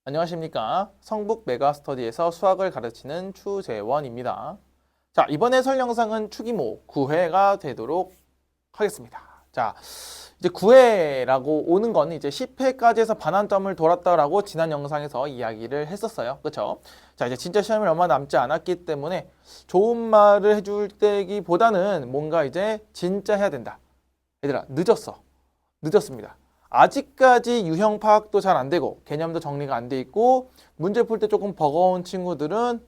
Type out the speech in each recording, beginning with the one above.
안녕하십니까. 성북 메가스터디에서 수학을 가르치는 추재원입니다. 자, 이번 해설 영상은 추기모 9회가 되도록 하겠습니다. 자, 이제 9회라고 오는 건 이제 10회까지 해서 반환점을 돌았다라고 지난 영상에서 이야기를 했었어요. 그쵸? 자, 이제 진짜 시험이 얼마 남지 않았기 때문에 좋은 말을 해줄 때기보다는 뭔가 이제 진짜 해야 된다. 얘들아, 늦었습니다. 아직까지 유형 파악도 잘 안 되고 개념도 정리가 안 돼 있고 문제 풀 때 조금 버거운 친구들은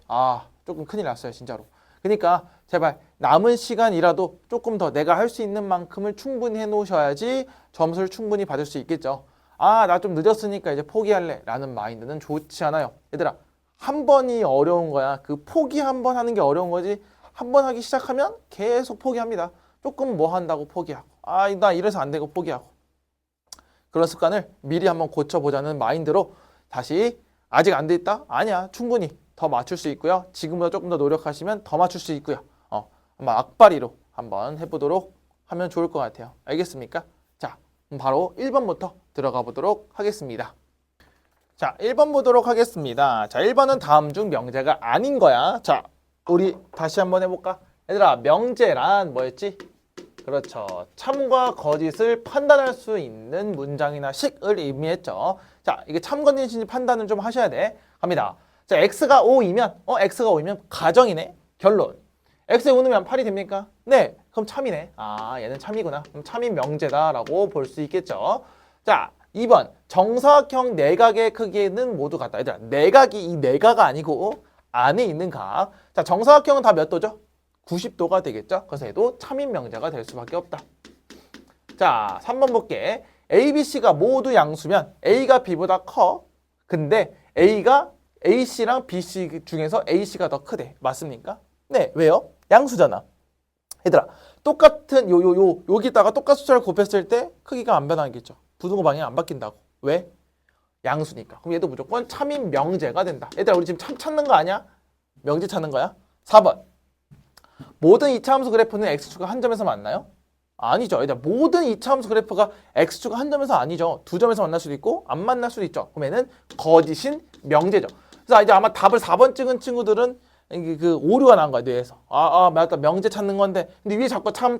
조금 큰일 났어요, 진짜로. 그러니까 제발 남은 시간이라도 조금 더 내가 할 수 있는 만큼을 충분히 해 놓으셔야지 점수를 충분히 받을 수 있겠죠. 나 좀 늦었으니까 이제 포기할래 라는 마인드는 좋지 않아요. 얘들아, 한 번이 어려운 거야. 그 포기 한 번 하는 게 어려운 거지. 한 번 하기 시작하면 계속 포기합니다. 조금 뭐 한다고 포기하고 나 이래서 안 되고 포기하고. 그런 습관을 미리 한번 고쳐보자는 마인드로 다시 아직 안 돼 있다? 아니야. 충분히 더 맞출 수 있고요. 지금보다 조금 더 노력하시면 더 맞출 수 있고요. 한번 악바리로 한번 해보도록 하면 좋을 것 같아요. 알겠습니까? 자, 그럼 바로 1번부터 들어가 보도록 하겠습니다. 자, 1번 보도록 하겠습니다. 자, 1번은 다음 중 명제가 아닌 거야. 자, 우리 다시 한번 해볼까? 얘들아, 명제란 뭐였지? 그렇죠. 참과 거짓을 판단할 수 있는 문장이나 식을 의미했죠. 자, 이게 참 거짓인지 판단은 좀 하셔야 돼. 갑니다. 자, x가 5이면 x가 5이면 가정이네. 결론. x에 5넣으면 8이 됩니까? 네. 그럼 참이네. 얘는 참이구나. 그럼 참인 명제다라고 볼 수 있겠죠. 자, 2번. 정사각형 내각의 크기는 모두 같다. 얘들아, 내각이 이 내각가 아니고 안에 있는 각. 자, 정사각형은 다 몇 도죠? 90도가 되겠죠? 그래서 얘도 참인 명제가 될 수밖에 없다. 자, 3번 볼게. A, B, C가 모두 양수면 A가 B보다 커. 근데 A가 AC랑 BC 중에서 AC가 더 크대. 맞습니까? 네, 왜요? 양수잖아. 얘들아, 똑같은 여기다가 똑같은 숫자를 곱했을 때 크기가 안 변하겠죠. 부등호 방향 안 바뀐다고. 왜? 양수니까. 그럼 얘도 무조건 참인 명제가 된다. 얘들아, 우리 지금 참 찾는 거 아니야? 명제 찾는 거야. 4번. 모든 2차 함수 그래프는 x축과 한 점에서 만나요? 아니죠. 일단 모든 2차 함수 그래프가 x축과 한 점에서 아니죠. 두 점에서 만날 수도 있고 안 만날 수도 있죠. 그럼 얘는 거짓인 명제죠. 그래서 이제 아마 답을 4번 찍은 친구들은 그 오류가 난 거야, 뇌에서. 맞다. 명제 찾는 건데 근데 위에 자꾸 참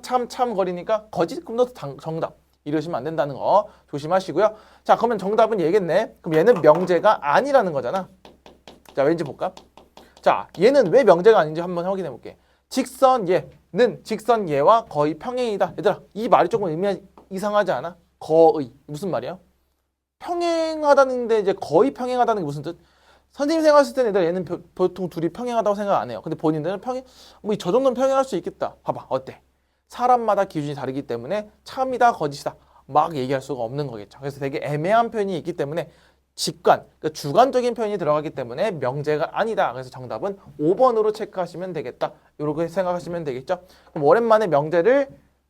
거리니까 거짓? 그럼 너 정답. 이러시면 안 된다는 거 조심하시고요. 자, 그러면 정답은 얘겠네. 그럼 얘는 명제가 아니라는 거잖아. 자, 왠지 볼까? 자, 얘는 왜 명제가 아닌지 한번 확인해 볼게. 직선 얘는 직선 얘와 거의 평행이다. 얘들아, 이 말이 조금 의미가 이상하지 않아? 거의. 무슨 말이야? 평행하다는데 이제 거의 평행하다는 게 무슨 뜻? 선생님 생각했을 때는 얘들 얘는 보통 둘이 평행하다고 생각 안 해요. 근데 본인들은 저 정도는 평행할 수 있겠다. 봐봐, 어때? 사람마다 기준이 다르기 때문에 참이다, 거짓이다 막 얘기할 수가 없는 거겠죠. 그래서 되게 애매한 표현이 있기 때문에 직관, 그러니까 주관적인 표현이 들어가기 때문에 명제가 아니다. 그래서 정답은 5번으로 체크하시면 되겠다. 이렇게 생각하시면 되겠죠. 그럼 오랜만에 명제를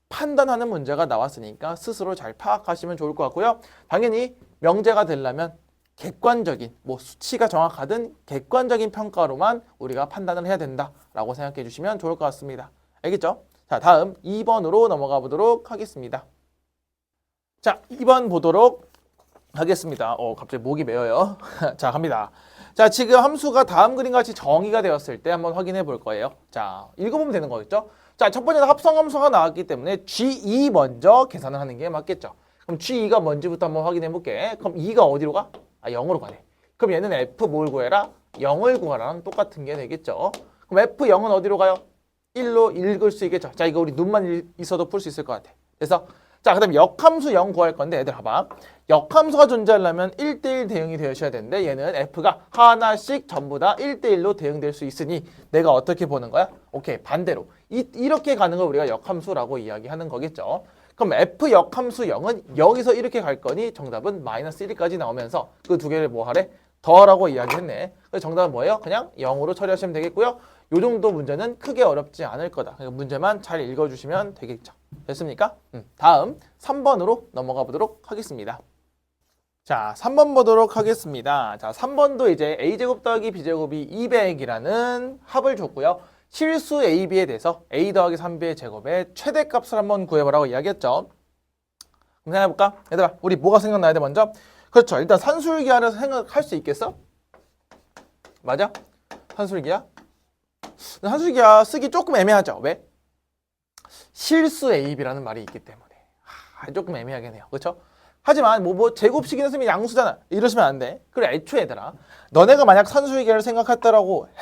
판단하는 문제가 나왔으니까 스스로 잘 파악하시면 좋을 것 같고요. 당연히 명제가 되려면 객관적인, 수치가 정확하든 객관적인 평가로만 우리가 판단을 해야 된다라고 생각해 주시면 좋을 것 같습니다. 알겠죠? 자, 다음 2번으로 넘어가 보도록 하겠습니다. 자, 2번 보도록 하겠습니다. 갑자기 목이 메어요. 자, 갑니다. 자, 지금 함수가 다음 그림과 같이 정의가 되었을 때 한번 확인해 볼 거예요. 자, 읽어보면 되는 거겠죠? 자, 첫 번째는 합성함수가 나왔기 때문에 G2 먼저 계산을 하는 게 맞겠죠? 그럼 G2가 뭔지부터 한번 확인해 볼게. 그럼 2가 어디로 가? 0으로 가네. 그럼 얘는 F 뭘 구해라? 0을 구하라랑 똑같은 게 되겠죠? 그럼 F0은 어디로 가요? 1로 읽을 수 있겠죠? 자, 이거 우리 눈만 있어도 풀 수 있을 것 같아. 그래서 자, 그 다음에 역함수 0 구할 건데 얘들 봐봐. 역함수가 존재하려면 1대1 대응이 되셔야 되는데 얘는 F가 하나씩 전부 다 1대1로 대응될 수 있으니 내가 어떻게 보는 거야? 오케이, 반대로. 이렇게 가는 걸 우리가 역함수라고 이야기하는 거겠죠. 그럼 F 역함수 0은 여기서 이렇게 갈 거니 정답은 마이너스 1까지 나오면서 그 두 개를 뭐 하래? 더라고 이야기했네. 그래서 정답은 뭐예요? 그냥 0으로 처리하시면 되겠고요. 요 정도 문제는 크게 어렵지 않을 거다. 그러니까 문제만 잘 읽어주시면 되겠죠. 됐습니까? 다음 3번으로 넘어가 보도록 하겠습니다. 자, 3번 보도록 하겠습니다. 자, 3번도 이제 a제곱 더하기 b제곱이 200이라는 합을 줬고요. 실수 ab에 대해서 a 더하기 3b의 제곱의 최대값을 한번 구해보라고 이야기했죠. 그럼 생각해볼까? 얘들아, 우리 뭐가 생각나야 돼 먼저? 그렇죠. 일단 산술기하를 생각할 수 있겠어? 맞아? 산술기하? 산술기하 쓰기 조금 애매하죠. 왜? 실수 AB라는 말이 있기 때문에 조금 애매하긴 해요. 그렇죠? 하지만 뭐 제곱식이나 쓰면 양수잖아. 이러시면 안 돼. 그래 애초에 얘들아. 너네가 만약 산술기하를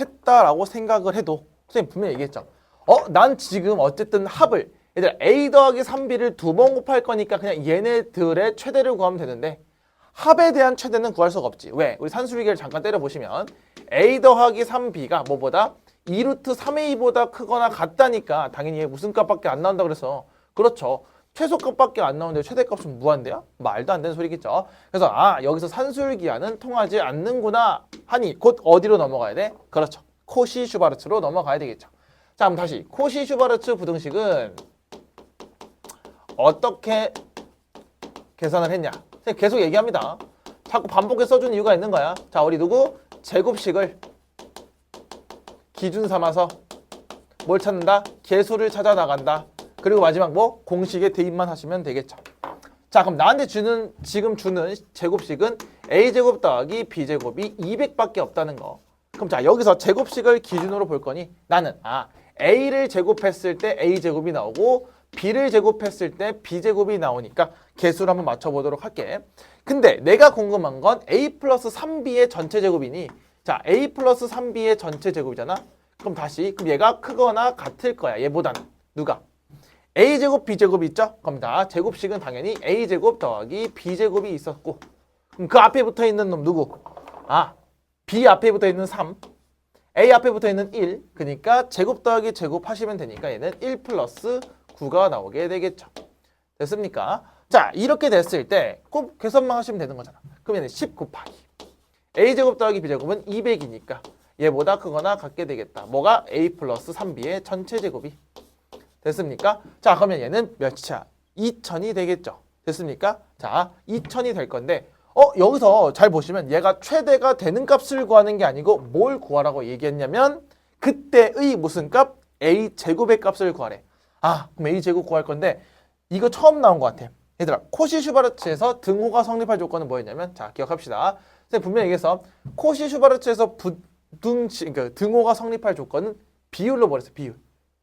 했다라고 생각을 해도 선생님 분명히 얘기했죠. 난 지금 어쨌든 합을 얘들아 A 더하기 3B를 2번 곱할 거니까 그냥 얘네들의 최대를 구하면 되는데 합에 대한 최대는 구할 수가 없지. 왜? 우리 산술기를 잠깐 때려보시면 A 더하기 3B가 뭐보다 2루트 3A보다 크거나 같다니까 당연히 얘 무슨 값밖에 안 나온다 그래서 그렇죠. 최소값밖에 안 나오는데 최대값은 무한대야? 말도 안 되는 소리겠죠. 그래서 여기서 산술기하는 통하지 않는구나 하니 곧 어디로 넘어가야 돼? 그렇죠. 코시-슈바르츠로 넘어가야 되겠죠. 자 그럼 다시 코시-슈바르츠 부등식은 어떻게 계산을 했냐? 계속 얘기합니다. 자꾸 반복해서 써주는 이유가 있는 거야. 자 우리 누구? 제곱식을 기준 삼아서 뭘 찾는다? 계수를 찾아 나간다. 그리고 마지막 뭐? 공식에 대입만 하시면 되겠죠. 자 그럼 나한테 지금 주는 제곱식은 a제곱 더하기 b제곱이 200밖에 없다는 거. 그럼 자 여기서 제곱식을 기준으로 볼 거니 나는 a를 제곱했을 때 a제곱이 나오고 b를 제곱했을 때 b제곱이 나오니까 개수를 한번 맞춰보도록 할게. 근데 내가 궁금한 건 a 플러스 3b의 전체 제곱이니 자 a 플러스 3b의 전체 제곱이잖아. 그럼 얘가 크거나 같을 거야. 얘보다는. 누가? a제곱 b제곱이 있죠? 그럼 다 제곱식은 당연히 a제곱 더하기 b제곱이 있었고 그럼 그 앞에 붙어있는 놈 누구? b 앞에 붙어있는 3 a 앞에 붙어있는 1 그러니까 제곱 더하기 제곱 하시면 되니까 얘는 1 플러스 9가 나오게 되겠죠. 됐습니까? 자 이렇게 됐을 때 꼭 계산만 하시면 되는 거잖아. 그럼 얘는 10 곱하기 a제곱 더하기 b제곱은 200이니까 얘보다 크거나 같게 되겠다. 뭐가? a 플러스 3b의 전체 제곱이 됐습니까? 자 그러면 얘는 몇이야? 2000이 되겠죠. 됐습니까? 자 2000이 될 건데 여기서 잘 보시면 얘가 최대가 되는 값을 구하는 게 아니고 뭘 구하라고 얘기했냐면 그때의 무슨 값? a제곱의 값을 구하래. 그럼 a제곱 구할 건데 이거 처음 나온 것 같아. 얘들아 코시-슈바르츠에서 등호가 성립할 조건은 뭐였냐면 자 기억합시다. 선생님 분명히 얘기해서 코시-슈바르츠에서 그러니까 등호가 성립할 조건은 비율로 버렸어. 비율.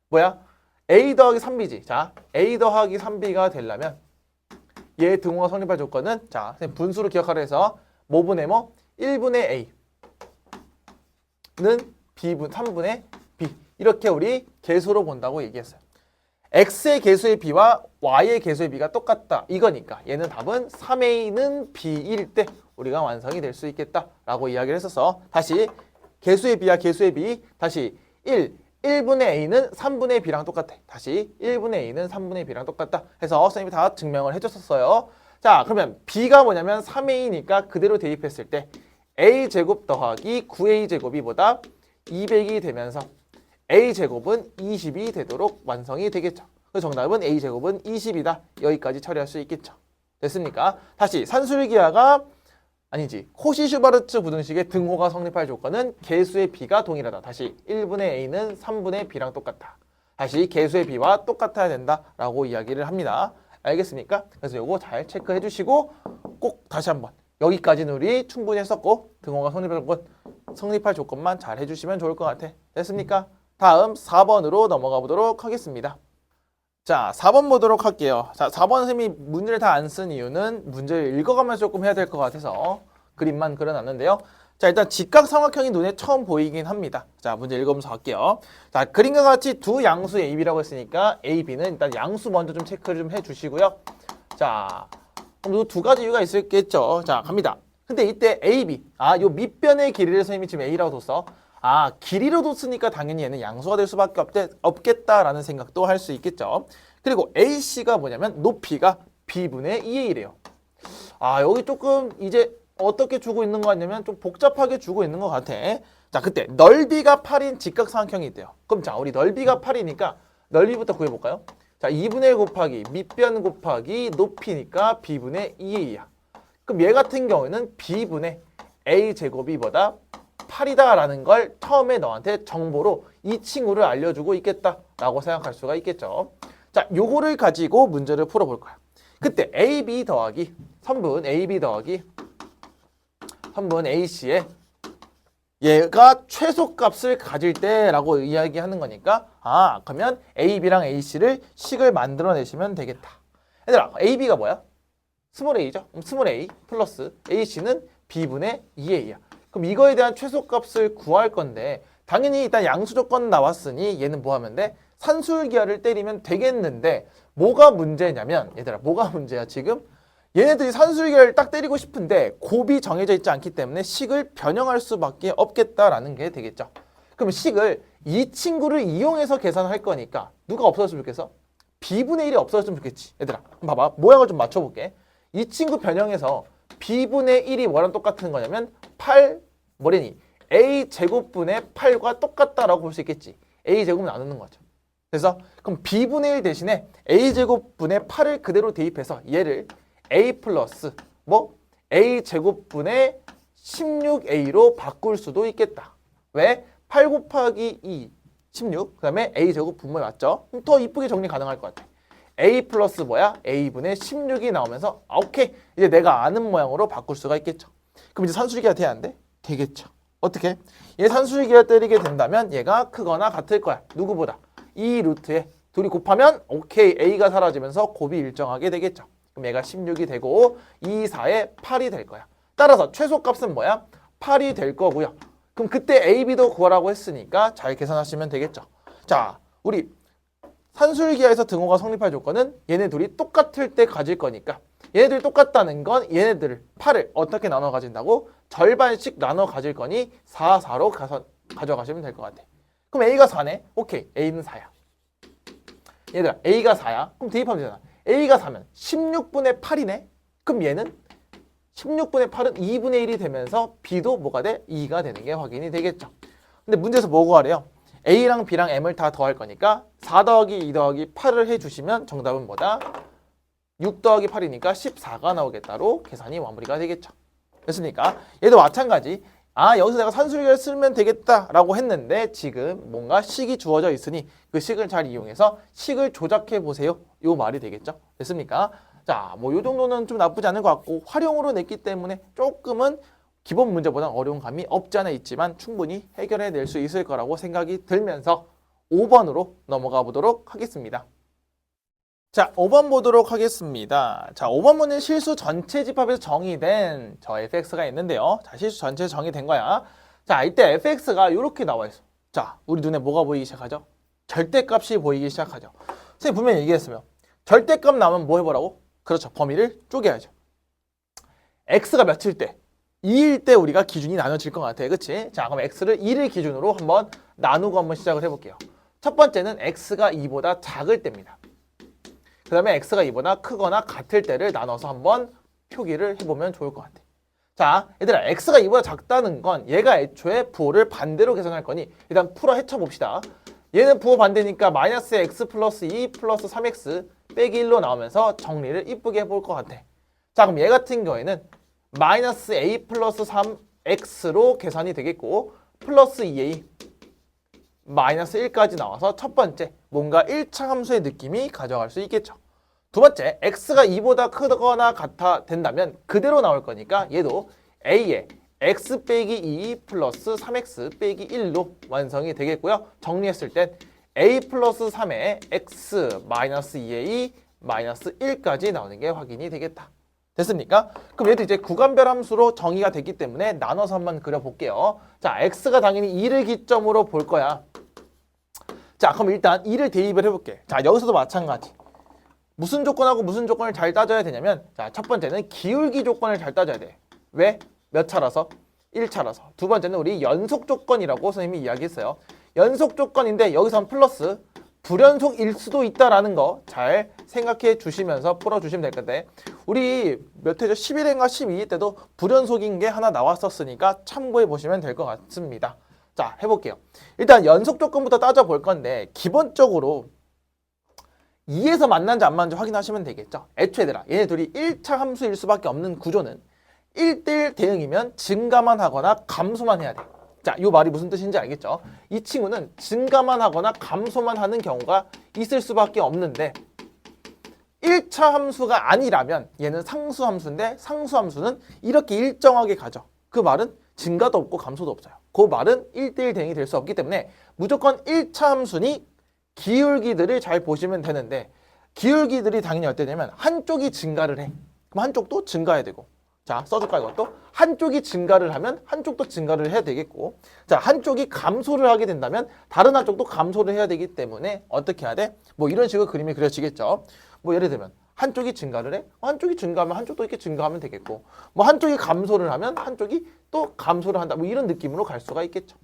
뭐야? a 더하기 3b지. 자 a 더하기 3b가 되려면 얘 등호가 성립할 조건은 자 선생님 분수로 기억하라 해서 뭐분의 뭐? 1분의 a는 3분의 b 이렇게 우리 계수로 본다고 얘기했어요. x의 계수의 b와 y의 계수의 b가 똑같다 이거니까 얘는 답은 3a는 b일 때 우리가 완성이 될 수 있겠다라고 이야기를 했었어. 다시 계수의 b와 계수의 b 다시 1분의 a는 3분의 b랑 똑같아. 다시 1분의 a는 3분의 b랑 똑같다 해서 선생님이 다 증명을 해줬었어요. 자 그러면 b가 뭐냐면 3a니까 그대로 대입했을 때 a제곱 더하기 9a제곱이 보다 200이 되면서 a제곱은 20이 되도록 완성이 되겠죠. 그래서 정답은 a제곱은 20이다. 여기까지 처리할 수 있겠죠. 됐습니까? 다시 산술기하가 아니지 코시-슈바르츠 부등식의 등호가 성립할 조건은 계수의 b가 동일하다. 다시 1분의 a는 3분의 b랑 똑같다. 다시 계수의 b와 똑같아야 된다라고 이야기를 합니다. 알겠습니까? 그래서 요거 잘 체크해 주시고 꼭 다시 한번 여기까지는 우리 충분히 했었고 등호가 성립할 조건만 잘 해주시면 좋을 것 같아. 됐습니까? 다음 4번으로 넘어가 보도록 하겠습니다. 자 4번 보도록 할게요. 자 4번 선생님이 문제를 다 안 쓴 이유는 문제를 읽어가면서 조금 해야 될 것 같아서 그림만 그려놨는데요. 자 일단 직각삼각형이 눈에 처음 보이긴 합니다. 자 문제 읽으면서 갈게요. 자 그림과 같이 두 양수 AB라고 했으니까 AB는 일단 양수 먼저 좀 체크를 좀 해주시고요. 자 그럼 두 가지 이유가 있겠죠. 자 갑니다. 근데 이때 AB 요 밑변의 길이를 선생님이 지금 A라고 뒀어. 길이로 뒀으니까 당연히 얘는 양수가 될 수밖에 없겠다라는 생각도 할 수 있겠죠. 그리고 AC가 뭐냐면 높이가 B분의 2A래요. 여기 조금 이제 어떻게 주고 있는 거 같냐면 좀 복잡하게 주고 있는 것 같아. 자 그때 넓이가 8인 직각삼각형이 있대요. 그럼 자 우리 넓이가 8이니까 넓이부터 구해볼까요? 자 2분의 1 곱하기 밑변 곱하기 높이니까 B분의 2A야. 그럼 얘 같은 경우에는 B분의 A제곱이 보다 8이다라는 걸 처음에 너한테 정보로 이 친구를 알려주고 있겠다라고 생각할 수가 있겠죠. 자, 요거를 가지고 문제를 풀어볼 거야. 그때 AB 더하기 선분 AB 더하기 한번 AC에 얘가 최소값을 가질 때라고 이야기하는 거니까 그러면 AB랑 AC를 식을 만들어내시면 되겠다. 얘들아, AB가 뭐야? 스몰 a죠? 스몰 a 플러스 AC는 B분의 2a야. 그럼 이거에 대한 최소값을 구할 건데 당연히 일단 양수 조건 나왔으니 얘는 뭐 하면 돼? 산술기하를 때리면 되겠는데 뭐가 문제냐면 얘들아, 뭐가 문제야 지금? 얘네들이 산술기하를 딱 때리고 싶은데 곱이 정해져 있지 않기 때문에 식을 변형할 수밖에 없겠다라는 게 되겠죠. 그럼 식을 이 친구를 이용해서 계산할 거니까 누가 없어졌으면 좋겠어? B분의 1이 없어졌으면 좋겠지. 얘들아, 봐봐. 모양을 좀 맞춰볼게. 이 친구 변형해서 B분의 1이 뭐랑 똑같은 거냐면 8, 뭐래니? A제곱분의 8과 똑같다라고 볼 수 있겠지. A제곱은 나누는 거죠. 그래서 그럼 B분의 1 대신에 A제곱분의 8을 그대로 대입해서 얘를 A 플러스 A제곱분의 16A로 바꿀 수도 있겠다. 왜? 8 곱하기 2, 16. 그 다음에 A제곱 분모에 맞죠? 더 이쁘게 정리 가능할 것 같아. A 플러스 A분의 16이 나오면서 오케이. 이제 내가 아는 모양으로 바꿀 수가 있겠죠. 그럼 이제 산술기가 돼야 안 돼? 되겠죠. 어떻게? 얘 산술기가 때리게 된다면 얘가 크거나 같을 거야. 누구보다? 이 루트에 둘이 곱하면 오케이. A가 사라지면서 곱이 일정하게 되겠죠. 그럼 얘가 16이 되고 2, 4에 8이 될 거야. 따라서 최소값은 뭐야? 8이 될 거고요. 그럼 그때 A, B도 구하라고 했으니까 잘 계산하시면 되겠죠. 자, 우리 산술기하에서 등호가 성립할 조건은 얘네 둘이 똑같을 때 가질 거니까 얘네들이 똑같다는 건 얘네들 8을 어떻게 나눠 가진다고? 절반씩 나눠 가질 거니 4, 4로 가져가시면 될 것 같아. 그럼 A가 4네? 오케이. A는 4야. 얘들아, A가 4야. 그럼 대입하면 되잖아. A가 4면 16분의 8이네? 그럼 얘는 16분의 8은 2분의 1이 되면서 B도 뭐가 돼? 2가 되는 게 확인이 되겠죠. 근데 문제에서 뭐 구하래요? A랑 B랑 M을 다 더할 거니까 4 더하기 2 더하기 8을 해주시면 정답은 뭐다? 6 더하기 8이니까 14가 나오겠다로 계산이 마무리가 되겠죠. 됐습니까? 얘도 마찬가지. 여기서 내가 산술기를 쓰면 되겠다라고 했는데 지금 뭔가 식이 주어져 있으니 그 식을 잘 이용해서 식을 조작해 보세요. 요 말이 되겠죠. 됐습니까? 자, 뭐 요 정도는 좀 나쁘지 않은 것 같고 활용으로 냈기 때문에 조금은 기본 문제보다 어려운 감이 없지 않아 있지만 충분히 해결해낼 수 있을 거라고 생각이 들면서 5번으로 넘어가 보도록 하겠습니다. 자, 5번 보도록 하겠습니다. 자, 5번문은 실수 전체 집합에서 정의된 저 fx가 있는데요. 자, 실수 전체 정의된 거야. 자, 이때 fx가 이렇게 나와 있어. 자, 우리 눈에 뭐가 보이기 시작하죠? 절대값이 보이기 시작하죠. 선생님 분명히 얘기했으면 절대값 나오면 뭐 해보라고? 그렇죠. 범위를 쪼개야죠. x가 몇일 때? 2일 때 우리가 기준이 나눠질 것 같아. 그치? 자, 그럼 x를 2를 기준으로 한번 나누고 한번 시작을 해볼게요. 첫 번째는 x가 2보다 작을 때입니다. 그 다음에 x가 2보다 크거나 같을 때를 나눠서 한번 표기를 해보면 좋을 것 같아. 자, 얘들아, x가 2보다 작다는 건 얘가 애초에 부호를 반대로 계산할 거니 일단 풀어 헤쳐봅시다. 얘는 부호 반대니까 마이너스 x 플러스 2 플러스 3x 빼기 1로 나오면서 정리를 이쁘게 해볼 것 같아. 자, 그럼 얘 같은 경우에는 마이너스 a 플러스 3x로 계산이 되겠고 플러스 2a 마이너스 1까지 나와서 첫 번째 뭔가 1차 함수의 느낌이 가져갈 수 있겠죠. 두 번째 x가 2보다 크거나 같아 된다면 그대로 나올 거니까 얘도 a에 x 빼기 2 플러스 3x 빼기 1로 완성이 되겠고요. 정리했을 땐 a 플러스 3에 x 마이너스 2a 마이너스 1까지 나오는 게 확인이 되겠다. 됐습니까? 그럼 얘도 이제 구간별 함수로 정의가 됐기 때문에 나눠서 한번 그려볼게요. 자, x가 당연히 2를 기점으로 볼 거야. 자, 그럼 일단 2를 대입을 해볼게. 자, 여기서도 마찬가지. 무슨 조건하고 무슨 조건을 잘 따져야 되냐면 자, 첫 번째는 기울기 조건을 잘 따져야 돼. 왜? 몇 차라서? 1차라서. 두 번째는 우리 연속 조건이라고 선생님이 이야기했어요. 연속 조건인데 여기선 플러스 불연속일 수도 있다라는 거 잘 생각해 주시면서 풀어주시면 될 건데 우리 몇 회죠? 11회인가 12회 때도 불연속인 게 하나 나왔었으니까 참고해 보시면 될 것 같습니다. 자, 해볼게요. 일단 연속 조건부터 따져볼 건데 기본적으로 2에서 만난지 안 만난지 확인하시면 되겠죠. 애초에 얘네 둘이 1차 함수일 수밖에 없는 구조는 1대1 대응이면 증가만 하거나 감소만 해야 돼. 자, 이 말이 무슨 뜻인지 알겠죠? 이 친구는 증가만 하거나 감소만 하는 경우가 있을 수밖에 없는데 1차 함수가 아니라면 얘는 상수함수인데 상수함수는 이렇게 일정하게 가죠. 그 말은 증가도 없고 감소도 없어요. 그 말은 1대1 대응이 될 수 없기 때문에 무조건 1차 함수니 기울기들을 잘 보시면 되는데 기울기들이 당연히 어떠냐면 한쪽이 증가를 해. 그럼 한쪽도 증가해야 되고. 자, 써줄까 이것도? 한쪽이 증가를 하면 한쪽도 증가를 해야 되겠고, 자, 한쪽이 감소를 하게 된다면 다른 한쪽도 감소를 해야 되기 때문에 어떻게 해야 돼? 뭐 이런 식으로 그림이 그려지겠죠. 뭐 예를 들면 한쪽이 증가를 해? 한쪽이 증가하면 한쪽도 이렇게 증가하면 되겠고, 뭐 한쪽이 감소를 하면 한쪽이 또 감소를 한다. 뭐 이런 느낌으로 갈 수가 있겠죠.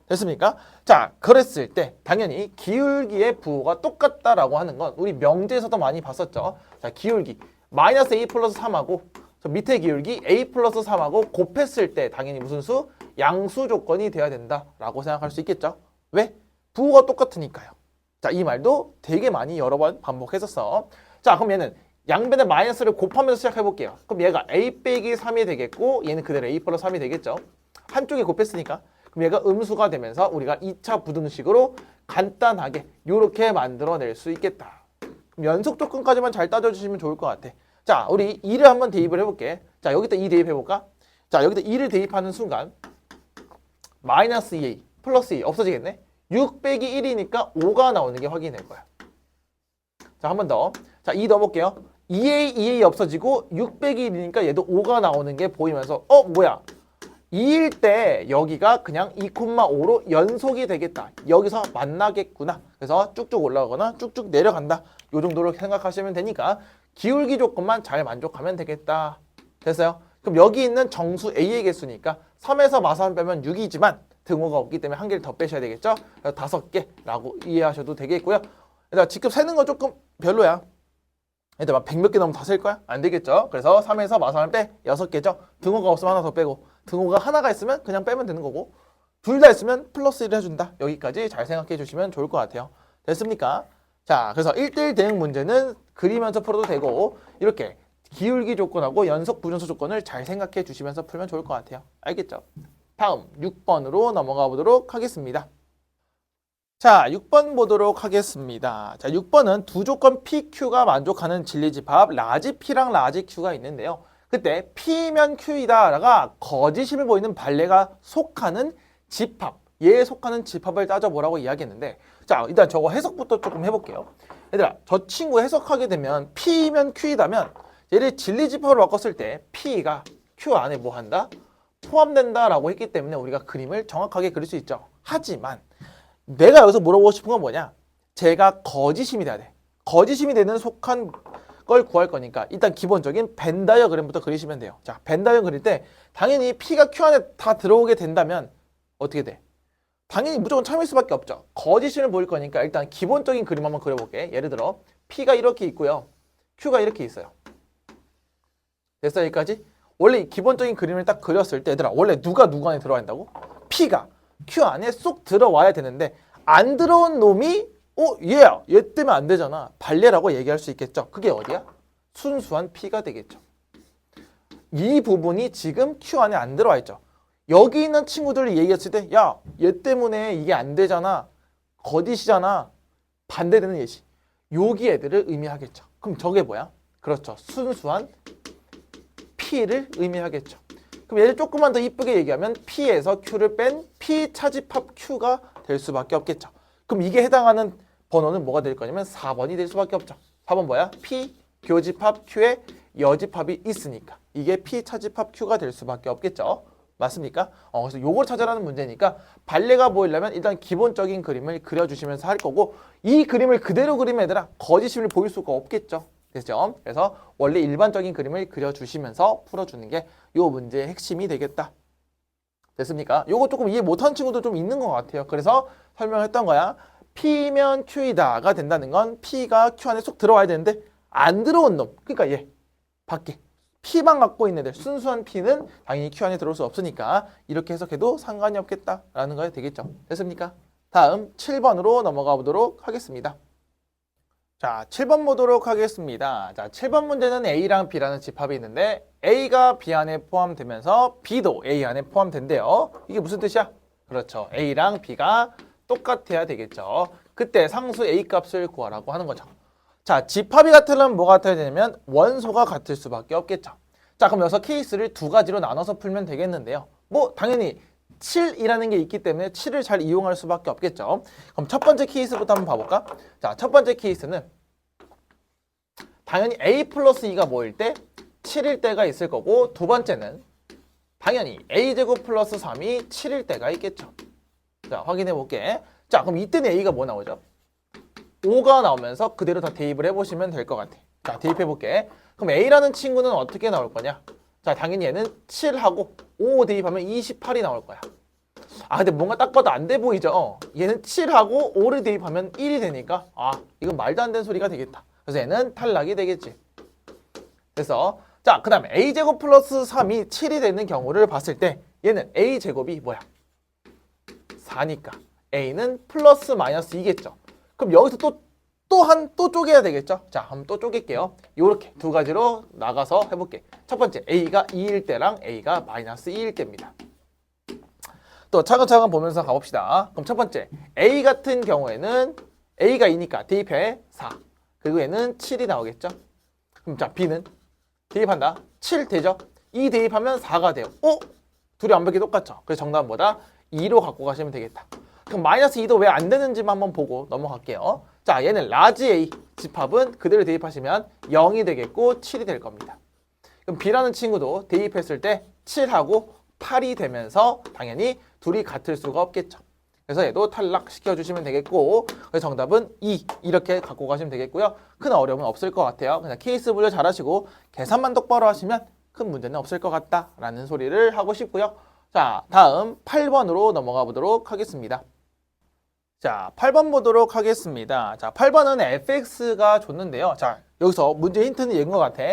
됐습니까? 자, 그랬을 때 당연히 기울기의 부호가 똑같다라고 하는 건 우리 명제에서도 많이 봤었죠. 자, 기울기 마이너스 a 플러스 3하고 밑에 기울기 a 플러스 3하고 곱했을 때 당연히 무슨 수? 양수 조건이 돼야 된다라고 생각할 수 있겠죠. 왜? 부호가 똑같으니까요. 자, 이 말도 되게 많이 여러 번 반복했었어. 자, 그럼 얘는 양변의 마이너스를 곱하면서 시작해 볼게요. 그럼 얘가 a 빼기 3이 되겠고 얘는 그대로 a 플러스 3이 되겠죠. 한쪽에 곱했으니까. 그럼 얘가 음수가 되면서 우리가 2차 부등식으로 간단하게 이렇게 만들어낼 수 있겠다. 그럼 연속 조건까지만 잘 따져주시면 좋을 것 같아. 자, 우리 2를 한번 대입을 해볼게. 자, 여기다 2 대입해볼까? 자, 여기다 2를 대입하는 순간 마이너스 2a 플러스 2 없어지겠네? 6 빼기 1이니까 5가 나오는 게 확인될 거야. 자, 한 번 더. 자, 2 넣어볼게요. 2a 없어지고 6 빼기 1이니까 얘도 5가 나오는 게 보이면서 뭐야? 2일 때 여기가 그냥 2,5로 연속이 되겠다. 여기서 만나겠구나. 그래서 쭉쭉 올라가거나 쭉쭉 내려간다. 이 정도로 생각하시면 되니까 기울기 조건만 잘 만족하면 되겠다. 됐어요? 그럼 여기 있는 정수 A의 개수니까 3에서 마삼 빼면 6이지만 등호가 없기 때문에 한 개를 더 빼셔야 되겠죠? 그래서 5개라고 이해하셔도 되겠고요. 얘들아, 직접 세는 건 조금 별로야. 얘들아, 100 몇 개 넘으면 다 셀 거야? 안 되겠죠? 그래서 3에서 마삼을 빼 6개죠? 등호가 없으면 하나 더 빼고, 등호가 하나가 있으면 그냥 빼면 되는 거고, 둘 다 있으면 플러스 1을 해준다. 여기까지 잘 생각해 주시면 좋을 것 같아요. 됐습니까? 자, 그래서 1대1 대응 문제는 그리면서 풀어도 되고 이렇게 기울기 조건하고 연속 부정수 조건을 잘 생각해 주시면서 풀면 좋을 것 같아요. 알겠죠? 다음 6번으로 넘어가 보도록 하겠습니다. 자, 6번 보도록 하겠습니다. 자, 6번은 두 조건 PQ가 만족하는 진리집합 라지 P랑 라지 Q가 있는데요. 그때 P면 Q이다가 거짓임을 보이는 발레가 속하는 집합, 얘에 속하는 집합을 따져보라고 이야기했는데, 자, 일단 저거 해석부터 조금 해볼게요. 얘들아, 저 친구 해석하게 되면 P면 Q이다면 얘를 진리집합으로 바꿨을 때 P가 Q 안에 뭐 한다? 포함된다라고 했기 때문에 우리가 그림을 정확하게 그릴 수 있죠. 하지만 내가 여기서 물어보고 싶은 건 뭐냐? 제가 거짓임이 돼야 돼. 거짓임이 되는 속한 걸 구할 거니까 일단 기본적인 벤 다이어그램부터 그리시면 돼요. 자, 벤 다이어그램 그릴 때 당연히 P가 Q 안에 다 들어오게 된다면 어떻게 돼? 당연히 무조건 참일 수밖에 없죠. 거짓임을 보일 거니까 일단 기본적인 그림 한번 그려볼게. 예를 들어 P가 이렇게 있고요. Q가 이렇게 있어요. 됐어, 여기까지? 원래 기본적인 그림을 딱 그렸을 때 얘들아, 원래 누가 누구 안에 들어야 한다고? P가 Q 안에 쏙 들어와야 되는데 안 들어온 놈이 얘 때문에 안 되잖아. 발레라고 얘기할 수 있겠죠. 그게 어디야? 순수한 P가 되겠죠. 이 부분이 지금 Q 안에 안 들어와 있죠. 여기 있는 친구들을 얘기했을 때 야, 얘 때문에 이게 안 되잖아. 거짓이잖아. 반대되는 예시. 여기 애들을 의미하겠죠. 그럼 저게 뭐야? 그렇죠. 순수한 P를 의미하겠죠. 그럼 얘를 조금만 더 이쁘게 얘기하면 P에서 Q를 뺀 P 차집합 Q가 될 수밖에 없겠죠. 그럼 이게 해당하는 번호는 뭐가 될 거냐면 4번이 될 수밖에 없죠. 4번 뭐야? P 교집합 Q에 여집합이 있으니까 이게 P 차집합 Q가 될 수밖에 없겠죠. 맞습니까? 그래서 요걸 찾아라는 문제니까 발레가 보이려면 일단 기본적인 그림을 그려주시면서 할 거고, 이 그림을 그대로 그리면 얘들아 거짓임을 보일 수가 없겠죠. 됐죠? 그래서 원래 일반적인 그림을 그려주시면서 풀어주는 게 요 문제의 핵심이 되겠다. 됐습니까? 요거 조금 이해 못하는 친구도 좀 있는 것 같아요. 그래서 설명했던 거야. P면 Q이다가 된다는 건 P가 Q 안에 쏙 들어와야 되는데 안 들어온 놈, 그러니까 얘 밖에 P만 갖고 있는 애들, 순수한 P는 당연히 Q 안에 들어올 수 없으니까 이렇게 해석해도 상관이 없겠다라는 거에 되겠죠. 됐습니까? 다음 7번으로 넘어가 보도록 하겠습니다. 자, 7번 보도록 하겠습니다. 자, 7번 문제는 A랑 B라는 집합이 있는데 A가 B 안에 포함되면서 B도 A 안에 포함된대요. 이게 무슨 뜻이야? 그렇죠. A랑 B가 똑같아야 되겠죠. 그때 상수 A 값을 구하라고 하는 거죠. 자, 집합이 같으려면 뭐가 같아야 되냐면 원소가 같을 수밖에 없겠죠. 자, 그럼 여기서 케이스를 두 가지로 나눠서 풀면 되겠는데요. 뭐 당연히 7이라는 게 있기 때문에 7을 잘 이용할 수밖에 없겠죠. 그럼 첫 번째 케이스부터 한번 봐볼까? 자, 첫 번째 케이스는 당연히 a 플러스 2가 뭐일 때? 7일 때가 있을 거고, 두 번째는 당연히 a제곱 플러스 3이 7일 때가 있겠죠. 자, 확인해 볼게. 자, 그럼 이때는 a가 뭐 나오죠? 5가 나오면서 그대로 다 대입을 해보시면 될 것 같아. 자, 대입해 볼게. 그럼 a라는 친구는 어떻게 나올 거냐? 자, 당연히 얘는 7하고 5 대입하면 28이 나올 거야. 아, 근데 뭔가 딱 봐도 안 돼 보이죠? 얘는 7하고 5를 대입하면 1이 되니까 이건 말도 안 되는 소리가 되겠다. 그래서 얘는 탈락이 되겠지. 그래서 자, 그 다음에 a제곱 플러스 3이 7이 되는 경우를 봤을 때 얘는 a제곱이 뭐야? 4니까 a는 플러스 마이너스 2겠죠. 그럼 여기서 또 쪼개야 되겠죠? 자, 한번 또 쪼갤게요. 요렇게 두 가지로 나가서 해볼게. 첫 번째, a가 2일 때랑 a가 마이너스 2일 때입니다. 또 차근차근 보면서 가봅시다. 그럼 첫 번째, a 같은 경우에는 a가 2니까 대입해 4. 그리고 얘는 7이 나오겠죠? 그럼 자, b는 대입한다. 7 되죠? 2 대입하면 4가 돼요. 둘이 완벽히 똑같죠? 그래서 정답은 뭐다? 2로 갖고 가시면 되겠다. 그럼 마이너스 2도 왜 안 되는지만 한번 보고 넘어갈게요. 자, 얘는 라지 A 집합은 그대로 대입하시면 0이 되겠고 7이 될 겁니다. 그럼 B라는 친구도 대입했을 때 7하고 8이 되면서 당연히 둘이 같을 수가 없겠죠. 그래서 얘도 탈락시켜 주시면 되겠고, 그래서 정답은 2 이렇게 갖고 가시면 되겠고요. 큰 어려움은 없을 것 같아요. 그냥 케이스 분류 잘하시고 계산만 똑바로 하시면 큰 문제는 없을 것 같다라는 소리를 하고 싶고요. 자, 다음 8번으로 넘어가 보도록 하겠습니다. 자, 8번 보도록 하겠습니다. 자, 8번은 fx가 줬는데요. 자, 여기서 문제 힌트는 얘인 것 같아.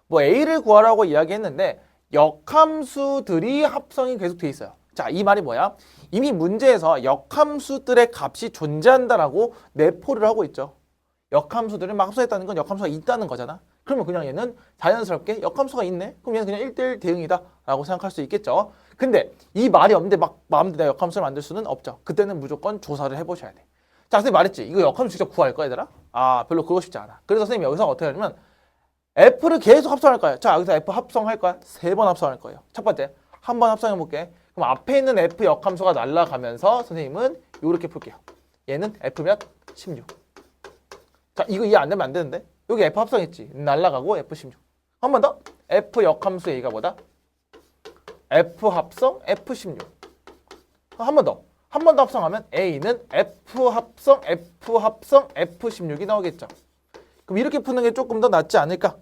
뭐 a를 구하라고 이야기했는데 역함수들이 합성이 계속 돼 있어요. 자, 이 말이 뭐야? 이미 문제에서 역함수들의 값이 존재한다라고 내포를 하고 있죠. 역함수들을 막 합성했다는 건 역함수가 있다는 거잖아. 그러면 그냥 얘는 자연스럽게 역함수가 있네? 그럼 얘는 그냥 1대1 대응이다 라고 생각할 수 있겠죠. 근데 이 말이 없는데 막 마음대로 내가 역함수를 만들 수는 없죠. 그때는 무조건 조사를 해보셔야 돼. 자, 선생님 말했지. 이거 역함수 직접 구할 거야, 얘들아? 별로 그러고 싶지 않아. 그래서 선생님이 여기서 어떻게 하냐면 F를 계속 합성할 거예요. 자, 여기서 F 합성할 거야. 3번 합성할 거예요. 첫 번째, 한 번 합성해 볼게. 그럼 앞에 있는 F 역함수가 날아가면서 선생님은 이렇게 풀게요. 얘는 F면 16. 자, 이거 이해 안 되면 안 되는데? 여기 F 합성했지. 날아가고 F16. 한 번 더. F 역함수 A가 뭐다? F 합성 F16. 한 번 더. 한 번 더 합성하면 A는 F 합성 F16이 나오겠죠. 그럼 이렇게 푸는 게 조금 더 낫지 않을까?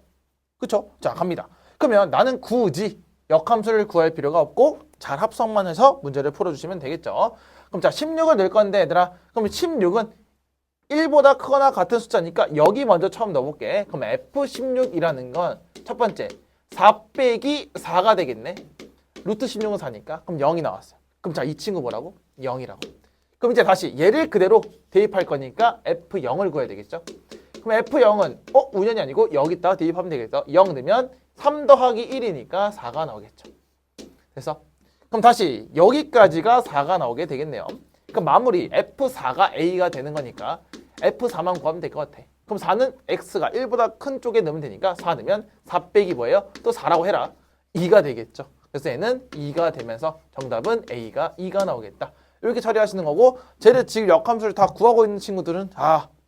그쵸? 자, 갑니다. 그러면 나는 굳이 역함수를 구할 필요가 없고 잘 합성만 해서 문제를 풀어주시면 되겠죠. 그럼 자, 16을 넣을 건데 얘들아, 그럼 16은 1보다 크거나 같은 숫자니까 여기 먼저 처음 넣어볼게. 그럼 F16이라는 건 첫 번째 4 빼기 4가 되겠네. 루트 16은 4니까 그럼 0이 나왔어요. 그럼 자, 이 친구 뭐라고? 0이라고. 그럼 이제 다시 얘를 그대로 대입할 거니까 F0을 구해야 되겠죠. 그럼 F0은 우연이 아니고 여기다가 대입하면 되겠죠. 0 넣으면 3 더하기 1이니까 4가 나오겠죠. 그래서 그럼 다시 여기까지가 4가 나오게 되겠네요. 그럼 마무리 F4가 A가 되는 거니까 F4만 구하면 될 것 같아. 그럼 4는 X가 1보다 큰 쪽에 넣으면 되니까 4 넣으면 4 빼기 뭐예요? 또 4라고 해라. 2가 되겠죠. 그래서 얘는 2가 되면서 정답은 A가 2가 나오겠다. 이렇게 처리하시는 거고, 쟤를 지금 역함수를 다 구하고 있는 친구들은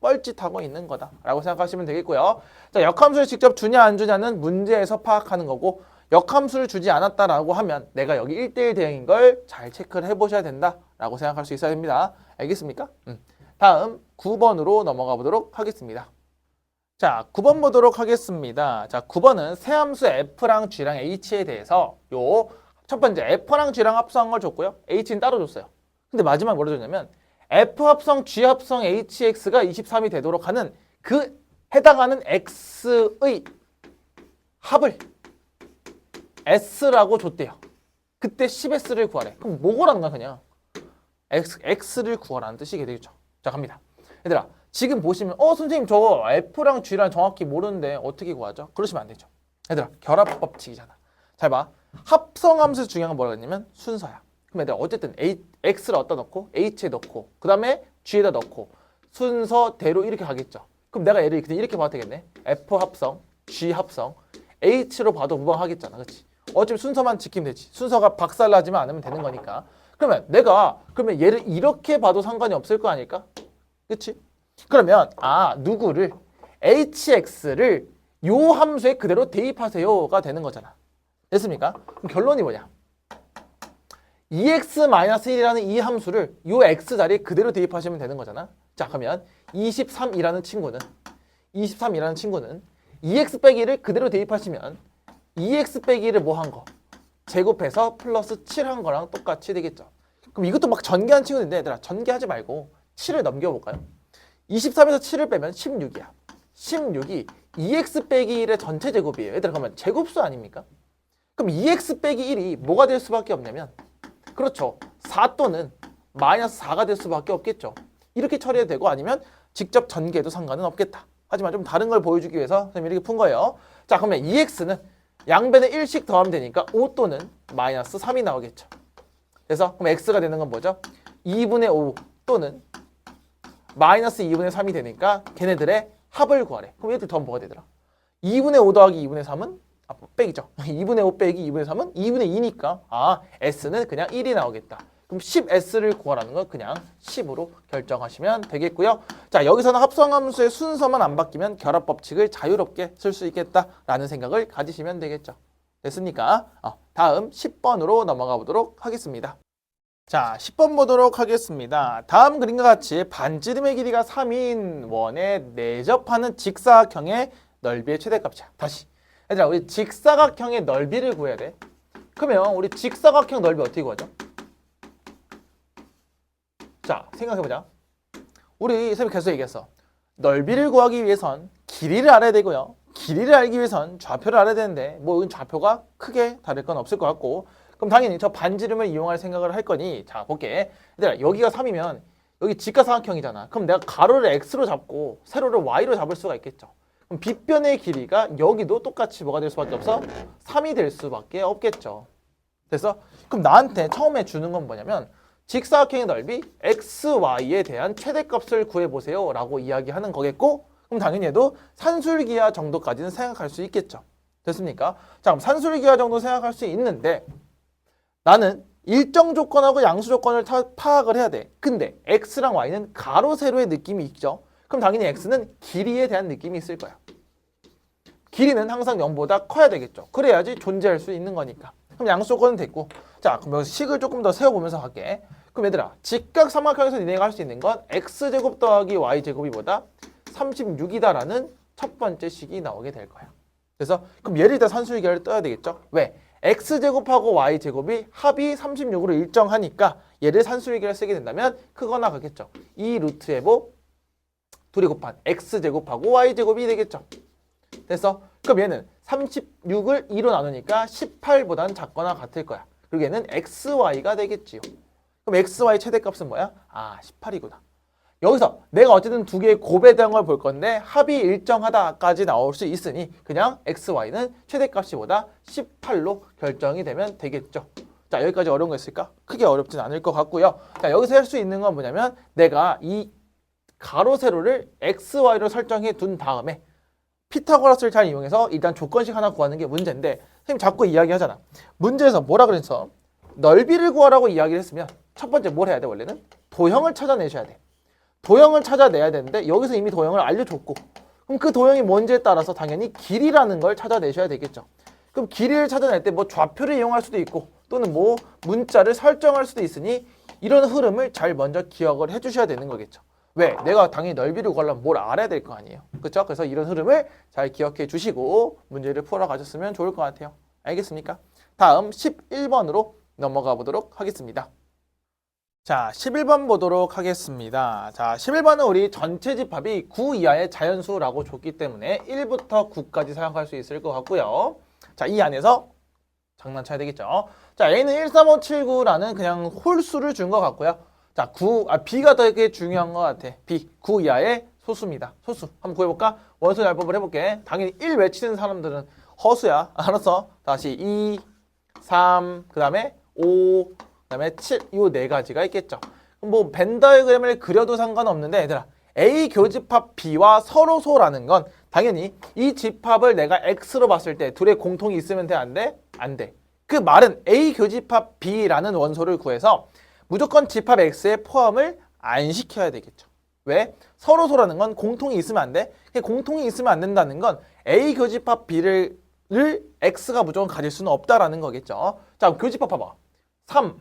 뻘짓하고 있는 거다라고 생각하시면 되겠고요. 자, 역함수를 직접 주냐 안 주냐는 문제에서 파악하는 거고, 역함수를 주지 않았다라고 하면 내가 여기 1대1 대응인 걸 잘 체크를 해보셔야 된다라고 생각할 수 있어야 됩니다. 알겠습니까? 다음 9번으로 넘어가 보도록 하겠습니다. 자, 9번 보도록 하겠습니다. 자, 9번은 세함수 F랑 G랑 H에 대해서 요 첫 번째 F랑 G랑 합성한 걸 줬고요. H는 따로 줬어요. 근데 마지막에 뭐라 줬냐면 F 합성 G 합성 HX가 23이 되도록 하는 그 해당하는 X의 합을 S라고 줬대요. 그때 10S를 구하래. 그럼 뭐 구하라는 거야 그냥? X를 구하라는 뜻이 되겠죠. 자, 갑니다. 얘들아, 지금 보시면 선생님 저 F랑 G랑 정확히 모르는데 어떻게 구하죠? 그러시면 안 되죠. 얘들아, 결합 법칙이잖아. 잘 봐. 합성함수에서 중요한 건 뭐라고 했냐면 순서야. 그럼 얘들아 어쨌든 X를 어디다 넣고 H에 넣고 그 다음에 G에다 넣고 순서대로 이렇게 가겠죠. 그럼 내가 얘를 그냥 이렇게 봐도 되겠네. F 합성, G 합성, H로 봐도 무방하겠잖아. 그렇지? 어차피 순서만 지키면 되지. 순서가 박살나지만 않으면 되는 거니까. 그러면 내가 그러면 얘를 이렇게 봐도 상관이 없을 거 아닐까? 그렇지? 그러면 누구를 hx를 요 함수에 그대로 대입하세요가 되는 거잖아. 됐습니까? 그럼 결론이 뭐냐? 2x-1이라는 이 함수를 요 x 자리에 그대로 대입하시면 되는 거잖아. 자, 그러면 23이라는 친구는 2x 빼기 1을 그대로 대입하시면 2x 빼기 1을 뭐 한 거? 제곱해서 플러스 7 한 거랑 똑같이 되겠죠. 그럼 이것도 막 전개한 친구인데 얘들아 전개하지 말고 7을 넘겨볼까요? 23에서 7을 빼면 16이야. 16이 2x 빼기 1의 전체 제곱이에요. 얘들아 그러면 제곱수 아닙니까? 그럼 2x 빼기 1이 뭐가 될 수밖에 없냐면 그렇죠. 4 또는 마이너스 4가 될 수밖에 없겠죠. 이렇게 처리해도 되고 아니면 직접 전개해도 상관은 없겠다. 하지만 좀 다른 걸 보여주기 위해서 선생님이 이렇게 푼 거예요. 자 그러면 2x는 양변에 1씩 더하면 되니까 5 또는 마이너스 3이 나오겠죠. 그래서 그럼 x가 되는 건 뭐죠? 2분의 5 또는 마이너스 2분의 3이 되니까 걔네들의 합을 구하래. 그럼 얘들 더하면 뭐가 되더라? 2분의 5 더하기 2분의 3은 빼기죠. 2분의 5 빼기 2분의 3은 2분의 2니까 s는 그냥 1이 나오겠다. 그럼 10s를 구하라는 건 그냥 10으로 결정하시면 되겠고요. 자, 여기서는 합성함수의 순서만 안 바뀌면 결합 법칙을 자유롭게 쓸 수 있겠다라는 생각을 가지시면 되겠죠. 됐습니까? 다음 10번으로 넘어가 보도록 하겠습니다. 자, 10번 보도록 하겠습니다. 다음 그림과 같이 반지름의 길이가 3인 원에 내접하는 직사각형의 넓이의 최대값이야. 다시. 얘들아, 우리 직사각형의 넓이를 구해야 돼. 그러면 우리 직사각형 넓이 어떻게 구하죠? 자, 생각해보자. 우리 선생님이 계속 얘기했어. 넓이를 구하기 위해선 길이를 알아야 되고요. 길이를 알기 위해선 좌표를 알아야 되는데 뭐 이건 좌표가 크게 다를 건 없을 것 같고 그럼 당연히 저 반지름을 이용할 생각을 할 거니 자, 볼게. 얘들아, 여기가 3이면 여기 직각삼각형이잖아. 그럼 내가 가로를 x로 잡고 세로를 y로 잡을 수가 있겠죠. 그럼 빗변의 길이가 여기도 똑같이 뭐가 될 수밖에 없어? 3이 될 수밖에 없겠죠. 됐어? 그럼 나한테 처음에 주는 건 뭐냐면 직사각형의 넓이 xy에 대한 최대값을 구해보세요 라고 이야기하는 거겠고 그럼 당연히 얘도 산술기하 정도까지는 생각할 수 있겠죠. 됐습니까? 자, 그럼 산술기하 정도 생각할 수 있는데 나는 일정 조건하고 양수 조건을 파악을 해야 돼. 근데 x랑 y는 가로 세로의 느낌이 있죠. 그럼 당연히 x는 길이에 대한 느낌이 있을 거야. 길이는 항상 0보다 커야 되겠죠. 그래야지 존재할 수 있는 거니까. 그럼 양수 조건은 됐고 자, 그럼 여기서 식을 조금 더 세워보면서 할게. 그럼 얘들아, 직각삼각형에서 니네가 할 수 있는 건 x제곱 더하기 y제곱이 뭐다? 36이다라는 첫 번째 식이 나오게 될 거야. 그래서 그럼 얘를 일단 산술기하를 떠야 되겠죠. 왜? x제곱하고 y제곱이 합이 36으로 일정하니까 얘를 산술기를 쓰게 된다면 크거나 같겠죠. 이 루트의 뭐 둘이 곱한 x제곱하고 y제곱이 되겠죠. 됐어? 그럼 얘는 36을 2로 나누니까 18보다는 작거나 같을 거야. 그리고 얘는 xy가 되겠지요. 그럼 xy 최대값은 뭐야? 18이구나. 여기서 내가 어쨌든 두 개의 곱에 대한 걸 볼 건데 합이 일정하다까지 나올 수 있으니 그냥 xy는 최대값이 보다 18로 결정이 되면 되겠죠. 자, 여기까지 어려운 거 있을까? 크게 어렵진 않을 것 같고요. 자, 여기서 할 수 있는 건 뭐냐면 내가 이 가로 세로를 xy로 설정해 둔 다음에 피타고라스를 잘 이용해서 일단 조건식 하나 구하는 게 문제인데 선생님 자꾸 이야기하잖아. 문제에서 뭐라 그랬어? 넓이를 구하라고 이야기를 했으면 첫 번째 뭘 해야 돼? 원래는 도형을 찾아내셔야 돼. 도형을 찾아내야 되는데 여기서 이미 도형을 알려줬고 그럼 그 도형이 뭔지에 따라서 당연히 길이라는 걸 찾아내셔야 되겠죠. 그럼 길이를 찾아낼 때 뭐 좌표를 이용할 수도 있고 또는 뭐 문자를 설정할 수도 있으니 이런 흐름을 잘 먼저 기억을 해주셔야 되는 거겠죠. 왜? 내가 당연히 넓이를 구하려면 뭘 알아야 될 거 아니에요. 그렇죠? 그래서 이런 흐름을 잘 기억해 주시고 문제를 풀어 가셨으면 좋을 것 같아요. 알겠습니까? 다음 11번으로 넘어가 보도록 하겠습니다. 자, 11번 보도록 하겠습니다. 자, 11번은 우리 전체 집합이 9 이하의 자연수라고 줬기 때문에 1부터 9까지 사용할 수 있을 것 같고요. 자, 이 안에서 장난쳐야 되겠죠. 자, A는 1, 3, 5, 7, 9라는 그냥 홀수를 준 것 같고요. 자, B가 되게 중요한 것 같아. B, 9 이하의 소수입니다. 소수. 한번 구해볼까? 원소 율법을 해볼게. 당연히 1 외치는 사람들은 허수야. 알았어. 다시 2, 3, 그 다음에 5, 그 다음에 7, 요 네 가지가 있겠죠. 그럼 뭐 벤 다이어그램을 그려도 상관없는데 얘들아 A 교집합 B와 서로소라는 건 당연히 이 집합을 내가 X로 봤을 때 둘의 공통이 있으면 돼, 안 돼? 안 돼. 그 말은 A 교집합 B라는 원소를 구해서 무조건 집합 X에 포함을 안 시켜야 되겠죠. 왜? 서로소라는 건 공통이 있으면 안 돼. 공통이 있으면 안 된다는 건 A 교집합 B를 X가 무조건 가질 수는 없다라는 거겠죠. 자, 교집합 봐봐. 3,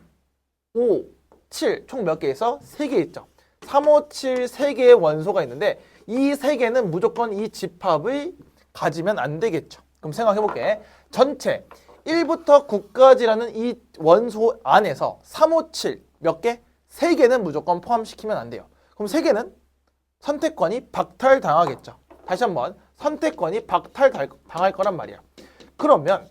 5, 7 총 몇 개 있어? 3개 있죠. 3, 5, 7 3개의 원소가 있는데 이 3개는 무조건 이 집합을 가지면 안 되겠죠. 그럼 생각해볼게. 전체 1부터 9까지라는 이 원소 안에서 3, 5, 7 몇 개? 3개는 무조건 포함시키면 안 돼요. 그럼 3개는 선택권이 박탈당하겠죠. 다시 한번 선택권이 박탈당할 거란 말이야. 그러면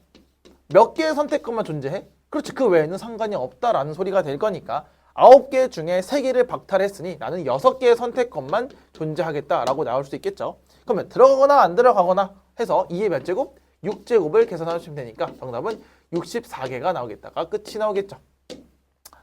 몇 개의 선택권만 존재해? 그렇지, 그 외에는 상관이 없다라는 소리가 될 거니까 9개 중에 3개를 박탈했으니 나는 6개의 선택권만 존재하겠다라고 나올 수 있겠죠. 그러면 들어가거나 안 들어가거나 해서 2의 몇 제곱? 6제곱을 계산하시면 되니까 정답은 64개가 나오겠다가 끝이 나오겠죠.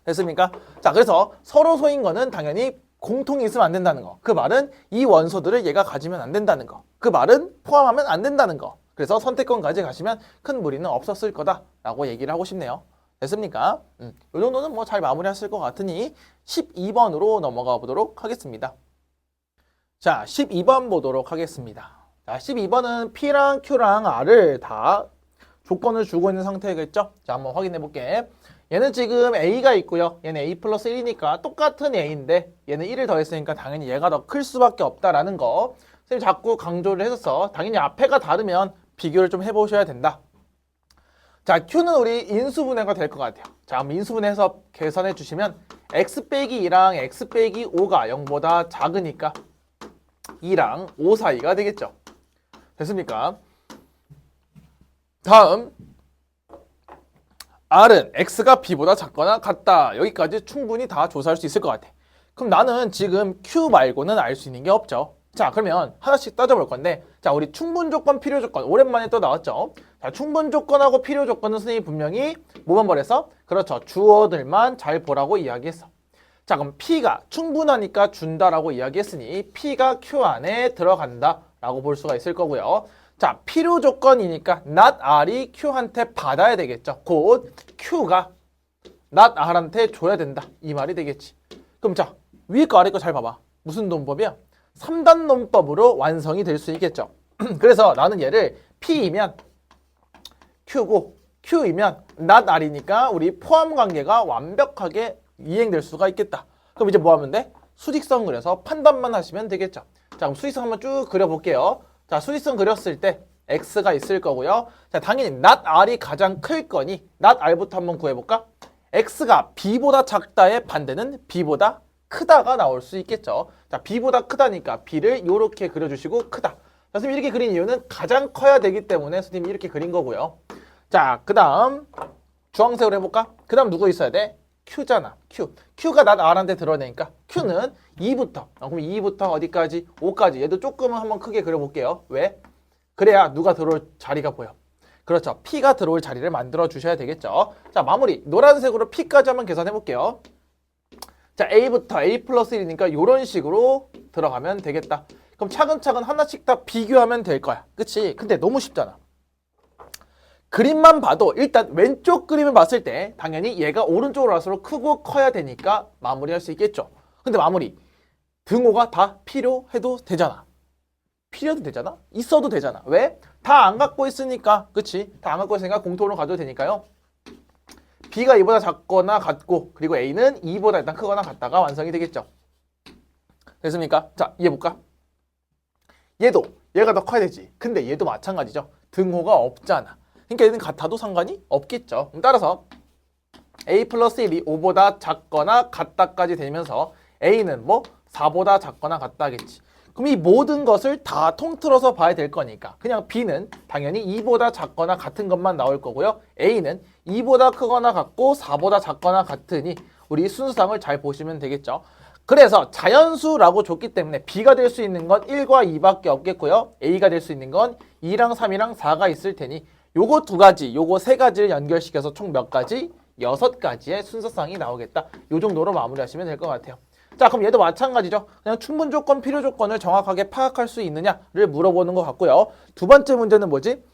됐습니까? 자, 그래서 서로소인 거는 당연히 공통이 있으면 안 된다는 거. 그 말은 이 원소들을 얘가 가지면 안 된다는 거. 그 말은 포함하면 안 된다는 거. 그래서 선택권까지 가시면 큰 무리는 없었을 거다라고 얘기를 하고 싶네요. 됐습니까? 이 정도는 뭐 잘 마무리했을 것 같으니 12번으로 넘어가 보도록 하겠습니다. 자, 12번 보도록 하겠습니다. 자, 12번은 P랑 Q랑 R을 다 조건을 주고 있는 상태겠죠? 자, 한번 확인해 볼게. 얘는 지금 A가 있고요. 얘는 A 플러스 1이니까 똑같은 A인데 얘는 1을 더했으니까 당연히 얘가 더 클 수밖에 없다라는 거 선생님이 자꾸 강조를 했었어. 당연히 앞에가 다르면 비교를 좀 해보셔야 된다. 자, Q는 우리 인수분해가 될 것 같아요. 자, 그럼 인수분해해서 계산해 주시면 X 빼기 2랑 X 빼기 5가 0보다 작으니까 2랑 5 사이가 되겠죠. 됐습니까? 다음 R은 X가 B보다 작거나 같다. 여기까지 충분히 다 조사할 수 있을 것 같아. 그럼 나는 지금 Q 말고는 알 수 있는 게 없죠. 자, 그러면 하나씩 따져볼 건데, 자, 우리 충분 조건, 필요 조건 오랜만에 또 나왔죠. 자, 충분 조건하고 필요 조건은 선생님이 분명히 뭐만 버렸어? 그렇죠. 주어들만 잘 보라고 이야기했어. 자, 그럼 P가 충분하니까 준다라고 이야기했으니 P가 Q 안에 들어간다라고 볼 수가 있을 거고요. 자, 필요 조건이니까 not R이 Q한테 받아야 되겠죠. 곧 Q가 not R한테 줘야 된다. 이 말이 되겠지. 그럼 자, 위에 거 아래 거 잘 봐봐. 무슨 논법이야? 3단 논법으로 완성이 될 수 있겠죠. 그래서 나는 얘를 P이면 Q고 Q이면 not R이니까 우리 포함 관계가 완벽하게 이행될 수가 있겠다. 그럼 이제 뭐 하면 돼? 수직선 그려서 판단만 하시면 되겠죠. 자, 그럼 수직선 한번 쭉 그려볼게요. 자, 수직선 그렸을 때 X가 있을 거고요. 자, 당연히 not R이 가장 클 거니 not R부터 한번 구해볼까? X가 B보다 작다의 반대는 B보다 크다가 나올 수 있겠죠. 자, B보다 크다니까 B를 이렇게 그려주시고 크다. 자, 선생님이 이렇게 그린 이유는 가장 커야 되기 때문에 선생님이 이렇게 그린 거고요. 자, 그 다음 주황색으로 해볼까? 그 다음 누구 있어야 돼? Q잖아. Q가 not R한테 들어내니까 Q는 2부터 그럼 2부터 어디까지? 5까지. 얘도 조금은 한번 크게 그려볼게요. 왜? 그래야 누가 들어올 자리가 보여. 그렇죠. P가 들어올 자리를 만들어 주셔야 되겠죠. 자, 마무리. 노란색으로 P까지 한번 계산해 볼게요. 자, A부터 A 플러스 1이니까 이런 식으로 들어가면 되겠다. 그럼 차근차근 하나씩 다 비교하면 될 거야. 그치? 근데 너무 쉽잖아. 그림만 봐도 일단 왼쪽 그림을 봤을 때 당연히 얘가 오른쪽으로 갈수록 크고 커야 되니까 마무리할 수 있겠죠. 근데 마무리. 등호가 다 필요해도 되잖아. 필요해도 되잖아? 있어도 되잖아. 왜? 다 안 갖고 있으니까. 그치? 다 안 갖고 있으니까 공통으로 가져도 되니까요. B가 2보다 작거나 같고 그리고 A는 2보다 일단 크거나 같다가 완성이 되겠죠. 됐습니까? 자, 이해 볼까? 얘가 더 커야 되지. 근데 얘도 마찬가지죠. 등호가 없잖아. 그러니까 얘는 같아도 상관이 없겠죠. 따라서 A 플러스 1이 5보다 작거나 같다까지 되면서 A는 뭐 4보다 작거나 같다겠지. 그럼 이 모든 것을 다 통틀어서 봐야 될 거니까 그냥 B는 당연히 2보다 작거나 같은 것만 나올 거고요. A는 2보다 크거나 같고 4보다 작거나 같으니 우리 순수상을 잘 보시면 되겠죠. 그래서 자연수라고 줬기 때문에 B가 될 수 있는 건 1과 2밖에 없겠고요. A가 될 수 있는 건 2랑 3이랑 4가 있을 테니 요거 두 가지, 요거 세 가지를 연결시켜서 총 몇 가지? 6가지의 순서상이 나오겠다. 요 정도로 마무리하시면 될 것 같아요. 자, 그럼 얘도 마찬가지죠. 그냥 충분 조건, 필요 조건을 정확하게 파악할 수 있느냐를 물어보는 것 같고요. 두 번째 문제는 뭐지?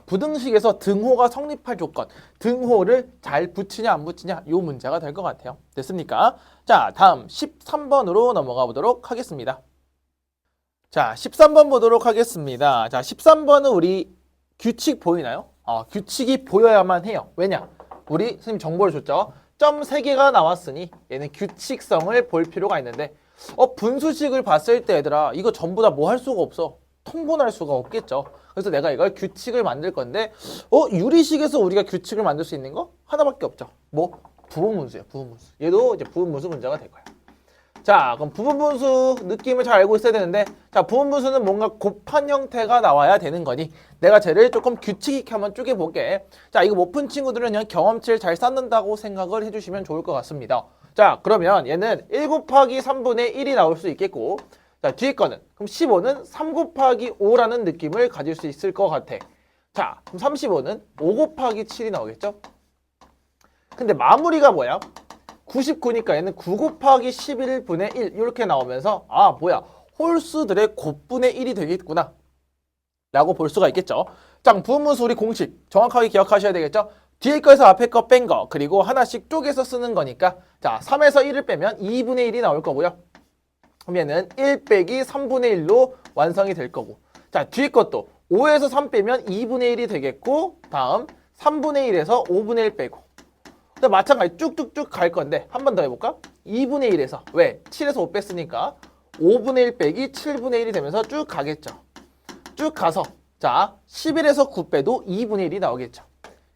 부등식에서 등호가 성립할 조건, 등호를 잘 붙이냐 안 붙이냐 이 문제가 될 것 같아요. 됐습니까? 자, 다음 13번으로 넘어가 보도록 하겠습니다. 자, 13번 보도록 하겠습니다. 자, 13번은 우리 규칙 보이나요? 규칙이 보여야만 해요. 왜냐? 우리 선생님 정보를 줬죠. 점 3개가 나왔으니 얘는 규칙성을 볼 필요가 있는데 분수식을 봤을 때 얘들아 이거 전부 다 뭐 할 수가 없어. 통분할 수가 없겠죠. 그래서 내가 이걸 규칙을 만들 건데 유리식에서 우리가 규칙을 만들 수 있는 거 하나밖에 없죠. 뭐? 부분분수예요. 부분분수. 얘도 이제 부분분수 문제가 될 거야. 자, 그럼 부분분수 느낌을 잘 알고 있어야 되는데, 자, 부분분수는 뭔가 곱한 형태가 나와야 되는 거니 내가 쟤를 조금 규칙 있게 한번 쪼개볼게. 자, 이거 못 푼 친구들은 그냥 경험치를 잘 쌓는다고 생각을 해주시면 좋을 것 같습니다. 자, 그러면 얘는 1 곱하기 3분의 1이 나올 수 있겠고, 자, 뒤에 거는 그럼 15는 3 곱하기 5라는 느낌을 가질 수 있을 것 같아. 자, 그럼 35는 5 곱하기 7이 나오겠죠? 근데 마무리가 뭐야? 99니까 얘는 9 곱하기 11분의 1 이렇게 나오면서 뭐야 홀수들의 곱분의 1이 되겠구나 라고 볼 수가 있겠죠. 자, 부분분수 우리 공식 정확하게 기억하셔야 되겠죠. 뒤에 거에서 앞에 거 뺀 거 그리고 하나씩 쪼개서 쓰는 거니까 자 3에서 1을 빼면 2분의 1이 나올 거고요. 그럼 얘는 1 빼기 3분의 1로 완성이 될 거고, 자 뒤에 것도 5에서 3 빼면 2분의 1이 되겠고, 다음 3분의 1에서 5분의 1 빼고 마찬가지 쭉쭉쭉 갈 건데 한 번 더 해볼까? 2분의 1에서 왜? 7에서 5 뺐으니까 5분의 1 빼기 7분의 1이 되면서 쭉 가겠죠. 쭉 가서 자 11에서 9 빼도 2분의 1이 나오겠죠.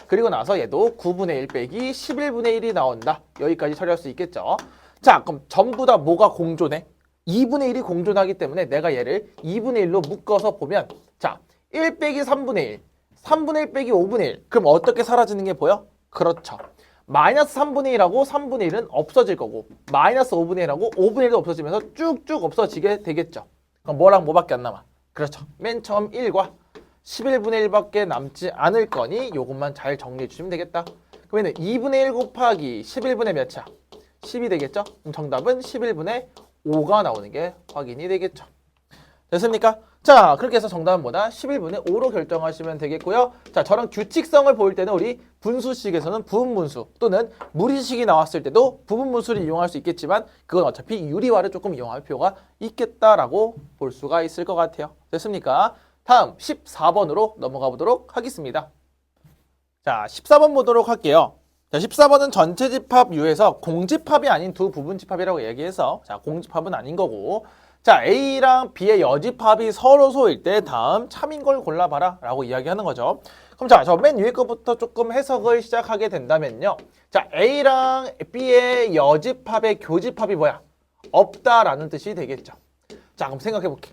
그리고 나서 얘도 9분의 1 빼기 11분의 1이 나온다. 여기까지 처리할 수 있겠죠. 자, 그럼 전부 다 뭐가 공존해? 2분의 1이 공존하기 때문에 내가 얘를 2분의 1로 묶어서 보면 자 1 빼기 3분의 1, 3분의 1 빼기 5분의 1 그럼 어떻게 사라지는 게 보여? 그렇죠. 마이너스 3분의 1하고 3분의 1은 없어질 거고 마이너스 5분의 1하고 5분의 1도 없어지면서 쭉쭉 없어지게 되겠죠. 그럼 뭐랑 뭐밖에 안 남아? 그렇죠. 맨 처음 1과 11분의 1밖에 남지 않을 거니 요것만 잘 정리해 주시면 되겠다. 그러면 2분의 1 곱하기 11분의 몇이야? 10이 되겠죠? 그럼 정답은 11분의 5가 나오는 게 확인이 되겠죠. 됐습니까? 자, 그렇게 해서 정답은 뭐다? 11분의 5로 결정하시면 되겠고요. 자, 저런 규칙성을 보일 때는 우리 분수식에서는 부분분수 또는 무리식이 나왔을 때도 부분분수를 이용할 수 있겠지만 그건 어차피 유리화를 조금 이용할 필요가 있겠다라고 볼 수가 있을 것 같아요. 됐습니까? 다음 14번으로 넘어가 보도록 하겠습니다. 자, 14번 보도록 할게요. 자, 14번은 전체 집합 U에서 공집합이 아닌 두 부분 집합이라고 얘기해서 자, 공집합은 아닌 거고, 자, A랑 B의 여집합이 서로 소일 때 다음 참인 걸 골라봐라 라고 이야기하는 거죠. 그럼 자, 저 맨 위에 거부터 조금 해석을 시작하게 된다면요. 자, A랑 B의 여집합의 교집합이 뭐야? 없다라는 뜻이 되겠죠. 자, 그럼 생각해 볼게.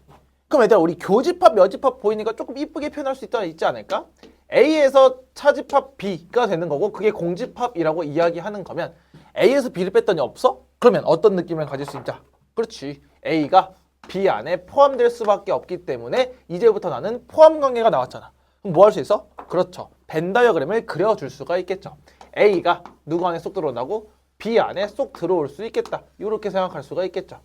그럼 얘들아, 우리 교집합, 여집합 보이니까 조금 이쁘게 표현할 수 있지 않을까? A에서 차집합 B가 되는 거고 그게 공집합이라고 이야기하는 거면 A에서 B를 뺐더니 없어? 그러면 어떤 느낌을 가질 수 있다? 그렇지. A가 B 안에 포함될 수밖에 없기 때문에 이제부터 나는 포함 관계가 나왔잖아. 그럼 뭐 할 수 있어? 그렇죠. 벤 다이어그램을 그려줄 수가 있겠죠. A가 누구 안에 쏙 들어온다고? B 안에 쏙 들어올 수 있겠다. 이렇게 생각할 수가 있겠죠.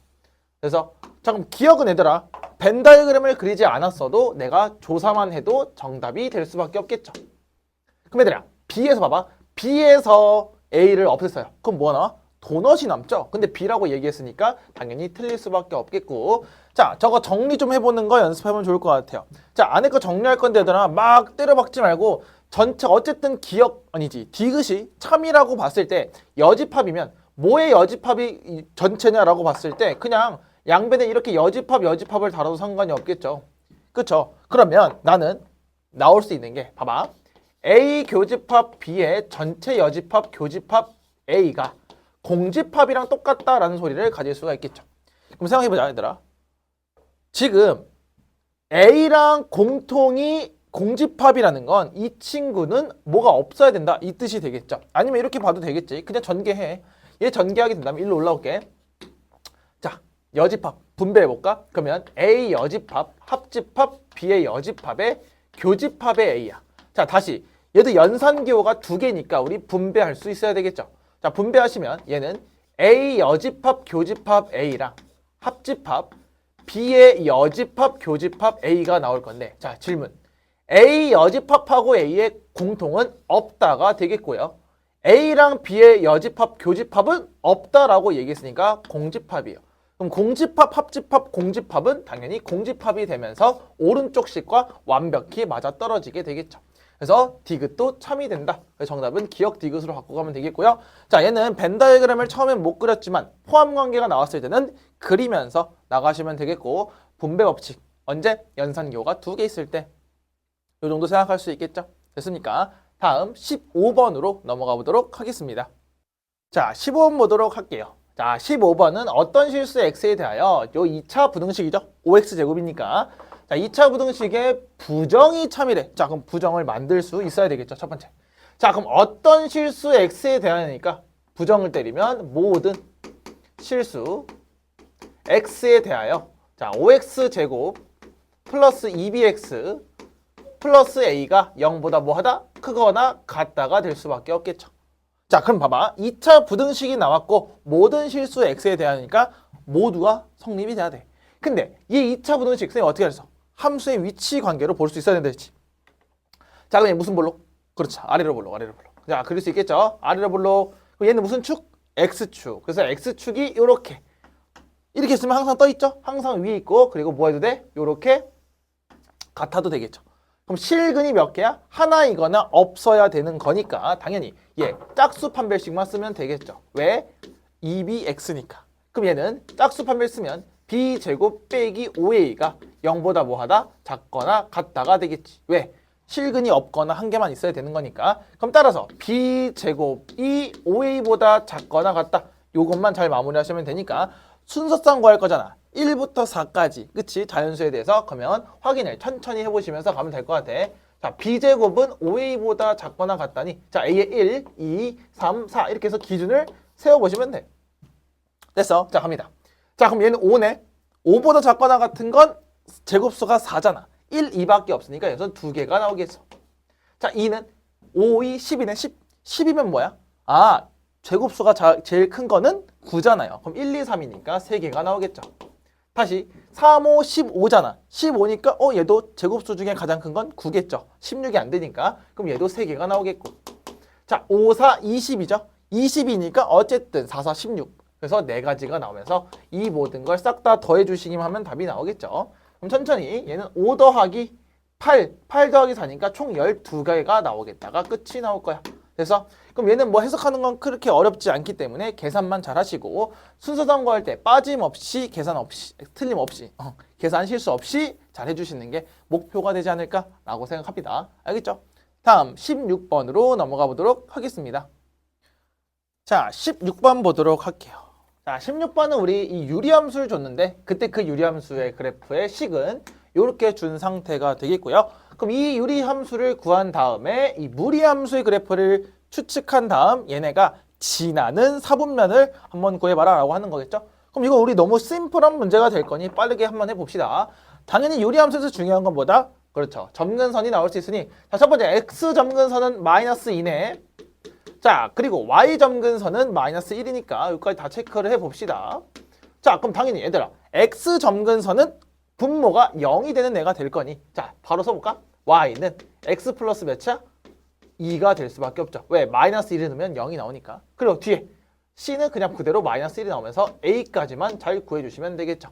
그래서 자, 그럼 기억은 얘들아, 벤 다이어그램을 그리지 않았어도 내가 조사만 해도 정답이 될 수밖에 없겠죠. 그럼 얘들아, B에서 봐봐. B에서 A를 없앴어요. 그럼 뭐 나와? 도넛이 남죠? 근데 B라고 얘기했으니까 당연히 틀릴 수밖에 없겠고, 자, 저거 정리 좀 해보는 거 연습하면 좋을 것 같아요. 자, 안에 거 정리할 건데 얘들아, 막 때려박지 말고 전체 어쨌든 디귿이 참이라고 봤을 때 여집합이면 뭐의 여집합이 전체냐라고 봤을 때 그냥 양변에 이렇게 여집합을 다뤄도 상관이 없겠죠. 그쵸? 그러면 나는 나올 수 있는 게 봐봐. A 교집합 B의 전체 여집합 교집합 A가 공집합이랑 똑같다라는 소리를 가질 수가 있겠죠. 그럼 생각해보자, 얘들아. 지금 A랑 공통이 공집합이라는 건 이 친구는 뭐가 없어야 된다 이 뜻이 되겠죠. 아니면 이렇게 봐도 되겠지. 그냥 전개해. 얘 전개하게 된다면 일로 올라올게. 자, 여집합 분배해볼까? 그러면 A 여집합 합집합 B의 여집합의 교집합의 A야. 자, 다시 얘도 연산기호가 2개니까 우리 분배할 수 있어야 되겠죠. 자, 분배하시면 얘는 A 여집합 교집합 A랑 합집합 B의 여집합 교집합 A가 나올 건데, 자, 질문. A 여집합하고 A의 공통은 없다가 되겠고요. A랑 B의 여집합 교집합은 없다라고 얘기했으니까 공집합이에요. 그럼 공집합, 합집합, 공집합은 당연히 공집합이 되면서 오른쪽 식과 완벽히 맞아떨어지게 되겠죠. 그래서 디귿도 참이 된다. 그래서 정답은 기억 디귿으로 갖고 가면 되겠고요. 자, 얘는 벤 다이어그램을 처음엔 못 그렸지만 포함 관계가 나왔을 때는 그리면서 나가시면 되겠고, 분배 법칙 언제? 연산교가 2개 있을 때 이 정도 생각할 수 있겠죠. 됐습니까? 다음 15번으로 넘어가 보도록 하겠습니다. 자, 15번 보도록 할게요. 자, 15번은 어떤 실수 x에 대하여 요 2차 부등식이죠. 5x제곱이니까. 자, 2차 부등식에 부정이 참이래. 자, 그럼 부정을 만들 수 있어야 되겠죠. 첫 번째. 자, 그럼 어떤 실수 x에 대하여니까 부정을 때리면 모든 실수 x에 대하여, 자, 5x제곱 플러스 2bx 플러스 a가 0보다 뭐하다? 크거나 같다가 될 수밖에 없겠죠. 자, 그럼 봐봐. 2차 부등식이 나왔고 모든 실수 x에 대하니까 모두가 성립이 돼야 돼. 근데 이 2차 부등식 선생님 어떻게 했어? 함수의 위치 관계로 볼 수 있어야 된다 했지. 자, 그럼 얘 무슨 볼록? 그렇죠. 아래로 볼록, 아래로 볼록. 자, 그릴 수 있겠죠? 아래로 볼록. 그럼 얘는 무슨 축? x축. 그래서 x축이 요렇게. 이렇게 있으면 항상 떠 있죠? 항상 위에 있고, 그리고 뭐 해도 돼? 요렇게 같아도 되겠죠. 그럼 실근이 몇 개야? 하나이거나 없어야 되는 거니까 당연히 얘 짝수 판별식만 쓰면 되겠죠. 왜? 2bx니까. 그럼 얘는 짝수 판별 쓰면 b제곱 빼기 5a가 0보다 뭐하다? 작거나 같다가 되겠지. 왜? 실근이 없거나 한 개만 있어야 되는 거니까. 그럼 따라서 b제곱이 5a보다 작거나 같다. 요것만 잘 마무리하시면 되니까 순서상 구할 거잖아. 1부터 4까지. 그치? 자연수에 대해서 그러면 확인을 천천히 해보시면서 가면 될 것 같아. 자, b제곱은 5a보다 작거나 같다니. 자, a의 1, 2, 3, 4 이렇게 해서 기준을 세워보시면 돼. 됐어. 자, 갑니다. 자, 그럼 얘는 5네. 5보다 작거나 같은 건 제곱수가 4잖아. 1, 2밖에 없으니까 여기서 2개가 나오겠어. 자, 2는 5, 2, 10이네. 10. 10이면 뭐야? 아, 제곱수가 제일 큰 거는 9잖아요. 그럼 1, 2, 3이니까 3개가 나오겠죠. 다시 3, 5, 15잖아. 15니까 얘도 제곱수 중에 가장 큰 건 9겠죠. 16이 안 되니까. 그럼 얘도 3개가 나오겠고. 자, 5, 4, 20이죠. 20이니까 어쨌든 4, 4, 16. 그래서 4가지가 나오면서 이 모든 걸 싹 다 더해 주시기만 하면 답이 나오겠죠. 그럼 천천히 얘는 5 더하기 8, 8 더하기 4니까 총 12개가 나오겠다가 끝이 나올 거야. 그래서 그럼 얘는 뭐 해석하는 건 그렇게 어렵지 않기 때문에 계산만 잘 하시고 순서상 구할 때 빠짐없이 계산 없이 틀림없이 계산 실수 없이 잘 해주시는 게 목표가 되지 않을까라고 생각합니다. 알겠죠? 다음 16번으로 넘어가 보도록 하겠습니다. 자, 16번 보도록 할게요. 자, 16번은 우리 이 유리함수를 줬는데 그때 그 유리함수의 그래프의 식은 이렇게 준 상태가 되겠고요. 그럼 이 유리함수를 구한 다음에 이 무리함수의 그래프를 추측한 다음 얘네가 지나는 사분면을 한번 구해봐라 라고 하는 거겠죠. 그럼 이거 우리 너무 심플한 문제가 될 거니 빠르게 한번 해봅시다. 당연히 유리함수에서 중요한 건 뭐다? 그렇죠. 점근선이 나올 수 있으니 자, 첫 번째 x 점근선은 마이너스 2네. 자, 그리고 y 점근선은 마이너스 1이니까 여기까지 다 체크를 해봅시다. 자, 그럼 당연히 얘들아 x 점근선은 분모가 0이 되는 애가 될 거니 자, 바로 써볼까? y는 x 플러스 몇이야? 2가 될 수밖에 없죠. 왜? 마이너스 1을 넣으면 0이 나오니까. 그리고 뒤에 c는 그냥 그대로 마이너스 1이 나오면서 a까지만 잘 구해주시면 되겠죠.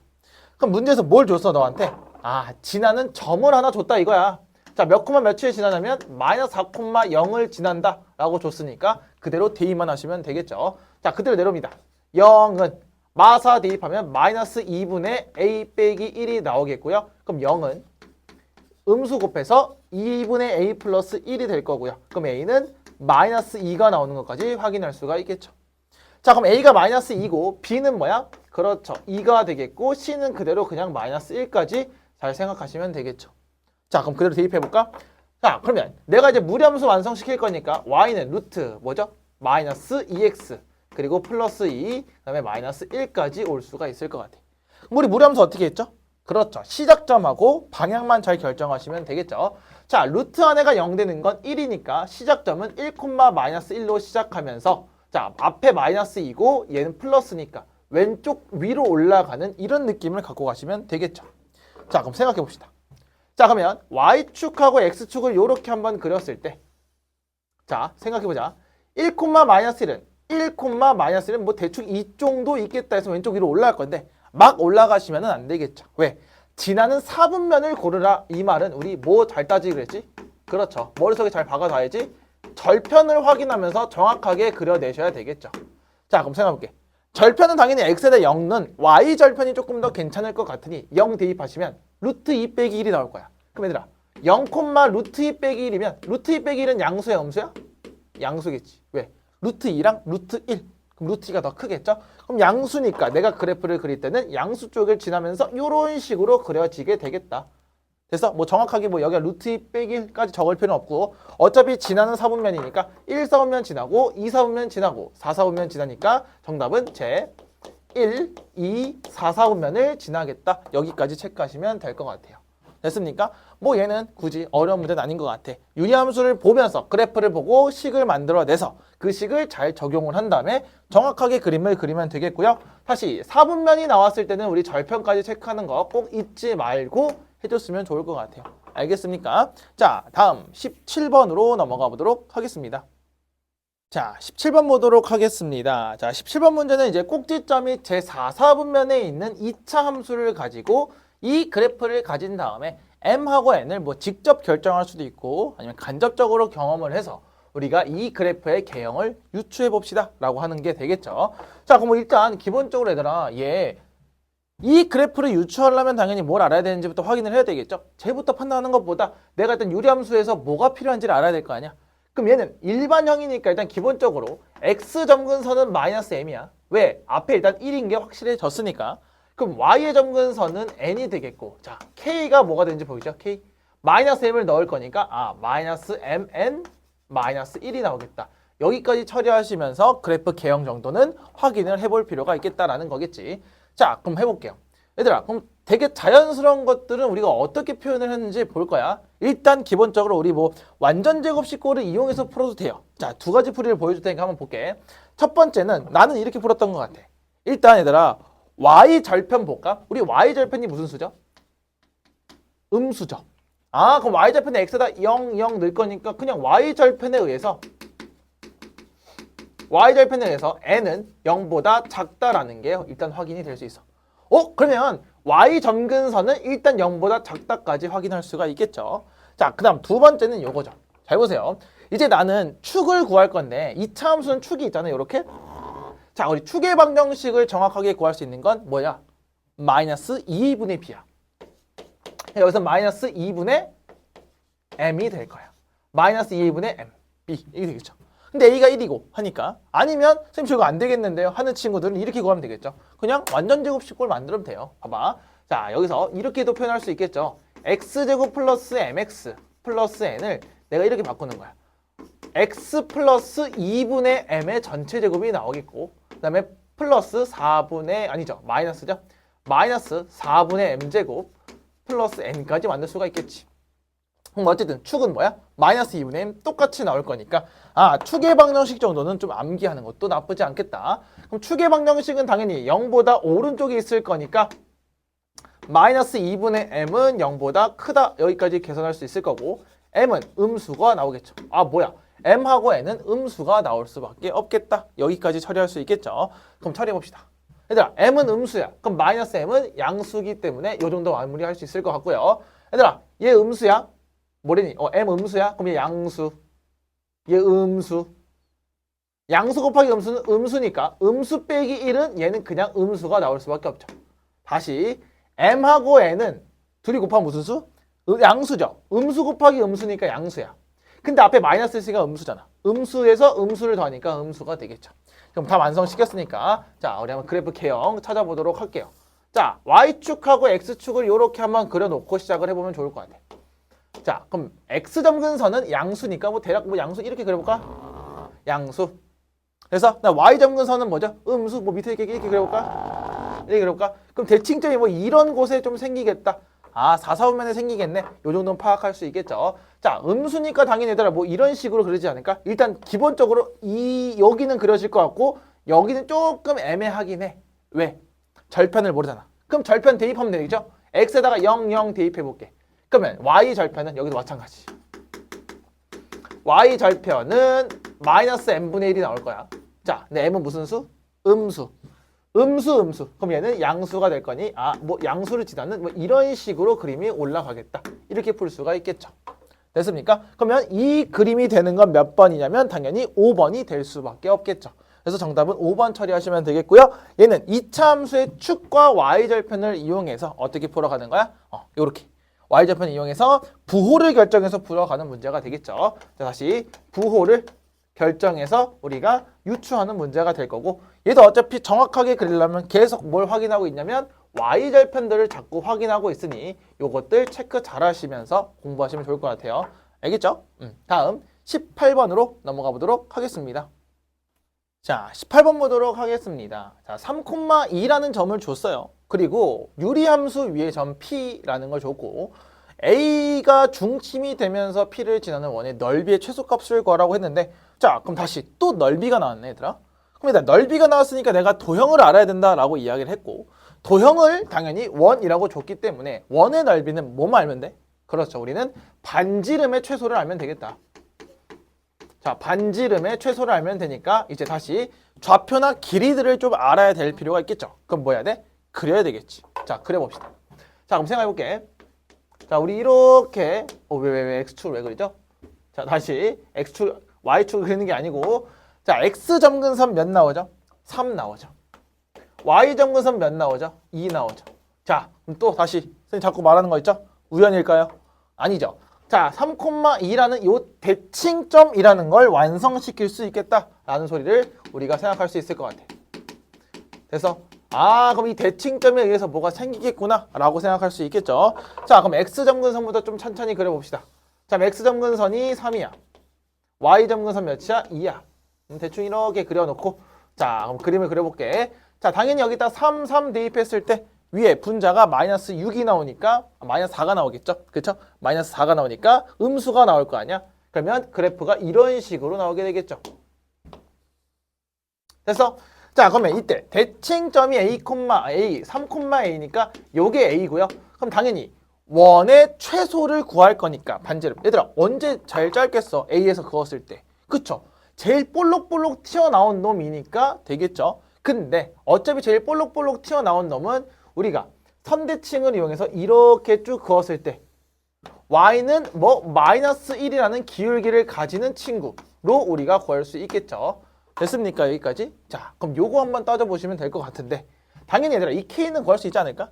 그럼 문제에서 뭘 줬어 너한테? 아, 지나는 점을 하나 줬다 이거야. 자, 몇 콤마 몇초에 지나냐면 마이너스 4,0을 지난다 라고 줬으니까 그대로 대입만 하시면 되겠죠. 자, 그대로 내려옵니다. 0은 마사 대입하면 마이너스 2분의 a 빼기 1이 나오겠고요. 그럼 0은 음수 곱해서 2분의 a 플러스 1이 될 거고요. 그럼 a는 마이너스 2가 나오는 것까지 확인할 수가 있겠죠. 자, 그럼 a가 마이너스 2고 b는 뭐야? 그렇죠. 2가 되겠고 c는 그대로 그냥 마이너스 1까지 잘 생각하시면 되겠죠. 자, 그럼 그대로 대입해볼까? 자, 그러면 내가 이제 무리함수 완성시킬 거니까 y는 루트 뭐죠? 마이너스 2x 그리고 플러스 2, 그 다음에 마이너스 1까지 올 수가 있을 것 같아. 우리 무리함수 어떻게 했죠? 그렇죠. 시작점하고 방향만 잘 결정하시면 되겠죠. 자, 루트 안에가 0 되는 건 1이니까 시작점은 1, 마이너스 1로 시작하면서 자, 앞에 마이너스 2고 얘는 플러스니까 왼쪽 위로 올라가는 이런 느낌을 갖고 가시면 되겠죠. 자, 그럼 생각해 봅시다. 자, 그러면 y축하고 x축을 이렇게 한번 그렸을 때, 자, 생각해 보자. 1, -1은 1, -1은 뭐 대충 이 정도 있겠다 해서 왼쪽 위로 올라갈 건데 막 올라가시면 안 되겠죠. 왜? 지나는 4분면을 고르라. 이 말은 우리 뭐 잘 따지기 그랬지? 그렇죠. 머릿속에 잘 박아놔야지. 절편을 확인하면서 정확하게 그려내셔야 되겠죠. 자, 그럼 생각해볼게. 절편은 당연히 x에 대해 0는 y절편이 조금 더 괜찮을 것 같으니 0 대입하시면 루트 2 빼기 1이 나올 거야. 그럼 얘들아 0, 루트 2 빼기 1이면 루트 2 빼기 1은 양수야 음수야? 양수겠지. 왜? 루트 2랑 루트 1. 그럼 루트 2가 더 크겠죠? 그럼 양수니까 내가 그래프를 그릴 때는 양수 쪽을 지나면서 이런 식으로 그려지게 되겠다. 그래서 뭐 정확하게 뭐 여기가 루트 2 빼기 1까지 적을 필요는 없고 어차피 지나는 4분면이니까 1, 4분면 지나고 2, 4분면 지나고 4, 4분면 지나니까 정답은 제 1, 2, 4, 4분면을 지나겠다. 여기까지 체크하시면 될 것 같아요. 됐습니까? 뭐 얘는 굳이 어려운 문제는 아닌 것 같아. 유리함수를 보면서 그래프를 보고 식을 만들어내서 그 식을 잘 적용을 한 다음에 정확하게 그림을 그리면 되겠고요. 다시 4분면이 나왔을 때는 우리 절편까지 체크하는 거 꼭 잊지 말고 해줬으면 좋을 것 같아요. 알겠습니까? 자, 다음 17번으로 넘어가 보도록 하겠습니다. 자, 17번 보도록 하겠습니다. 자, 17번 문제는 이제 꼭지점이 제4사분면에 있는 2차 함수를 가지고 이 그래프를 가진 다음에 m하고 n을 뭐 직접 결정할 수도 있고 아니면 간접적으로 경험을 해서 우리가 이 그래프의 개형을 유추해 봅시다 라고 하는 게 되겠죠. 자, 그럼 일단 기본적으로 얘들아 이 그래프를 유추하려면 당연히 뭘 알아야 되는지부터 확인을 해야 되겠죠. 쟤부터 판단하는 것보다 내가 일단 유리함수에서 뭐가 필요한지를 알아야 될 거 아니야. 그럼 얘는 일반형이니까 일단 기본적으로 x점근선은 마이너스 m이야. 왜? 앞에 일단 1인 게 확실해졌으니까. 그럼 y의 점근선은 n이 되겠고, 자, k가 뭐가 되는지 보이죠? k 마이너스 m을 넣을 거니까 마이너스 mn 마이너스 1이 나오겠다. 여기까지 처리하시면서 그래프 개형 정도는 확인을 해볼 필요가 있겠다라는 거겠지. 자, 그럼 해볼게요. 얘들아, 그럼 되게 자연스러운 것들은 우리가 어떻게 표현을 했는지 볼 거야. 일단 기본적으로 우리 뭐 완전 제곱식꼴을 이용해서 풀어도 돼요. 자, 두 가지 풀이를 보여줄 테니까 한번 볼게. 첫 번째는 나는 이렇게 풀었던 것 같아. 일단 얘들아 y절편 볼까? 우리 y절편이 무슨 수죠? 음수죠. 그럼 y절편에 x에다 0, 0 넣을 거니까 그냥 y절편에 의해서 n은 0보다 작다라는 게 일단 확인이 될 수 있어. 그러면 y점근선은 일단 0보다 작다까지 확인할 수가 있겠죠. 자, 그 다음 두 번째는 요거죠. 잘 보세요. 이제 나는 축을 구할 건데 2차 함수는 축이 있잖아요. 이렇게. 자, 우리 축의 방정식을 정확하게 구할 수 있는 건 뭐야? 마이너스 2분의 b야. 여기서 마이너스 2분의 m이 될 거야. 마이너스 2분의 m, b 이게 되겠죠. 근데 a가 1이고 하니까 아니면 선생님 저거 안 되겠는데요 하는 친구들은 이렇게 구하면 되겠죠. 그냥 완전 제곱식꼴 만들면 돼요. 봐봐. 자, 여기서 이렇게도 표현할 수 있겠죠. x제곱 플러스 mx 플러스 n을 내가 이렇게 바꾸는 거야. x 플러스 2분의 m의 전체 제곱이 나오겠고 그 다음에 플러스 4분의 아니죠. 마이너스죠. 마이너스 4분의 m제곱 플러스 n까지 만들 수가 있겠지. 그럼 어쨌든 축은 뭐야? 마이너스 2분의 m 똑같이 나올 거니까 축의 방정식 정도는 좀 암기하는 것도 나쁘지 않겠다. 그럼 축의 방정식은 당연히 0보다 오른쪽에 있을 거니까 마이너스 2분의 m은 0보다 크다. 여기까지 계산할 수 있을 거고 m은 음수가 나오겠죠. 뭐야? m하고 n은 음수가 나올 수밖에 없겠다. 여기까지 처리할 수 있겠죠. 그럼 처리해봅시다. 얘들아 m은 음수야. 그럼 마이너스 m은 양수기 때문에 이 정도 마무리할 수 있을 것 같고요. 얘들아 얘 음수야. 뭐래니? m 음수야? 그럼 얘 양수. 얘 음수. 양수 곱하기 음수는 음수니까 음수 빼기 1은 얘는 그냥 음수가 나올 수밖에 없죠. 다시 m하고 n은 둘이 곱하면 무슨 수? 양수죠. 음수 곱하기 음수니까 양수야. 근데 앞에 마이너스 C가 음수잖아. 음수에서 음수를 더하니까 음수가 되겠죠. 그럼 다 완성시켰으니까 자, 우리 한번 그래프 개형 찾아보도록 할게요. 자, Y축하고 X축을 이렇게 한번 그려놓고 시작을 해보면 좋을 것 같아. 자, 그럼 X점근선은 양수니까 뭐 대략 뭐 양수 이렇게 그려볼까? 양수. 그래서 나 Y점근선은 뭐죠? 음수. 뭐 밑에 이렇게 그려볼까? 이렇게 그려볼까? 그럼 대칭점이 뭐 이런 곳에 좀 생기겠다. 아, 4, 4분면에 생기겠네. 요 정도는 파악할 수 있겠죠. 자, 음수니까 당연히 얘들아 뭐 이런 식으로 그러지 않을까? 일단 기본적으로 여기는 그려질 것 같고 여기는 조금 애매하긴 해. 왜? 절편을 모르잖아. 그럼 절편 대입하면 되겠죠? x에다가 0, 0 대입해 볼게. 그러면 y 절편은 여기도 마찬가지. y 절편은 마이너스 n분의 1이 나올 거야. 자, 근데 m은 무슨 수? 음수. 음수. 그럼 얘는 양수가 될 거니, 아, 뭐 양수를 지나는 뭐 이런 식으로 그림이 올라가겠다. 이렇게 풀 수가 있겠죠. 됐습니까? 그러면 이 그림이 되는 건 몇 번이냐면 당연히 5번이 될 수밖에 없겠죠. 그래서 정답은 5번 처리하시면 되겠고요. 얘는 이차 함수의 축과 y절편을 이용해서 어떻게 풀어가는 거야? 요렇게. y절편을 이용해서 부호를 결정해서 풀어가는 문제가 되겠죠. 자, 다시 부호를 결정해서 우리가 유추하는 문제가 될 거고 얘도 어차피 정확하게 그리려면 계속 뭘 확인하고 있냐면 y절편들을 자꾸 확인하고 있으니 요것들 체크 잘 하시면서 공부하시면 좋을 것 같아요. 알겠죠? 다음 18번으로 넘어가 보도록 하겠습니다. 자, 18번 보도록 하겠습니다. 자, 3,2라는 점을 줬어요. 그리고 유리함수 위에 점 P라는 걸 줬고 A가 중심이 되면서 P를 지나는 원의 넓이의 최소값을 구하라고 했는데 자, 그럼 다시 또 넓이가 나왔네, 얘들아. 그럼 일단 넓이가 나왔으니까 내가 도형을 알아야 된다라고 이야기를 했고 도형을 당연히 원이라고 줬기 때문에 원의 넓이는 뭐만 알면 돼? 그렇죠. 우리는 반지름의 최소를 알면 되겠다. 자, 반지름의 최소를 알면 되니까 이제 다시 좌표나 길이들을 좀 알아야 될 필요가 있겠죠. 그럼 뭐 해야 돼? 그려야 되겠지. 자, 그려봅시다. 자, 그럼 생각해볼게. 자, 우리 이렇게 왜 X축을 왜 그리죠? 자, 다시 X축, Y축을 그리는 게 아니고 자, X점근선 몇 나오죠? 3 나오죠. Y점근선 몇 나오죠? 2 나오죠. 자, 그럼 또 다시 선생님 자꾸 말하는 거 있죠? 우연일까요? 아니죠. 자, 3,2라는 요 대칭점이라는 걸 완성시킬 수 있겠다라는 소리를 우리가 생각할 수 있을 것 같아. 그래서 그럼 이 대칭점에 의해서 뭐가 생기겠구나 라고 생각할 수 있겠죠. 자, 그럼 X점근선부터 좀 천천히 그려봅시다. 자, X점근선이 3이야. Y점근선 몇이야? 2야. 대충 이렇게 그려놓고 자, 그럼 그림을 그려볼게. 자, 당연히 여기다 3, 3 대입했을 때 위에 분자가 마이너스 6이 나오니까 마이너스 4가 나오겠죠? 그렇죠? 마이너스 4가 나오니까 음수가 나올 거 아니야? 그러면 그래프가 이런 식으로 나오게 되겠죠. 됐어? 자, 그러면 이때 대칭점이 A, 3,A니까 요게 A고요. 그럼 당연히 원의 최소를 구할 거니까 반지름. 얘들아, 언제 제일 짧겠어? A에서 그었을 때. 그쵸? 제일 볼록볼록 튀어나온 놈이니까 되겠죠? 근데 어차피 제일 볼록볼록 튀어나온 놈은 우리가 선대칭을 이용해서 이렇게 쭉 그었을 때 y는 뭐 마이너스 1이라는 기울기를 가지는 친구로 우리가 구할 수 있겠죠. 됐습니까? 여기까지? 자, 그럼 요거 한번 따져보시면 될 것 같은데 당연히 얘들아 이 k는 구할 수 있지 않을까?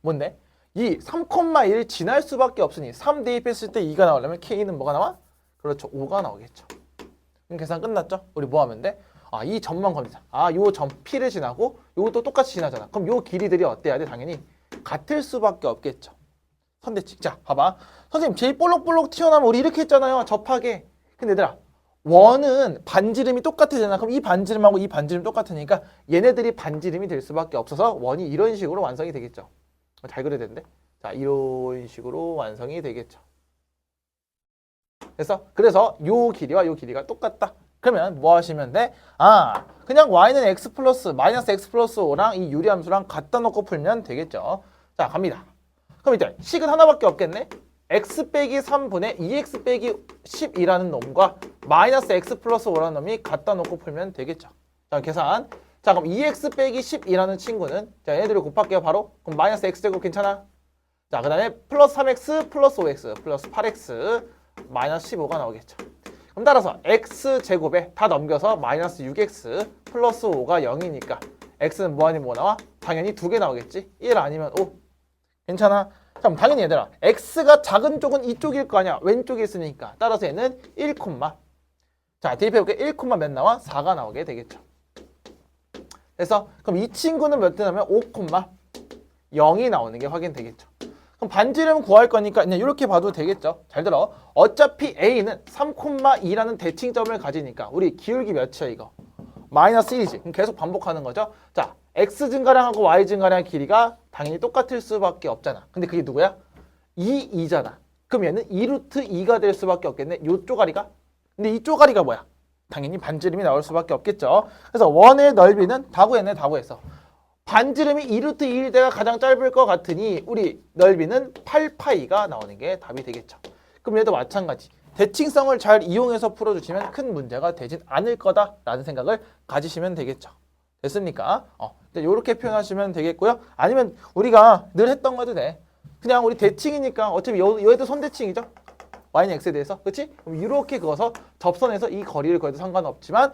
뭔데? 이 3,1을 지날 수밖에 없으니 3 대입했을 때 2가 나오려면 k는 뭐가 나와? 그렇죠. 5가 나오겠죠. 그럼 계산 끝났죠? 우리 뭐 하면 돼? 이 점만 검사. 요 점 P를 지나고 요것도 똑같이 지나잖아. 그럼 요 길이들이 어때야 돼? 당연히 같을 수밖에 없겠죠. 선대칭. 자, 봐봐. 선생님 제일 볼록볼록 튀어나오면 우리 이렇게 했잖아요. 접하게. 근데 얘들아 원은 반지름이 똑같아잖아. 그럼 이 반지름하고 이 반지름 똑같으니까 얘네들이 반지름이 될 수밖에 없어서 원이 이런 식으로 완성이 되겠죠. 잘 그려야 되는데. 자, 이런 식으로 완성이 되겠죠. 그래서 요 길이와 요 길이가 똑같다. 그러면 뭐 하시면 돼? 그냥 y는 x 플러스 마이너스 x 플러스 5랑 이 유리함수랑 갖다 놓고 풀면 되겠죠. 자, 갑니다. 그럼 일단 식은 하나밖에 없겠네. x 빼기 3분의 2x 빼기 12라는 놈과 마이너스 x 플러스 5라는 놈이 갖다 놓고 풀면 되겠죠. 자, 계산. 자, 그럼 2x 빼기 12라는 친구는 자, 얘네들을 곱할게요, 바로. 그럼 마이너스 x제곱 괜찮아? 자, 그 다음에 플러스 3x 플러스 5x 플러스 8x 마이너스 15가 나오겠죠. 그럼 따라서 x제곱에 다 넘겨서 마이너스 6x 플러스 5가 0이니까 x는 뭐 아니면 뭐 나와? 당연히 2개 나오겠지. 1 아니면 5. 괜찮아? 자, 그럼 당연히 얘들아 x가 작은 쪽은 이쪽일 거 아니야. 왼쪽에 있으니까. 따라서 얘는 1, 자, 대입해볼게. 1, 몇 나와? 4가 나오게 되겠죠. 그래서 그럼 이 친구는 몇 대 나오면 5, 0이 나오는 게 확인되겠죠. 그럼 반지름 구할 거니까 그냥 이렇게 봐도 되겠죠. 잘 들어. 어차피 A는 3,2라는 대칭점을 가지니까 우리 기울기 몇이야 이거? 마이너스 1이지. 그럼 계속 반복하는 거죠. 자, X 증가량하고 Y 증가량의 길이가 당연히 똑같을 수밖에 없잖아. 근데 그게 누구야? 2잖아. 그럼 얘는 2루트 2가 될 수밖에 없겠네. 요 쪼가리가. 근데 이 쪼가리가 뭐야? 당연히 반지름이 나올 수밖에 없겠죠. 그래서 원의 넓이는 다 구했네. 다 구했어. 반지름이 2루트 2일 때가 가장 짧을 것 같으니 우리 넓이는 8파이가 나오는 게 답이 되겠죠. 그럼 얘도 마찬가지. 대칭성을 잘 이용해서 풀어주시면 큰 문제가 되진 않을 거다라는 생각을 가지시면 되겠죠. 됐습니까? 이렇게 표현하시면 되겠고요. 아니면 우리가 늘 했던 거도 돼. 그냥 우리 대칭이니까 어차피 얘도 선대칭이죠. y는 x에 대해서. 그치? 그럼 이렇게 그어서 접선에서 이 거리를 그어도 상관없지만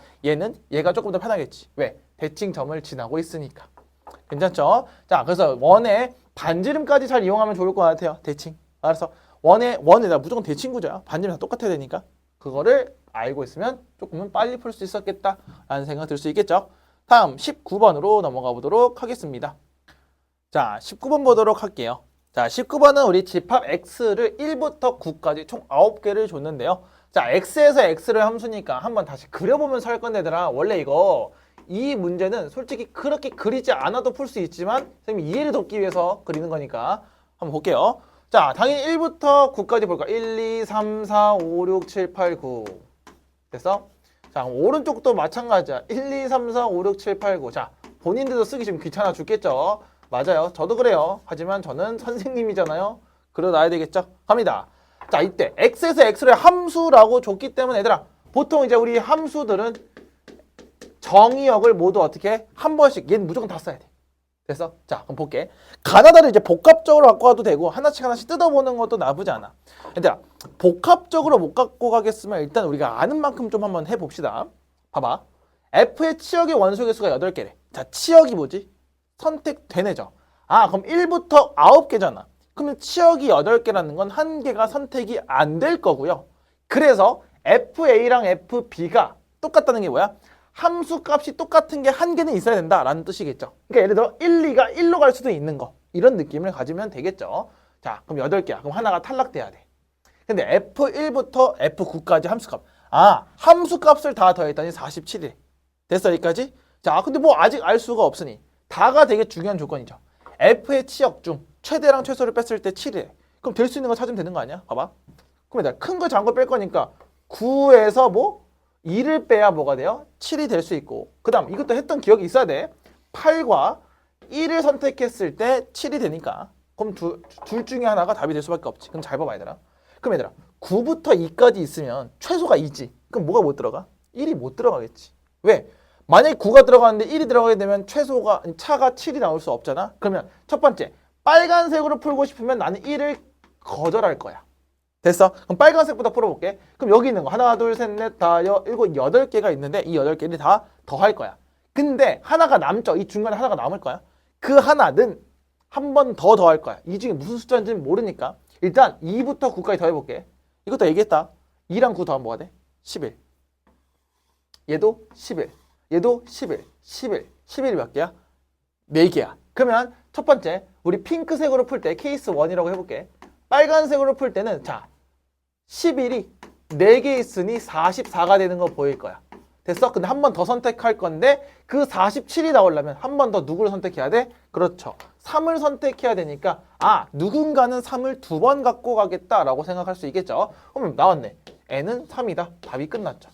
얘가 조금 더 편하겠지. 왜? 대칭점을 지나고 있으니까. 괜찮죠? 자, 그래서 원의 반지름까지 잘 이용하면 좋을 것 같아요. 대칭. 알았어. 원에다 무조건 대칭 구조야. 반지름 다 똑같아야 되니까. 그거를 알고 있으면 조금은 빨리 풀 수 있었겠다라는 생각 들 수 있겠죠. 다음 19번으로 넘어가 보도록 하겠습니다. 자, 19번 보도록 할게요. 자, 19번은 우리 집합 x를 1부터 9까지 총 9개를 줬는데요. 자, x에서 x를 함수니까 한번 다시 그려보면서 할 건데 얘들아, 원래 이 문제는 솔직히 그렇게 그리지 않아도 풀 수 있지만 선생님이 이해를 돕기 위해서 그리는 거니까 한번 볼게요. 자, 당연히 1부터 9까지 볼까? 1, 2, 3, 4, 5, 6, 7, 8, 9 됐어? 자, 오른쪽도 마찬가지야. 1, 2, 3, 4, 5, 6, 7, 8, 9 자, 본인들도 쓰기 좀 귀찮아 죽겠죠? 맞아요. 저도 그래요. 하지만 저는 선생님이잖아요. 그러놔야 되겠죠? 갑니다. 자, 이때 x에서 x를 함수라고 줬기 때문에 얘들아, 보통 이제 우리 함수들은 정의역을 모두 어떻게 한 번씩 얘는 무조건 다 써야 돼. 됐어? 자, 그럼 볼게. 가나다를 이제 복합적으로 갖고 와도 되고 하나씩 뜯어보는 것도 나쁘지 않아. 얘들아, 복합적으로 못 갖고 가겠으면 일단 우리가 아는 만큼 좀 한번 해봅시다. 봐봐. f의 치역의 원소 개수가 8개래. 자, 치역이 뭐지? 선택되네죠. 아, 그럼 1부터 9개잖아. 그러면 치역이 8개라는 건 한 개가 선택이 안 될 거고요. 그래서 FA랑 FB가 똑같다는 게 뭐야? 함수 값이 똑같은 게 한 개는 있어야 된다라는 뜻이겠죠. 그러니까 예를 들어 1, 2가 1로 갈 수도 있는 거. 이런 느낌을 가지면 되겠죠. 자, 그럼 8개야. 그럼 하나가 탈락돼야 돼. 근데 F1부터 F9까지 함수값. 아, 함수값을 다 더했더니 47이래. 됐어, 여기까지? 자, 근데 뭐 아직 알 수가 없으니 다가 되게 중요한 조건이죠. F의 치역 중 최대랑 최소를 뺐을 때 7이래. 그럼 될 수 있는 거 찾으면 되는 거 아니야? 봐봐. 그럼 내가 큰 거 작은 거 뺄 거니까 9에서 뭐 2를 빼야 뭐가 돼요? 7이 될 수 있고, 그 다음 이것도 했던 기억이 있어야 돼. 8과 1을 선택했을 때 7이 되니까 그럼 둘 중에 하나가 답이 될 수밖에 없지. 그럼 잘 봐봐 얘들아. 그럼 얘들아 9부터 2까지 있으면 최소가 2지. 그럼 뭐가 못 들어가? 1이 못 들어가겠지. 왜? 만약에 9가 들어가는데 1이 들어가게 되면 차가 7이 나올 수 없잖아. 그러면 첫 번째, 빨간색으로 풀고 싶으면 나는 1을 거절할 거야. 됐어? 그럼 빨간색부터 풀어볼게. 그럼 여기 있는 거 하나, 둘, 셋, 넷, 다, 일곱, 8개가 있는데 이 8개를 다 더할 거야. 근데 하나가 남죠. 이 중간에 하나가 남을 거야. 그 하나는 한 번 더 더할 거야. 이 중에 무슨 숫자인지는 모르니까 일단 2부터 9까지 더해볼게. 이것도 얘기했다. 2랑 9 더하면 뭐가 돼? 11. 얘도 11. 얘도 11. 11. 11이 몇 개야? 4개야. 그러면 첫 번째, 우리 핑크색으로 풀 때 케이스 1이라고 해볼게. 빨간색으로 풀 때는 자 11이 4개 있으니 44가 되는 거 보일 거야. 됐어? 근데 한 번 더 선택할 건데 그 47이 나오려면 한 번 더 누구를 선택해야 돼? 그렇죠. 3을 선택해야 되니까 아, 누군가는 3을 2번 갖고 가겠다라고 생각할 수 있겠죠. 그럼 나왔네. n은 3이다. 답이 끝났죠.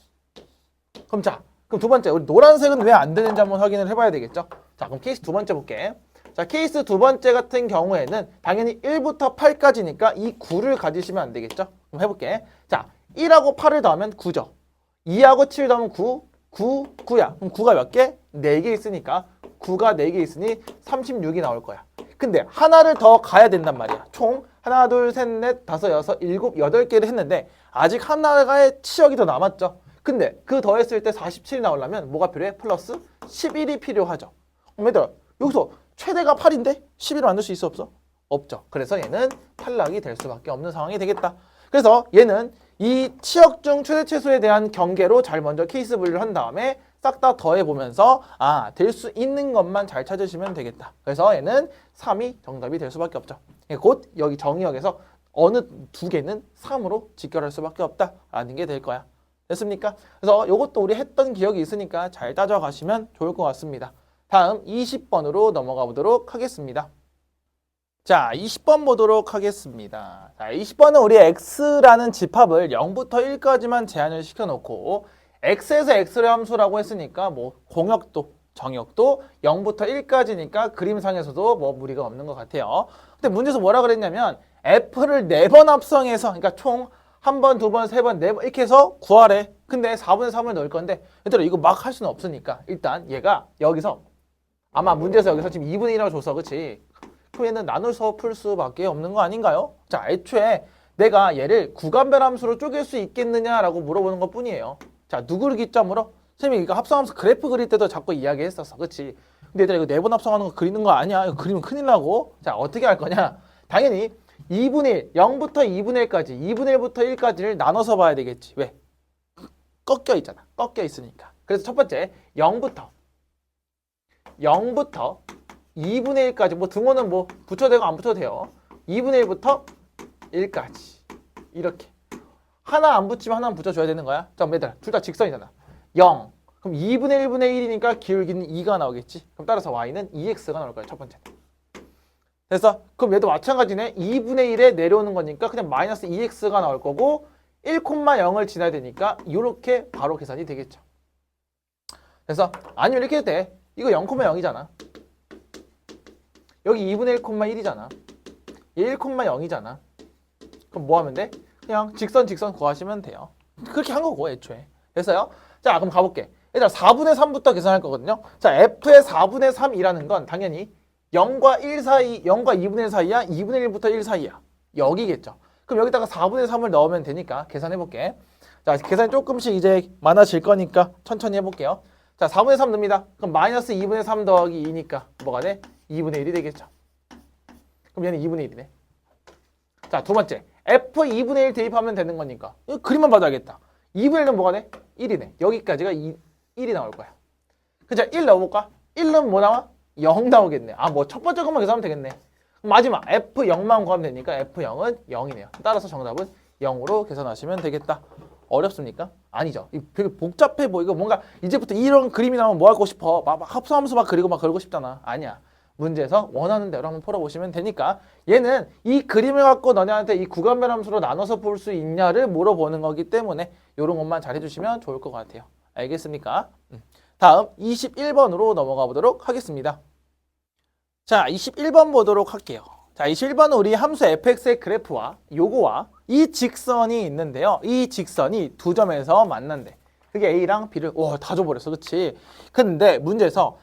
그럼 그럼 두 번째, 우리 노란색은 왜 안 되는지 한번 확인을 해봐야 되겠죠. 자, 그럼 케이스 두 번째 볼게. 자, 케이스 두 번째 같은 경우에는 당연히 1부터 8까지니까 이 9를 가지시면 안 되겠죠? 그럼 해볼게. 자, 1하고 8을 더하면 9죠. 2하고 7 더하면 9, 9야. 그럼 9가 몇 개? 4개 있으니까 9가 4개 있으니 36이 나올 거야. 근데 하나를 더 가야 된단 말이야. 총 하나, 둘, 셋, 넷, 다섯, 여섯, 일곱, 8개를 했는데 아직 하나의 치역이 더 남았죠. 근데 그 더했을 때 47이 나오려면 뭐가 필요해? 플러스 11이 필요하죠. 얘들아, 여기서 최대가 8인데 11을 만들 수 있어 없어? 없죠. 그래서 얘는 탈락이 될 수밖에 없는 상황이 되겠다. 그래서 얘는 이 치역 중 최대 최소에 대한 경계로 잘 먼저 케이스 분류를 한 다음에 싹 다 더해보면서 아, 될 수 있는 것만 잘 찾으시면 되겠다. 그래서 얘는 3이 정답이 될 수밖에 없죠. 곧 여기 정의역에서 어느 두 개는 3으로 직결할 수밖에 없다라는 게 될 거야. 됐습니까? 그래서 이것도 우리 했던 기억이 있으니까 잘 따져가시면 좋을 것 같습니다. 다음 20번으로 넘어가 보도록 하겠습니다. 자, 20번 보도록 하겠습니다. 자, 20번은 우리 x라는 집합을 0부터 1까지만 제한을 시켜놓고 x에서 x의 함수라고 했으니까 뭐 공역도, 정역도 0부터 1까지니까 그림상에서도 뭐 무리가 없는 것 같아요. 근데 문제에서 뭐라 그랬냐면 f를 4번 합성해서 그러니까 총 1번, 2번, 3번, 4번 이렇게 해서 구하래. 근데 4분의 3을 넣을 건데 얘들아 이거 막 할 수는 없으니까 일단 얘가 여기서 아마 문제에서 여기서 지금 2분의 1이라고 줬어. 그치? 그럼 얘는 나눠서 풀 수밖에 없는 거 아닌가요? 자, 애초에 내가 얘를 구간별 함수로 쪼갤 수 있겠느냐라고 물어보는 것 뿐이에요. 자, 누구를 기점으로? 선생님이 이거 합성함수 그래프 그릴 때도 자꾸 이야기했었어. 그치? 근데 얘들아 이거 4번 합성하는 거 그리는 거 아니야. 이거 그리면 큰일 나고. 자, 어떻게 할 거냐? 당연히 2분의 1, 0부터 2분의 1까지, 2분의 1부터 1까지를 나눠서 봐야 되겠지. 왜? 꺾여 있잖아. 꺾여 있으니까. 그래서 첫 번째 0부터 2분의 1까지 뭐 등호는 뭐 붙여도 되고 안 붙여도 돼요. 2분의 1부터 1까지 이렇게 하나 안 붙이면 하나는 붙여줘야 되는 거야. 자, 얘들아 둘 다 직선이잖아. 0 그럼 2분의 1분의 1이니까 기울기는 2가 나오겠지. 그럼 따라서 y는 2x가 나올 거야. 첫 번째. 그래서 그럼 얘도 마찬가지네. 2분의 1에 내려오는 거니까 그냥 마이너스 2x가 나올 거고 1,0을 지나야 되니까 이렇게 바로 계산이 되겠죠. 그래서 아니면 이렇게 해도 돼. 이거 0,0이잖아. 여기 2분의 1,1이잖아. 얘 1,0이잖아. 그럼 뭐 하면 돼? 그냥 직선 구하시면 돼요. 그렇게 한 거고 애초에. 됐어요? 자, 그럼 가볼게. 일단 4분의 3부터 계산할 거거든요. 자, f의 4분의 3이라는 건 당연히 0과 1 사이, 0과 2분의 1 사이야? 2분의 1부터 1 사이야? 여기겠죠. 그럼 여기다가 4분의 3을 넣으면 되니까 계산해볼게. 자, 계산이 조금씩 이제 많아질 거니까 천천히 해볼게요. 자, 4분의 3 넣습니다. 그럼 마이너스 2분의 3 더하기 2니까 뭐가 돼? 2분의 1이 되겠죠. 그럼 얘는 2분의 1이네. 자, 두 번째. f 2분의 1 대입하면 되는 거니까. 이거 그림만 봐도 알겠다. 2분의 1은 뭐가 돼? 1이네. 여기까지가 1이 나올 거야. 그죠? 1 넣어볼까? 1 넣으면 뭐 나와? 0 나오겠네. 아, 뭐 첫 번째 것만 계산하면 되겠네. 마지막 f0만 구하면 되니까 f0은 0이네요. 따라서 정답은 0으로 계산하시면 되겠다. 어렵습니까? 아니죠. 되게 복잡해 보이고 뭔가 이제부터 이런 그림이 나오면 뭐 하고 싶어? 막 합성함수 막 그리고 막 그러고 싶잖아. 아니야. 문제에서 원하는 대로 한번 풀어보시면 되니까 얘는 이 그림을 갖고 너네한테 이 구간별 함수로 나눠서 볼 수 있냐를 물어보는 거기 때문에 이런 것만 잘 해주시면 좋을 것 같아요. 알겠습니까? 다음 21번으로 넘어가 보도록 하겠습니다. 자, 21번 보도록 할게요. 자, 21번은 우리 함수 fx의 그래프와 요거와 이 직선이 있는데요. 이 직선이 두 점에서 만난대. 그게 a랑 b를 다 줘버렸어. 그치? 근데 문제에서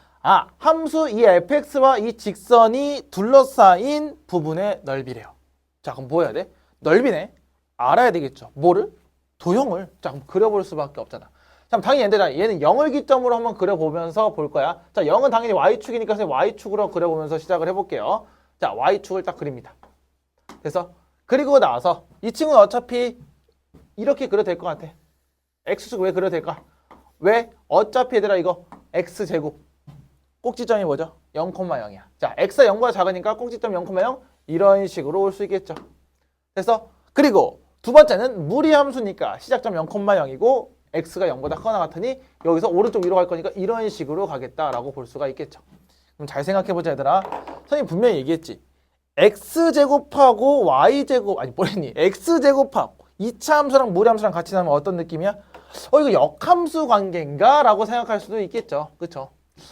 함수 이 fx와 이 직선이 둘러싸인 부분의 넓이래요. 자, 그럼 뭐 해야 돼? 넓이네. 알아야 되겠죠. 뭐를? 도형을. 자, 그럼 그려볼 수밖에 없잖아. 자, 당연히 얘는 0을 기점으로 한번 그려보면서 볼 거야. 자, 0은 당연히 y축이니까 y축으로 그려보면서 시작을 해볼게요. 자, y축을 딱 그립니다. 그래서 그리고 나서 이 친구는 어차피 이렇게 그려도 될 것 같아. x축 왜 그려도 될까? 왜? 어차피 얘들아 이거 x제곱 꼭지점이 뭐죠? 0,0이야. 자, x가 0보다 작으니까 꼭지점 0,0 이런 식으로 올 수 있겠죠. 그래서 그리고 두 번째는 무리함수니까 시작점 0,0이고 x가 0보다 크거나 같으니 여기서 오른쪽 위로 갈 거니까 이런 식으로 가겠다라고 볼 수가 있겠죠. 그럼 잘 생각해보자 얘들아. 선생님 분명히 얘기했지. x제곱하고 y제곱 뭐랬니? x제곱하고 2차 함수랑 무리함수랑 같이 나면 어떤 느낌이야? 이거 역함수 관계인가? 라고 생각할 수도 있겠죠. 그쵸?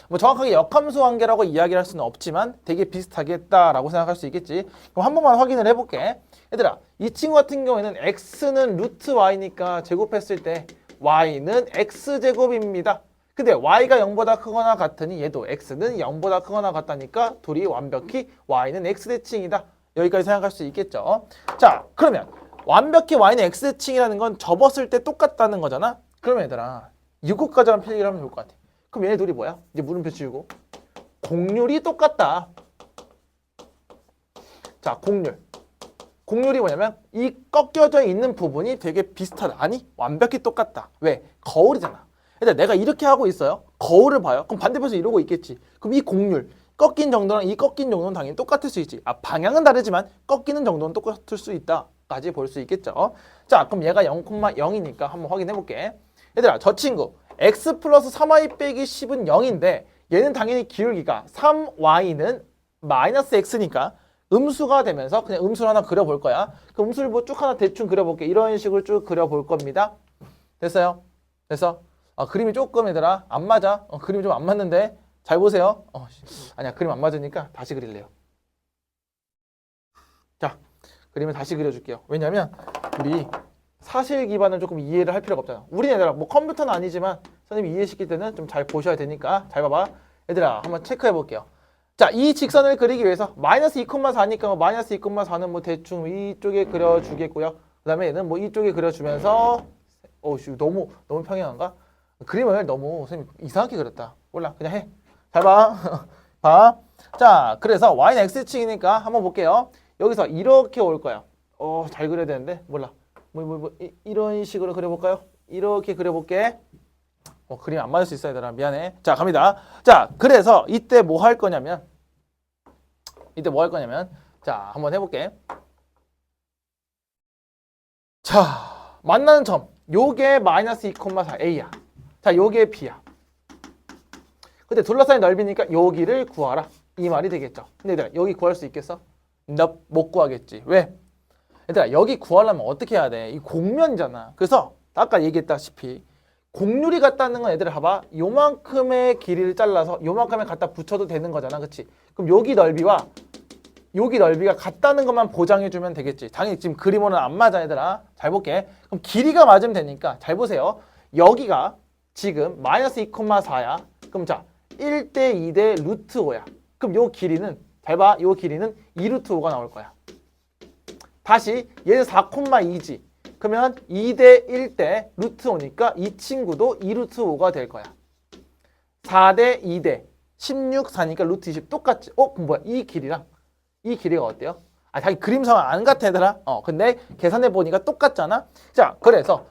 뭐 정확하게 역함수 관계라고 이야기를 할 수는 없지만 되게 비슷하겠다라고 생각할 수 있겠지. 그럼 한 번만 확인을 해볼게. 얘들아, 이 친구 같은 경우에는 x는 루트 y니까 제곱했을 때 y는 x제곱입니다. 근데 y가 0보다 크거나 같으니 얘도 x는 0보다 크거나 같다니까 둘이 완벽히 y는 x대칭이다. 여기까지 생각할 수 있겠죠. 자, 그러면 완벽히 y는 x대칭이라는 건 접었을 때 똑같다는 거잖아. 그러면 얘들아, 이것까지만 필기를 하면 좋을 것 같아. 그럼 얘네 둘이 뭐야? 이제 물음표 지우고 공률이 똑같다. 자, 공률이 뭐냐면 이 꺾여져 있는 부분이 되게 비슷하다. 아니, 완벽히 똑같다. 왜? 거울이잖아. 일단 내가 이렇게 하고 있어요. 거울을 봐요. 그럼 반대편에서 이러고 있겠지. 그럼 이 공률, 꺾인 정도랑 이 꺾인 정도는 당연히 똑같을 수 있지. 방향은 다르지만 꺾이는 정도는 똑같을 수 있다까지 볼 수 있겠죠. 자, 그럼 얘가 0,0이니까 한번 확인해 볼게. 얘들아, 저 친구 x 플러스 3y 빼기 10은 0인데 얘는 당연히 기울기가 3y는 마이너스 x니까 음수가 되면서 그냥 음수를 하나 그려볼 거야. 그 음수를 뭐 쭉 하나 대충 그려볼게. 이런 식으로 쭉 그려볼 겁니다. 됐어요? 됐어? 그림이 조금 얘들아 안 맞아. 그림이 좀 안 맞는데 잘 보세요. 아니야 그림 안 맞으니까 다시 그릴래요. 자, 그림을 다시 그려줄게요. 왜냐면 우리 사실 기반을 조금 이해를 할 필요가 없잖아. 우리 얘들아 뭐 컴퓨터는 아니지만 선생님이 이해시킬 때는 좀 잘 보셔야 되니까 잘 봐봐. 얘들아 한번 체크해 볼게요. 자, 이 직선을 그리기 위해서 마이너스 2,4니까 뭐 마이너스 2,4는 뭐 대충 이쪽에 그려주겠고요. 그 다음에 얘는 뭐 이쪽에 그려주면서 너무 평행한가? 그림을 너무 선생님 이상하게 그렸다. 몰라 그냥 해. 잘 봐. 봐. 자, 그래서 y는 x축이니까 한번 볼게요. 여기서 이렇게 올 거야. 잘 그려야 되는데 몰라. 이런 식으로 그려볼까요? 이렇게 그려볼게. 그림 안 맞을 수 있어 얘들아 미안해. 자, 갑니다. 자, 그래서 이때 뭐 할 거냐면 자, 한번 해볼게. 자, 만나는 점 요게 마이너스 2,4 a야. 자, 요게 b야. 근데 둘러싸인 넓이니까 여기를 구하라 이 말이 되겠죠. 근데 얘들아 여기 구할 수 있겠어? 못 구하겠지. 왜? 얘들아 여기 구하려면 어떻게 해야 돼? 이 곡면이잖아. 그래서 아까 얘기했다시피 곡률이 같다는 건 얘들아 봐봐. 요만큼의 길이를 잘라서 요만큼에 갖다 붙여도 되는 거잖아. 그치? 그럼 여기 넓이와 여기 넓이가 같다는 것만 보장해주면 되겠지. 당연히 지금 그림으로는 안 맞아 얘들아. 잘 볼게. 그럼 길이가 맞으면 되니까 잘 보세요. 여기가 지금 마이너스 2,4야. 그럼 자 1대 2대 루트 5야. 그럼 요 길이는 잘 봐. 요 길이는 2루트 5가 나올 거야. 다시 얘는 4,2지. 그러면 2대 1대 루트 5니까 이 친구도 2루트 5가 될 거야. 4대 2대 16, 4니까 루트 20 똑같지. 그럼 뭐야? 이 길이랑 이 길이가 어때요? 자기 그림상 안 같아 얘들아. 근데 계산해 보니까 똑같잖아. 자, 그래서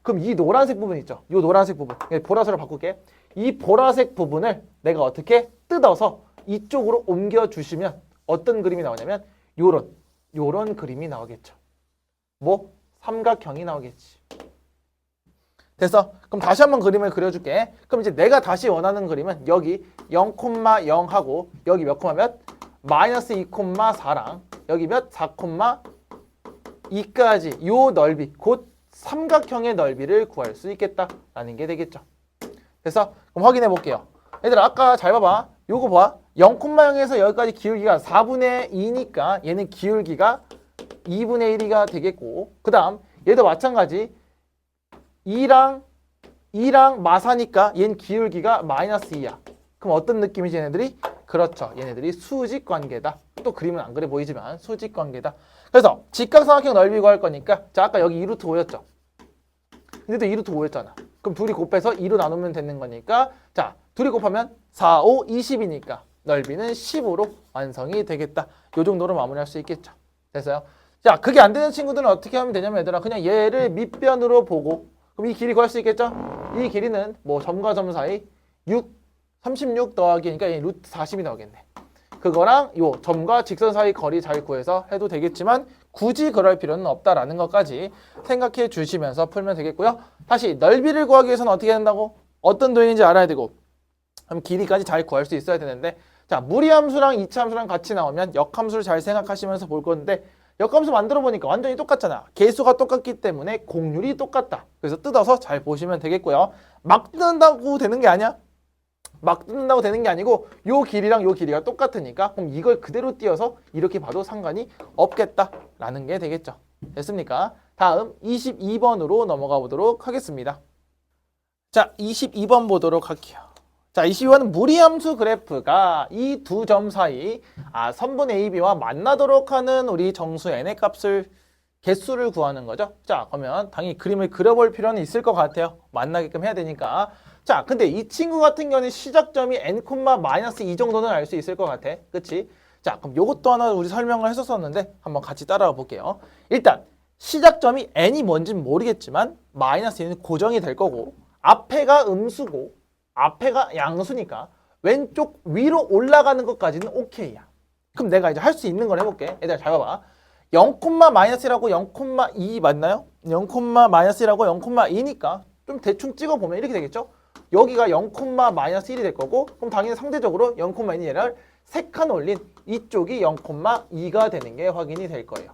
그럼 이 노란색 부분 있죠. 이 노란색 부분. 보라색으로 바꿀게. 이 보라색 부분을 내가 어떻게 뜯어서 이쪽으로 옮겨 주시면 어떤 그림이 나오냐면 요런 그림이 나오겠죠. 뭐 삼각형이 나오겠지. 됐어? 그럼 다시 한번 그림을 그려줄게. 그럼 이제 내가 다시 원하는 그림은 여기 0,0 하고 여기 몇 콤마 몇? 마이너스 2,4랑 여기 몇? 4,2까지 요 넓이 곧 삼각형의 넓이를 구할 수 있겠다라는 게 되겠죠. 됐어? 그럼 확인해 볼게요. 얘들아 아까 잘 봐봐. 요거 봐. 0,0에서 여기까지 기울기가 4분의 2니까 얘는 기울기가 2분의 1이가 되겠고 그 다음 얘도 마찬가지 2랑 마사니까 얘는 기울기가 마이너스 2야. 그럼 어떤 느낌이지 얘네들이? 그렇죠. 얘네들이 수직 관계다. 또 그림은 안 그래 보이지만 수직 관계다. 그래서 직각삼각형 넓이 구할 거니까 자 아까 여기 2루트 5였죠. 근데도 2루트 5였잖아. 그럼 둘이 곱해서 2로 나누면 되는 거니까 자 둘이 곱하면 4, 5, 20이니까 넓이는 10으로 완성이 되겠다. 요 정도로 마무리할 수 있겠죠. 됐어요? 자 그게 안 되는 친구들은 어떻게 하면 되냐면 얘들아 그냥 얘를 밑변으로 보고 그럼 이 길이 구할 수 있겠죠? 이 길이는 뭐 점과 점 사이 36 더하기니까 루트 40이 나오겠네. 그거랑 요 점과 직선 사이 거리 잘 구해서 해도 되겠지만 굳이 그럴 필요는 없다라는 것까지 생각해 주시면서 풀면 되겠고요. 다시 넓이를 구하기 위해서는 어떻게 된다고? 어떤 도형인지 알아야 되고 그럼 길이까지 잘 구할 수 있어야 되는데 자 무리함수랑 이차함수랑 같이 나오면 역함수를 잘 생각하시면서 볼 건데 역함수 만들어 보니까 완전히 똑같잖아. 개수가 똑같기 때문에 곡률이 똑같다. 그래서 뜯어서 잘 보시면 되겠고요. 막 뜯는다고 되는 게 아니야. 막 뜯는다고 되는 게 아니고 요 길이랑 요 길이가 똑같으니까 그럼 이걸 그대로 띄어서 이렇게 봐도 상관이 없겠다라는 게 되겠죠. 됐습니까? 다음 22번으로 넘어가 보도록 하겠습니다. 자, 22번 보도록 할게요. 자, 22번은 무리함수 그래프가 이 두 점 사이 선분 AB와 만나도록 하는 우리 정수 n의 값을 개수를 구하는 거죠. 자, 그러면 당연히 그림을 그려볼 필요는 있을 것 같아요. 만나게끔 해야 되니까. 자, 근데 이 친구 같은 경우는 시작점이 n, -2 정도는 알 수 있을 것 같아. 그치? 자, 그럼 요것도 하나 우리 설명을 했었었는데 한번 같이 따라와 볼게요. 일단 시작점이 n이 뭔지는 모르겠지만 -1은 고정이 될 거고 앞에가 음수고 앞에가 양수니까 왼쪽 위로 올라가는 것까지는 오케이야. 그럼 내가 이제 할 수 있는 걸 해볼게. 얘들아 잘 봐봐. 0,-1이라고 0,2 맞나요? 0,-1이라고 0,2니까 좀 대충 찍어보면 이렇게 되겠죠? 여기가 0,-1이 될 거고 그럼 당연히 상대적으로 0,2를 세 칸 올린 이쪽이 0,2가 되는 게 확인이 될 거예요.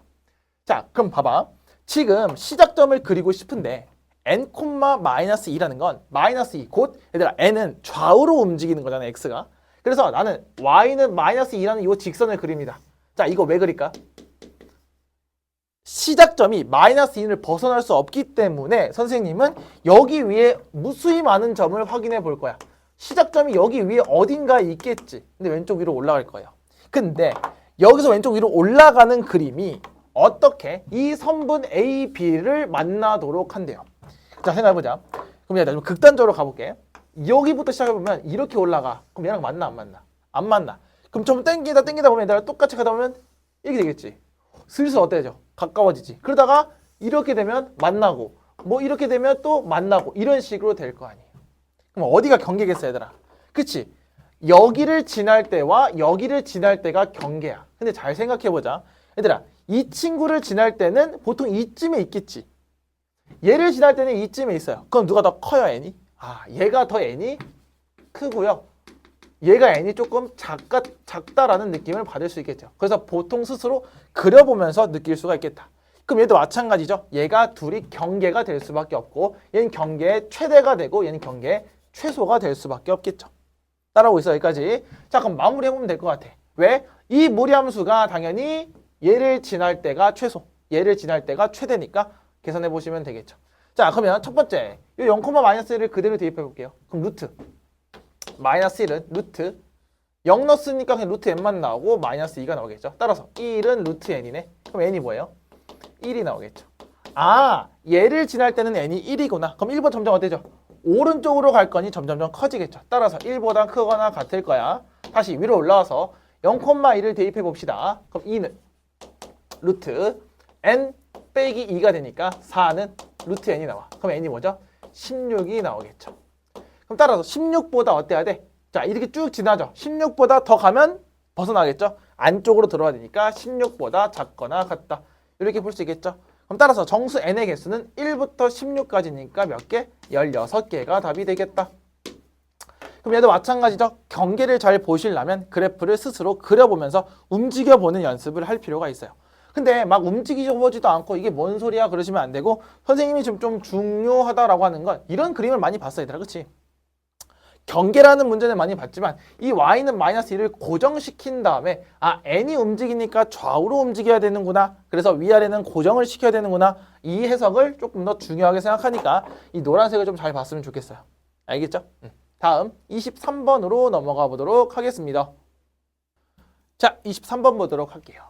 자, 그럼 봐봐. 지금 시작점을 그리고 싶은데 n,-2라는 건 -2, 곧 얘들아 n은 좌우로 움직이는 거잖아, x가. 그래서 나는 y는 -2라는 이 직선을 그립니다. 자, 이거 왜 그릴까? 시작점이 -2를 벗어날 수 없기 때문에 선생님은 여기 위에 무수히 많은 점을 확인해 볼 거야. 시작점이 여기 위에 어딘가에 있겠지. 근데 왼쪽 위로 올라갈 거예요. 근데 여기서 왼쪽 위로 올라가는 그림이 어떻게 이 선분 A, B를 만나도록 한대요. 자, 생각해보자. 그럼 얘들아 좀 극단적으로 가볼게. 여기부터 시작해보면 이렇게 올라가. 그럼 얘랑 만나 안 만나? 안 만나. 그럼 좀 땡기다 보면 얘들아 똑같이 가다 보면 이렇게 되겠지. 슬슬 어때져? 가까워지지. 그러다가 이렇게 되면 만나고 뭐 이렇게 되면 또 만나고 이런 식으로 될 거 아니에요. 그럼 어디가 경계겠어 얘들아? 그치? 여기를 지날 때와 여기를 지날 때가 경계야. 근데 잘 생각해보자. 얘들아 이 친구를 지날 때는 보통 이쯤에 있겠지. 얘를 지날 때는 이쯤에 있어요. 그럼 누가 더 커요 n이? 아, 얘가 더 n이 크고요. 얘가 n이 조금 작다라는 느낌을 받을 수 있겠죠. 그래서 보통 스스로 그려보면서 느낄 수가 있겠다. 그럼 얘도 마찬가지죠. 얘가 둘이 경계가 될 수밖에 없고 얘는 경계의 최대가 되고 얘는 경계의 최소가 될 수밖에 없겠죠. 따라오고 있어 여기까지. 자, 그럼 마무리해보면 될 것 같아. 왜? 이 무리함수가 당연히 얘를 지날 때가 최소, 얘를 지날 때가 최대니까 계산해보시면 되겠죠. 자, 그러면 첫 번째 이 0,-1을 그대로 대입해볼게요. 그럼 루트 -1은 루트 0 넣었으니까 그냥 루트 n만 나오고 -2가 나오겠죠. 따라서 1은 루트 n이네. 그럼 n이 뭐예요? 1이 나오겠죠. 아, 얘를 지날 때는 n이 1이구나. 그럼 1번 점점 어때죠? 오른쪽으로 갈 거니 점점점 커지겠죠. 따라서 1보다 크거나 같을 거야. 다시 위로 올라와서 0,1을 대입해 봅시다. 그럼 2는 루트 n 빼기 2가 되니까 4는 루트 n이 나와. 그럼 n이 뭐죠? 16이 나오겠죠. 그럼 따라서 16보다 어때야 돼? 자, 이렇게 쭉 지나죠. 16보다 더 가면 벗어나겠죠. 안쪽으로 들어와야 되니까 16보다 작거나 같다. 이렇게 볼 수 있겠죠. 그럼 따라서 정수 n의 개수는 1부터 16까지니까 몇 개? 16개가 답이 되겠다. 그럼 얘도 마찬가지죠. 경계를 잘 보시려면 그래프를 스스로 그려보면서 움직여보는 연습을 할 필요가 있어요. 근데 막 움직여보지도 않고 이게 뭔 소리야 그러시면 안 되고, 선생님이 지금 좀 중요하다라고 하는 건 이런 그림을 많이 봤어 얘들아. 그치? 경계라는 문제는 많이 봤지만 이 y는 -1을 고정시킨 다음에 아, n이 움직이니까 좌우로 움직여야 되는구나. 그래서 위아래는 고정을 시켜야 되는구나. 이 해석을 조금 더 중요하게 생각하니까 이 노란색을 좀 잘 봤으면 좋겠어요. 알겠죠? 다음 23번으로 넘어가 보도록 하겠습니다. 자, 23번 보도록 할게요.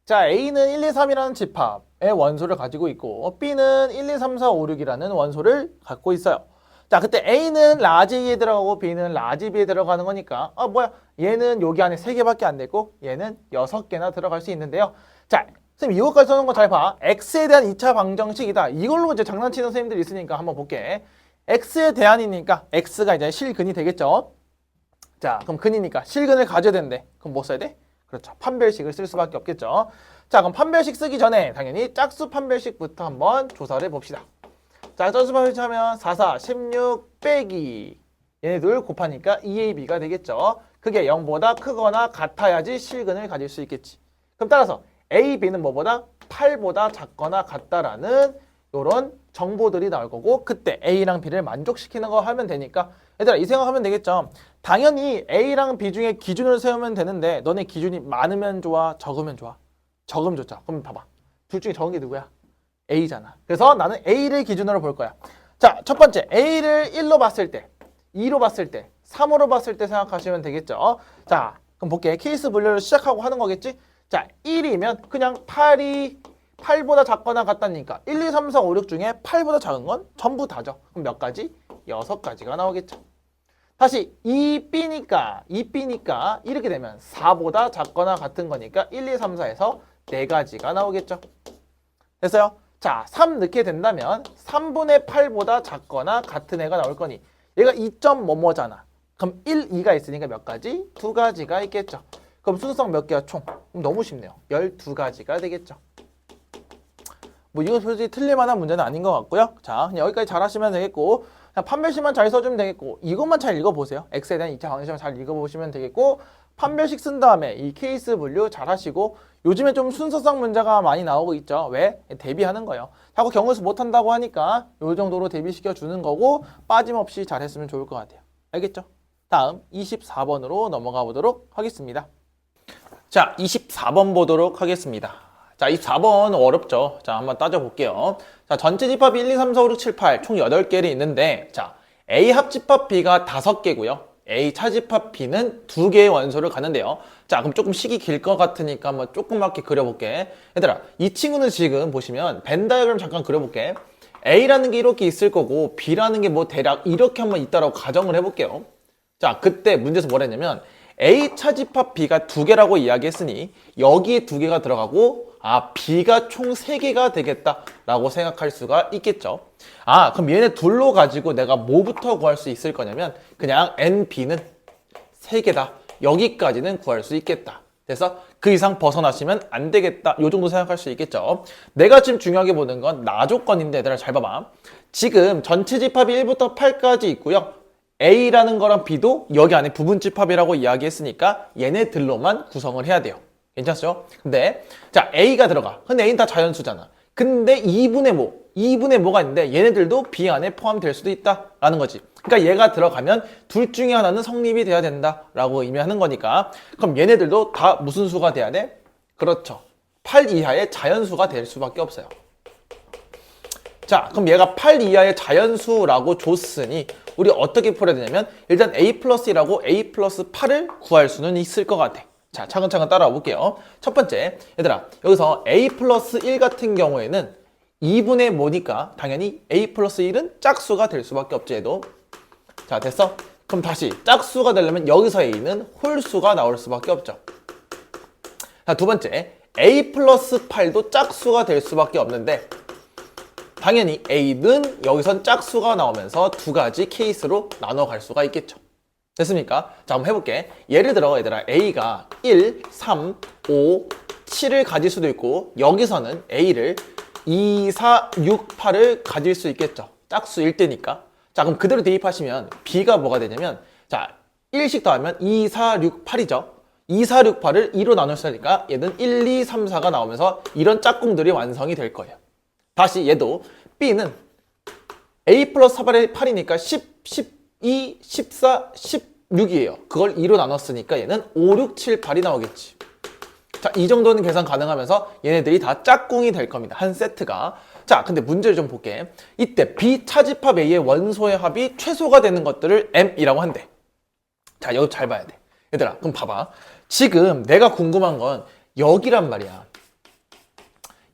자, A는 1, 2, 3이라는 집합의 원소를 가지고 있고 B는 1, 2, 3, 4, 5, 6이라는 원소를 갖고 있어요. 자, 그때 A는 라지 A에 들어가고 B는 라지 B에 들어가는 거니까 아, 뭐야? 얘는 여기 안에 3개밖에 안 되고 얘는 6개나 들어갈 수 있는데요. 자, 선생님 이것까지 써놓은 거 잘 봐. X에 대한 2차 방정식이다. 이걸로 이제 장난치는 선생님들이 있으니까 한번 볼게. X에 대한이니까 X가 이제 실근이 되겠죠. 자, 그럼 근이니까 실근을 가져야 되는데 그럼 뭐 써야 돼? 그렇죠. 판별식을 쓸 수밖에 없겠죠. 자, 그럼 판별식 쓰기 전에 당연히 짝수 판별식부터 한번 조사를 해봅시다. 자, 짝수 판별식 하면 4, 4, 16 빼기 얘네들 곱하니까 2AB가 되겠죠. 그게 0보다 크거나 같아야지 실근을 가질 수 있겠지. 그럼 따라서 A, B는 뭐보다 8보다 작거나 같다라는 이런 정보들이 나올 거고, 그때 A랑 B를 만족시키는 거 하면 되니까 얘들아 이 생각하면 되겠죠. 당연히 A랑 B 중에 기준을 세우면 되는데 너네 기준이 많으면 좋아, 적으면 좋아? 적으면 좋죠. 그럼 봐봐. 둘 중에 적은 게 누구야? A잖아. 그래서 나는 A를 기준으로 볼 거야. 자, 첫 번째 A를 1로 봤을 때, 2로 봤을 때, 3으로 봤을 때 생각하시면 되겠죠. 자, 그럼 볼게. 케이스 분류를 시작하고 하는 거겠지? 자, 1이면 그냥 8보다 작거나 같다니까 1, 2, 3, 4, 5, 6 중에 8보다 작은 건 전부 다죠. 그럼 몇 가지? 6가지가 나오겠죠. 다시 2B니까 이렇게 되면 4보다 작거나 같은 거니까 1, 2, 3, 4에서 4가지가 나오겠죠. 됐어요? 자, 3 넣게 된다면 3분의 8보다 작거나 같은 애가 나올 거니 얘가 2점 뭐뭐잖아. 그럼 1, 2가 있으니까 몇 가지? 2가지가 있겠죠. 그럼 순수성 몇 개야 총? 그럼 너무 쉽네요. 12가지가 되겠죠. 뭐 이건 솔직히 틀릴 만한 문제는 아닌 것 같고요. 자, 그냥 여기까지 잘 하시면 되겠고, 그냥 판별식만 잘 써주면 되겠고 이것만 잘 읽어보세요. X에 대한 2차 방정식만 잘 읽어보시면 되겠고 판별식 쓴 다음에 이 케이스 분류 잘 하시고 요즘에 좀 순서상 문제가 많이 나오고 있죠. 왜? 대비하는 거예요. 자꾸 경우수 못한다고 하니까 요 정도로 대비시켜 주는 거고 빠짐없이 잘 했으면 좋을 것 같아요. 알겠죠? 다음 24번으로 넘어가 보도록 하겠습니다. 자, 24번 보도록 하겠습니다. 자, 24번 어렵죠? 자, 한번 따져볼게요. 자, 전체 집합이 1, 2, 3, 4, 5, 6, 7, 8 총 8개를 있는데 자, A 합집합 B가 5개고요. A 차집합 B는 2개의 원소를 가는데요. 자, 그럼 조금 식이 길 것 같으니까 한번 조그맣게 그려볼게. 얘들아, 이 친구는 지금 보시면 벤 다이어그램 잠깐 그려볼게. A라는 게 이렇게 있을 거고 B라는 게 뭐 대략 이렇게 한번 있다라고 가정을 해볼게요. 자, 그때 문제에서 뭐라 했냐면 A 차집합 B가 2개라고 이야기했으니 여기에 2개가 들어가고 B가 총 3개가 되겠다라고 생각할 수가 있겠죠. 그럼 얘네 둘로 가지고 내가 뭐부터 구할 수 있을 거냐면 그냥 NB는 3개다. 여기까지는 구할 수 있겠다. 그래서 그 이상 벗어나시면 안 되겠다. 요 정도 생각할 수 있겠죠. 내가 지금 중요하게 보는 건 나 조건인데 얘들아 잘 봐봐. 지금 전체 집합이 1부터 8까지 있고요. A라는 거랑 B도 여기 안에 부분 집합이라고 이야기했으니까 얘네들로만 구성을 해야 돼요. 괜찮죠? 근데 자 A가 들어가. 근데 A는 다 자연수잖아. 근데 2분의 뭐가 있는데 얘네들도 B 안에 포함될 수도 있다라는 거지. 그러니까 얘가 들어가면 둘 중에 하나는 성립이 돼야 된다라고 의미하는 거니까 그럼 얘네들도 다 무슨 수가 돼야 돼? 그렇죠. 8 이하의 자연수가 될 수밖에 없어요. 자, 그럼 얘가 8 이하의 자연수라고 줬으니 우리 어떻게 풀어야 되냐면 일단 A 플러스 1하고 A 플러스 8을 구할 수는 있을 것 같아. 자, 차근차근 따라와 볼게요. 첫 번째, 얘들아 여기서 A 플러스 1 같은 경우에는 2분의 뭐니까 당연히 A 플러스 1은 짝수가 될 수밖에 없지 얘도. 자, 됐어? 그럼 다시 짝수가 되려면 여기서 A는 홀수가 나올 수밖에 없죠. 자, 두 번째, A 플러스 8도 짝수가 될 수밖에 없는데 당연히 A는 여기선 짝수가 나오면서 두 가지 케이스로 나눠 갈 수가 있겠죠. 됐습니까? 자, 한번 해볼게. 예를 들어 얘들아 A가 1, 3, 5, 7을 가질 수도 있고 여기서는 A를 2, 4, 6, 8을 가질 수 있겠죠. 짝수일 때니까. 자, 그럼 그대로 대입하시면 B가 뭐가 되냐면 자, 1씩 더하면 2, 4, 6, 8이죠. 2, 4, 6, 8을 2로 나눌 수 있으니까 얘는 1, 2, 3, 4가 나오면서 이런 짝꿍들이 완성이 될 거예요. 다시 얘도 B는 A 플러스 8이니까 10, 12, 14, 16이에요. 그걸 2로 나눴으니까 얘는 5, 6, 7, 8이 나오겠지. 자, 이 정도는 계산 가능하면서 얘네들이 다 짝꿍이 될 겁니다. 한 세트가. 자, 근데 문제를 좀 볼게. 이때 B 차집합 A의 원소의 합이 최소가 되는 것들을 M이라고 한대. 자, 여기 잘 봐야 돼. 얘들아, 그럼 봐봐. 지금 내가 궁금한 건 여기란 말이야.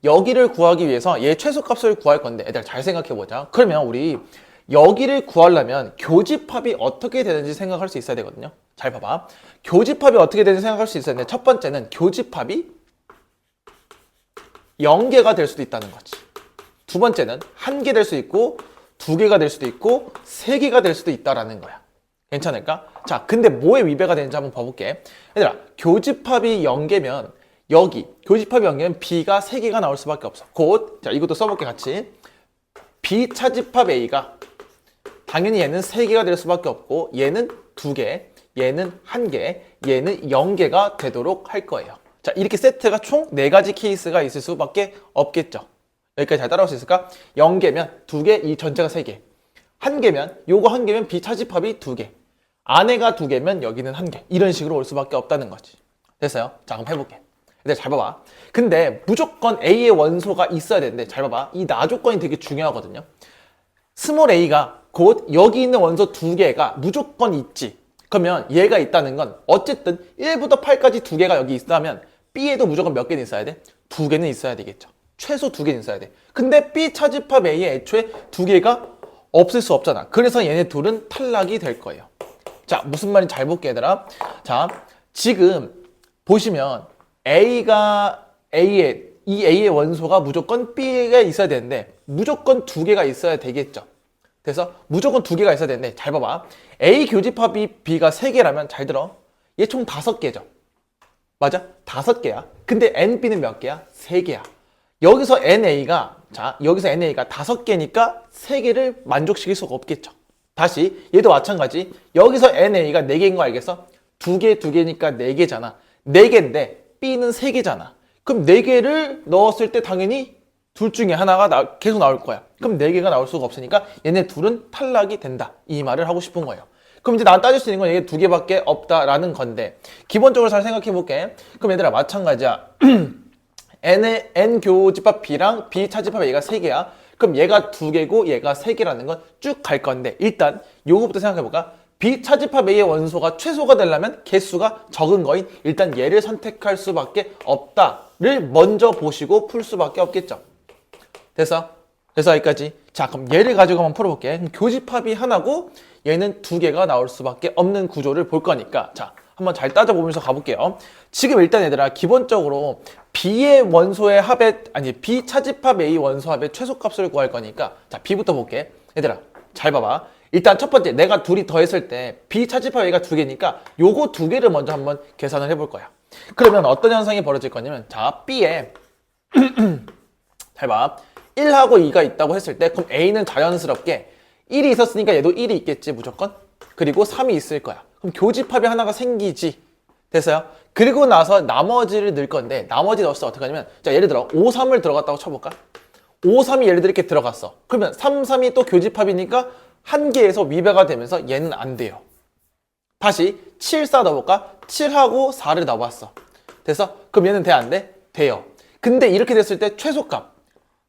여기를 구하기 위해서 얘 최소값을 구할 건데 얘들아 잘 생각해보자. 그러면 우리 여기를 구하려면 교집합이 어떻게 되는지 생각할 수 있어야 되거든요. 잘 봐봐. 교집합이 어떻게 되는지 생각할 수 있어야 되는데 첫 번째는 교집합이 0개가 될 수도 있다는 거지. 두 번째는 1개 될 수 있고 2개가 될 수도 있고 3개가 될 수도 있다라는 거야. 괜찮을까? 자, 근데 뭐에 위배가 되는지 한번 봐볼게. 얘들아, 교집합이 0개면 여기 교집합이 0개면 B가 3개가 나올 수밖에 없어. 곧, 자, 이것도 써볼게 같이. B 차집합 A가 당연히 얘는 3개가 될 수밖에 없고 얘는 2개, 얘는 1개, 얘는 0개가 되도록 할 거예요. 자, 이렇게 세트가 총 4가지 케이스가 있을 수밖에 없겠죠. 여기까지 잘 따라올 수 있을까? 0개면 2개, 이 전체가 3개. 1개면 요거 1개면 B 차집합이 2개. 안에가 2개면 여기는 1개. 이런 식으로 올 수밖에 없다는 거지. 됐어요? 자, 그럼 해볼게. 근데 잘 봐봐. 근데 무조건 A의 원소가 있어야 되는데 잘 봐봐. 이 나 조건이 되게 중요하거든요. 스몰 a가 곧 여기 있는 원소 2개가 무조건 있지. 그러면 얘가 있다는 건 어쨌든 1부터 8까지 2개가 여기 있다면 B에도 무조건 몇 개는 있어야 돼? 2개는 있어야 되겠죠. 최소 2개는 있어야 돼. 근데 B 차집합 A에 애초에 2개가 없을 수 없잖아. 그래서 얘네 둘은 탈락이 될 거예요. 자, 무슨 말인지 잘 볼게 얘들아. 자, 지금 보시면 A가 이 A의 원소가 무조건 B가 있어야 되는데 무조건 2개가 있어야 되겠죠. 그래서 무조건 2개가 있어야 되는데 잘 봐봐. A 교집합이 B가 3개라면 잘 들어. 얘 총 5개죠. 맞아? 5개야. 근데 NB는 몇 개야? 3개야. 여기서 NA가 5개니까 3개를 만족시킬 수가 없겠죠. 다시 얘도 마찬가지. 여기서 NA가 4개인 거 알겠어? 2개, 2개니까 4개잖아. 4개인데 B는 3개잖아. 그럼 4개를 넣었을 때 당연히 둘 중에 하나가 계속 나올 거야. 그럼 4개가 나올 수가 없으니까 얘네 둘은 탈락이 된다. 이 말을 하고 싶은 거예요. 그럼 이제 난 따질 수 있는 건 얘 2개밖에 없다라는 건데 기본적으로 잘 생각해 볼게. 그럼 얘들아 마찬가지야. N 교집합 B랑 B 차집합 A가 3개야. 그럼 얘가 2개고 얘가 3개라는 건 쭉 갈 건데 일단 요거부터 생각해볼까? B 차집합 A의 원소가 최소가 되려면 개수가 적은 거인 일단 얘를 선택할 수밖에 없다를 먼저 보시고 풀 수밖에 없겠죠. 됐어? 그래서 여기까지. 자 그럼 얘를 가지고 한번 풀어볼게. 그럼 교집합이 하나고 얘는 2개가 나올 수밖에 없는 구조를 볼 거니까 자 한번 잘 따져보면서 가볼게요. 지금 일단 얘들아 기본적으로 B의 원소의 합의 B 차집합 A 원소 합의 최소값을 구할 거니까 자 B부터 볼게. 얘들아 잘 봐봐. 일단 첫 번째 내가 둘이 더했을 때 B 차집합 A가 2개니까 요거 2개를 먼저 한번 계산을 해볼 거야. 그러면 어떤 현상이 벌어질 거냐면 자 B에 잘 봐. 1하고 2가 있다고 했을 때 그럼 A는 자연스럽게 1이 있었으니까 얘도 1이 있겠지 무조건. 그리고 3이 있을 거야. 그럼 교집합이 하나가 생기지. 됐어요? 그리고 나서 나머지를 넣을 건데 나머지 넣었을 때 어떻게 하냐면 자 예를 들어 5, 3을 들어갔다고 쳐볼까? 5, 3이 예를 들어 이렇게 들어갔어. 그러면 3, 3이 또 교집합이니까 한 개에서 위배가 되면서 얘는 안 돼요. 다시 7, 4 넣어볼까? 7하고 4를 넣어봤어. 됐어? 그럼 얘는 돼? 안 돼? 돼요. 근데 이렇게 됐을 때 최소값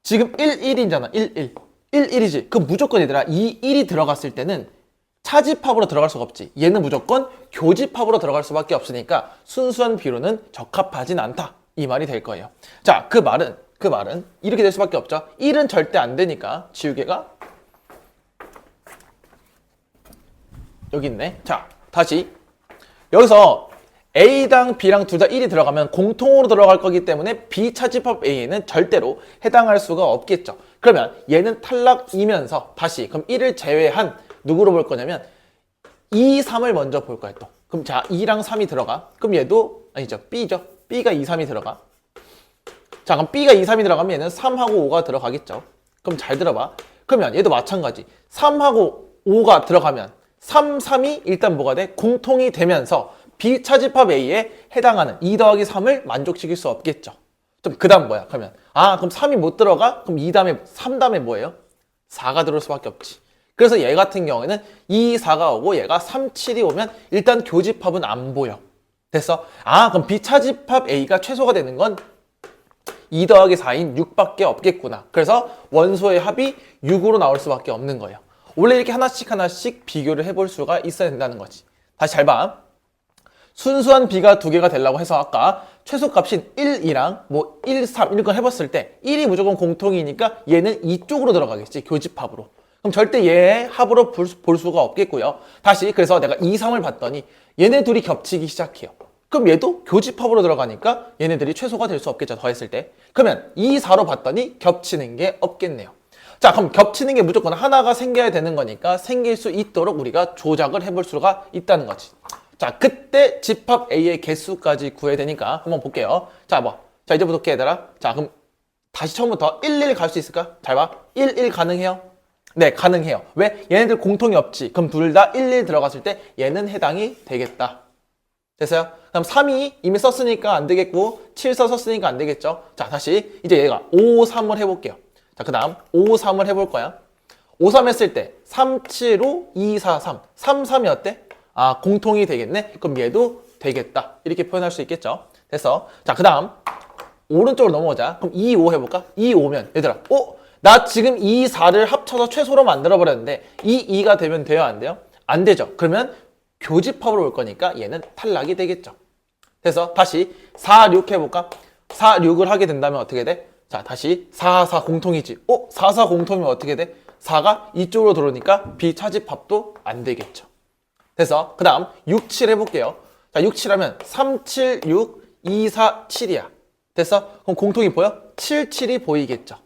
지금 1, 1이잖아. 1, 1. 1, 1이지. 그럼 무조건 얘들아 이 1이 들어갔을 때는 차집합으로 들어갈 수가 없지. 얘는 무조건 교집합으로 들어갈 수밖에 없으니까 순수한 비로는 적합하진 않다. 이 말이 될 거예요. 자, 그 말은 이렇게 될 수밖에 없죠. 1은 절대 안 되니까 지우개가 여기 있네. 자, 다시 여기서 A당 B랑 둘 다 1이 들어가면 공통으로 들어갈 거기 때문에 B 차집합 A에는 절대로 해당할 수가 없겠죠. 그러면 얘는 탈락이면서 다시 그럼 1을 제외한 누구로 볼 거냐면 2, 3을 먼저 볼 거야 또. 그럼 자 2랑 3이 들어가. 그럼 얘도 아니죠. B죠. B가 2, 3이 들어가. 자 그럼 B가 2, 3이 들어가면 얘는 3하고 5가 들어가겠죠. 그럼 잘 들어봐. 그러면 얘도 마찬가지. 3하고 5가 들어가면 3, 3이 일단 뭐가 돼? 공통이 되면서 B 차집합 A에 해당하는 2 더하기 3을 만족시킬 수 없겠죠. 좀 그 다음 뭐야? 그러면 그럼 3이 못 들어가? 그럼 2 다음에 3 다음에 뭐예요? 4가 들어올 수밖에 없지. 그래서 얘 같은 경우에는 2, 4가 오고 얘가 3, 7이 오면 일단 교집합은 안 보여. 됐어? 그럼 B 차집합 A가 최소가 되는 건 2 더하기 4인 6밖에 없겠구나. 그래서 원소의 합이 6으로 나올 수밖에 없는 거예요. 원래 이렇게 하나씩 비교를 해볼 수가 있어야 된다는 거지. 다시 잘 봐. 순수한 B가 2개가 되려고 해서 아까 최소값인 1, 2랑 뭐 1, 3 이런 걸 해봤을 때 1이 무조건 공통이니까 얘는 이쪽으로 들어가겠지. 교집합으로. 그럼 절대 얘의 합으로 볼 수가 없겠고요. 다시 그래서 내가 2, 3을 봤더니 얘네 둘이 겹치기 시작해요. 그럼 얘도 교집합으로 들어가니까 얘네들이 최소가 될 수 없겠죠. 더했을 때. 그러면 2, 4로 봤더니 겹치는 게 없겠네요. 자 그럼 겹치는 게 무조건 하나가 생겨야 되는 거니까 생길 수 있도록 우리가 조작을 해볼 수가 있다는 거지. 자 그때 집합 A의 개수까지 구해야 되니까 한번 볼게요. 자 이제부터 볼게 얘들아. 자 그럼 다시 처음부터 1, 1 갈 수 있을까? 잘 봐. 1, 1 가능해요? 네 가능해요. 왜? 얘네들 공통이 없지. 그럼 둘 다 1, 1 들어갔을 때 얘는 해당이 되겠다. 됐어요? 그럼 3이 이미 썼으니까 안 되겠고 7, 4 썼으니까 안 되겠죠. 자 다시 이제 얘가 5, 3을 해볼게요. 자 그 다음 5, 3을 해볼 거야. 5, 3 했을 때 3, 7, 5, 2, 4, 3 3, 3이 어때? 공통이 되겠네? 그럼 얘도 되겠다. 이렇게 표현할 수 있겠죠. 됐어. 자 그 다음 오른쪽으로 넘어오자. 그럼 2, 5 해볼까? 2, 5면 얘들아 나 지금 2, 4를 합쳐서 최소로 만들어버렸는데 2, 2가 되면 돼요? 안 돼요? 안 되죠. 그러면 교집합으로 올 거니까 얘는 탈락이 되겠죠. 그래서 다시 4, 6 해볼까? 4, 6을 하게 된다면 어떻게 돼? 자 다시 4, 4 공통이지. 4, 4 공통이면 어떻게 돼? 4가 이쪽으로 들어오니까 비차집합도 안 되겠죠. 그래서 그 다음 6, 7 해볼게요. 자 6, 7 하면 3, 7, 6, 2, 4, 7이야. 됐어? 그럼 공통이 보여? 7, 7이 보이겠죠.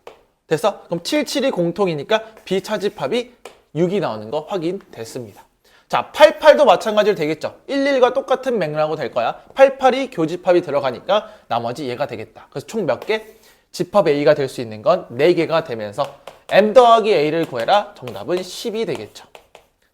됐어? 그럼 7, 7이 공통이니까 비차집합이 6이 나오는 거 확인됐습니다. 자 8, 8도 마찬가지로 되겠죠. 1, 1과 똑같은 맥락으로 될 거야. 8, 8이 교집합이 들어가니까 나머지 얘가 되겠다. 그래서 총 몇 개? 집합 A가 될 수 있는 건 4개가 되면서 M 더하기 A를 구해라. 정답은 10이 되겠죠.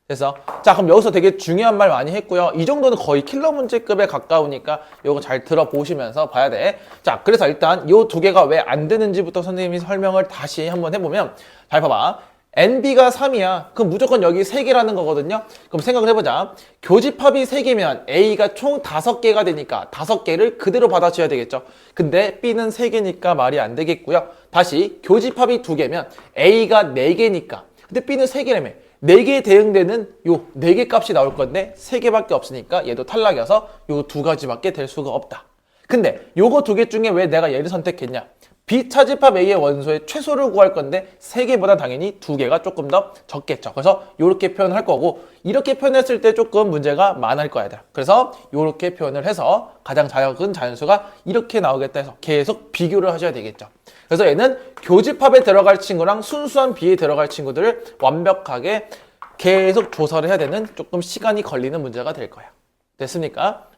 그래서 자, 그럼 여기서 되게 중요한 말 많이 했고요. 이 정도는 거의 킬러 문제급에 가까우니까 요거 잘 들어보시면서 봐야 돼. 자, 그래서 일단 요 두 개가 왜 안 되는지부터 선생님이 설명을 다시 한번 해보면, 잘 봐봐. NB가 3이야. 그럼 무조건 여기 3개라는 거거든요. 그럼 생각을 해보자. 교집합이 3개면 A가 총 5개가 되니까 5개를 그대로 받아줘야 되겠죠. 근데 B는 3개니까 말이 안 되겠고요. 다시 교집합이 2개면 A가 4개니까, 근데 B는 3개라며 4개에 대응되는 요 4개 값이 나올 건데 3개밖에 없으니까 얘도 탈락이어서 요 2가지밖에 될 수가 없다. 근데 요거 2개 중에 왜 내가 얘를 선택했냐? 비차집합 A의 원소의 최소를 구할 건데 3개보다 당연히 2개가 조금 더 적겠죠. 그래서 이렇게 표현을 할 거고, 이렇게 표현했을 때 조금 문제가 많을 거야. 그래서 이렇게 표현을 해서 가장 작은 자연수가 이렇게 나오겠다 해서 계속 비교를 하셔야 되겠죠. 그래서 얘는 교집합에 들어갈 친구랑 순수한 B에 들어갈 친구들을 완벽하게 계속 조사를 해야 되는 조금 시간이 걸리는 문제가 될 거예요. 됐습니까?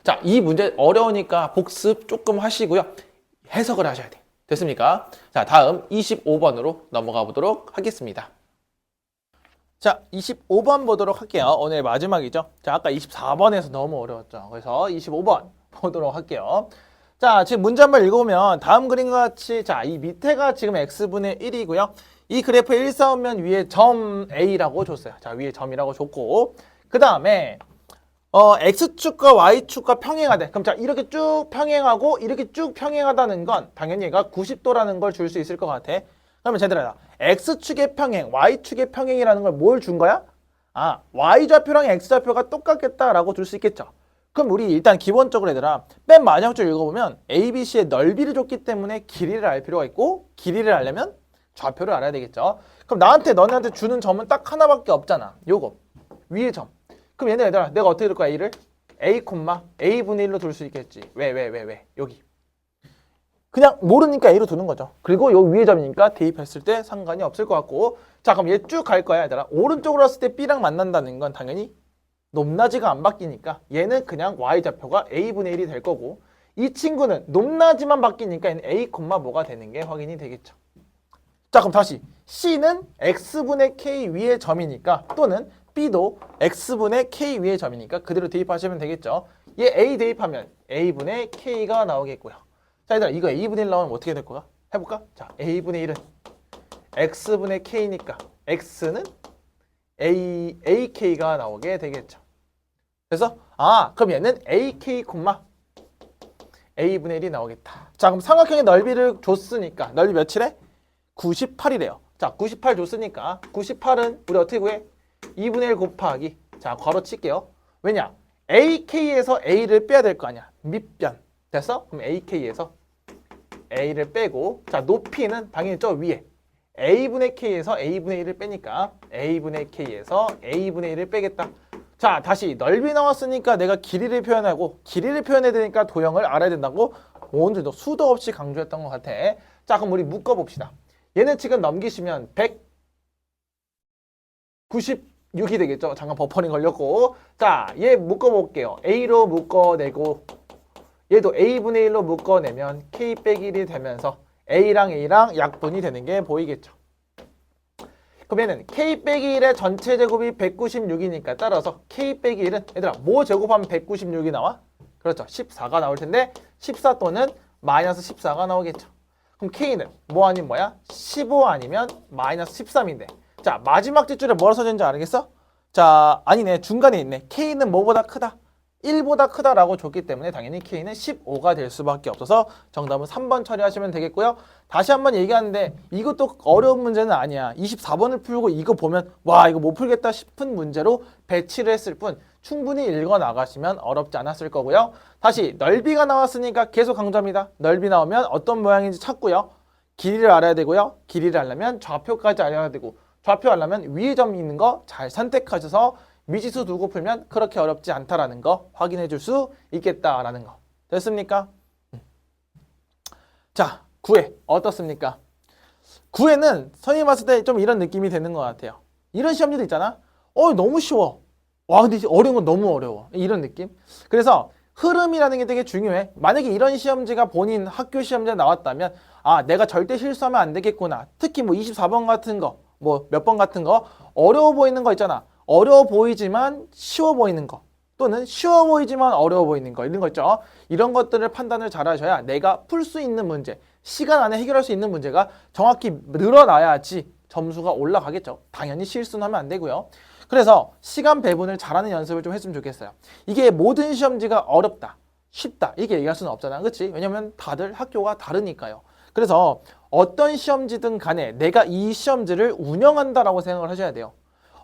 자, 이 문제 어려우니까 복습 조금 하시고요. 해석을 하셔야 돼요. 됐습니까? 자, 다음 25번으로 넘어가 보도록 하겠습니다. 자, 25번 보도록 할게요. 오늘 마지막이죠. 자, 아까 24번에서 너무 어려웠죠. 그래서 25번 보도록 할게요. 자, 지금 문제 한번 읽어보면 다음 그림과 같이, 자, 이 밑에가 지금 x분의 1이고요. 이 그래프 1 쌓으면 위에 점 A라고 줬어요. 자, 위에 점이라고 줬고, 그 다음에 X축과 Y축과 평행하대. 그럼 자, 이렇게 쭉 평행하고 이렇게 쭉 평행하다는 건 당연히 얘가 90도라는 걸 줄 수 있을 것 같아. 그러면 제대로 해라. X축의 평행, Y축의 평행이라는 걸 뭘 준 거야? Y좌표랑 X좌표가 똑같겠다라고 줄 수 있겠죠. 그럼 우리 일단 기본적으로 얘들아, 맨 마지막 줄 읽어보면 ABC의 넓이를 줬기 때문에 길이를 알 필요가 있고, 길이를 알려면 좌표를 알아야 되겠죠. 그럼 너네한테 주는 점은 딱 하나밖에 없잖아. 요거 위의 점. 그럼 얘들아, 내가 어떻게 둘 거야? A를 A분의 1로 둘 수 있겠지. 왜? 여기. 그냥 모르니까 A로 두는 거죠. 그리고 요 위의 점이니까 대입했을 때 상관이 없을 것 같고, 자, 그럼 얘 쭉 갈 거야, 얘들아. 오른쪽으로 왔을 때 B랑 만난다는 건 당연히 높낮이가 안 바뀌니까 얘는 그냥 Y좌표가 A분의 1이 될 거고, 이 친구는 높낮이만 바뀌니까 얘는 A, 뭐가 되는 게 확인이 되겠죠. 자, 그럼 다시 C는 X분의 K 위의 점이니까, 또는 B도 X분의 K 위의 점이니까 그대로 대입하시면 되겠죠. 얘 A 대입하면 A분의 K가 나오겠고요. 자, 얘들아, 이거 A분의 1 나오면 어떻게 될 거야? 해볼까? 자, A분의 1은 X분의 K니까 X는 AK가 나오게 되겠죠. 그래서 그럼 얘는 AK, A분의 1이 나오겠다. 자, 그럼 삼각형의 넓이를 줬으니까 넓이 몇이래? 98이래요. 자, 98 줬으니까 98은 우리 어떻게 구해? 2분의 1 곱하기, 자, 괄호 칠게요. 왜냐? AK에서 A를 빼야 될 거 아니야. 밑변. 됐어? 그럼 AK에서 A를 빼고, 자, 높이는 당연히 저 위에 A분의 K에서 A분의 1을 빼니까 A분의 K에서 A분의 1을 빼겠다. 자, 다시 넓이 나왔으니까 내가 길이를 표현하고, 길이를 표현해야 되니까 도형을 알아야 된다고 오늘도 수도 없이 강조했던 것 같아. 자, 그럼 우리 묶어봅시다. 얘는 지금 넘기시면 196이 되겠죠. 잠깐 버퍼링 걸렸고. 자, 얘 묶어볼게요. A로 묶어내고, 얘도 A분의 1로 묶어내면 K 빼기 1이 되면서 A랑 약분이 되는 게 보이겠죠. 그러면은 K 빼기 1의 전체 제곱이 196이니까 따라서 K 빼기 1은, 얘들아, 뭐 제곱하면 196이 나와? 그렇죠. 14가 나올 텐데 14 또는 마이너스 14가 나오겠죠. 그럼 K는 뭐 아닌 뭐야? 15 아니면 마이너스 13인데. 자, 마지막 뒷줄에 뭐라 써졌는지 알겠어? 자, 아니네. 중간에 있네. K는 뭐보다 크다? 1보다 크다라고 줬기 때문에 당연히 K는 15가 될 수밖에 없어서 정답은 3번 처리하시면 되겠고요. 다시 한번 얘기하는데 이것도 어려운 문제는 아니야. 24번을 풀고 이거 보면 와, 이거 못 풀겠다 싶은 문제로 배치를 했을 뿐 충분히 읽어 나가시면 어렵지 않았을 거고요. 다시 넓이가 나왔으니까 계속 강조합니다. 넓이 나오면 어떤 모양인지 찾고요. 길이를 알아야 되고요. 길이를 알려면 좌표까지 알아야 되고, 좌표 알려면 위에 점이 있는 거 잘 선택하셔서 미지수 두고 풀면 그렇게 어렵지 않다라는 거 확인해 줄 수 있겠다라는 거. 됐습니까? 자, 9회 어떻습니까? 9회는 선생님 봤을 때 좀 이런 느낌이 되는 것 같아요. 이런 시험지도 있잖아. 너무 쉬워. 와, 근데 어려운 건 너무 어려워. 이런 느낌. 그래서 흐름이라는 게 되게 중요해. 만약에 이런 시험지가 본인 학교 시험지에 나왔다면 내가 절대 실수하면 안 되겠구나. 특히 뭐 24번 같은 거, 뭐 몇 번 같은 거 어려워 보이는 거 있잖아. 어려워 보이지만 쉬워 보이는 거 또는 쉬워 보이지만 어려워 보이는 거 이런 거 있죠. 이런 것들을 판단을 잘 하셔야 내가 풀 수 있는 문제, 시간 안에 해결할 수 있는 문제가 정확히 늘어나야지 점수가 올라가겠죠. 당연히 실수는 하면 안 되고요. 그래서 시간 배분을 잘하는 연습을 좀 했으면 좋겠어요. 이게 모든 시험지가 어렵다, 쉽다 이렇게 얘기할 수는 없잖아. 그렇지? 왜냐면 다들 학교가 다르니까요. 그래서 어떤 시험지든 간에 내가 이 시험지를 운영한다라고 생각을 하셔야 돼요.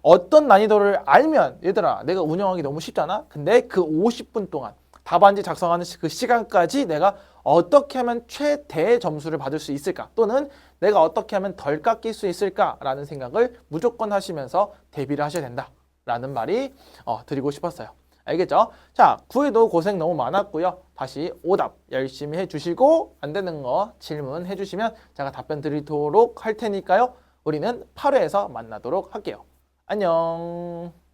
어떤 난이도를 알면 얘들아 내가 운영하기 너무 쉽잖아. 근데 그 50분 동안 답안지 작성하는 그 시간까지 내가 어떻게 하면 최대 점수를 받을 수 있을까 또는 내가 어떻게 하면 덜 깎일 수 있을까라는 생각을 무조건 하시면서 대비를 하셔야 된다라는 말이 드리고 싶었어요. 알겠죠? 자, 구회도 고생 너무 많았고요. 다시 오답 열심히 해주시고 안 되는 거 질문해 주시면 제가 답변 드리도록 할 테니까요. 우리는 8회에서 만나도록 할게요. 안녕.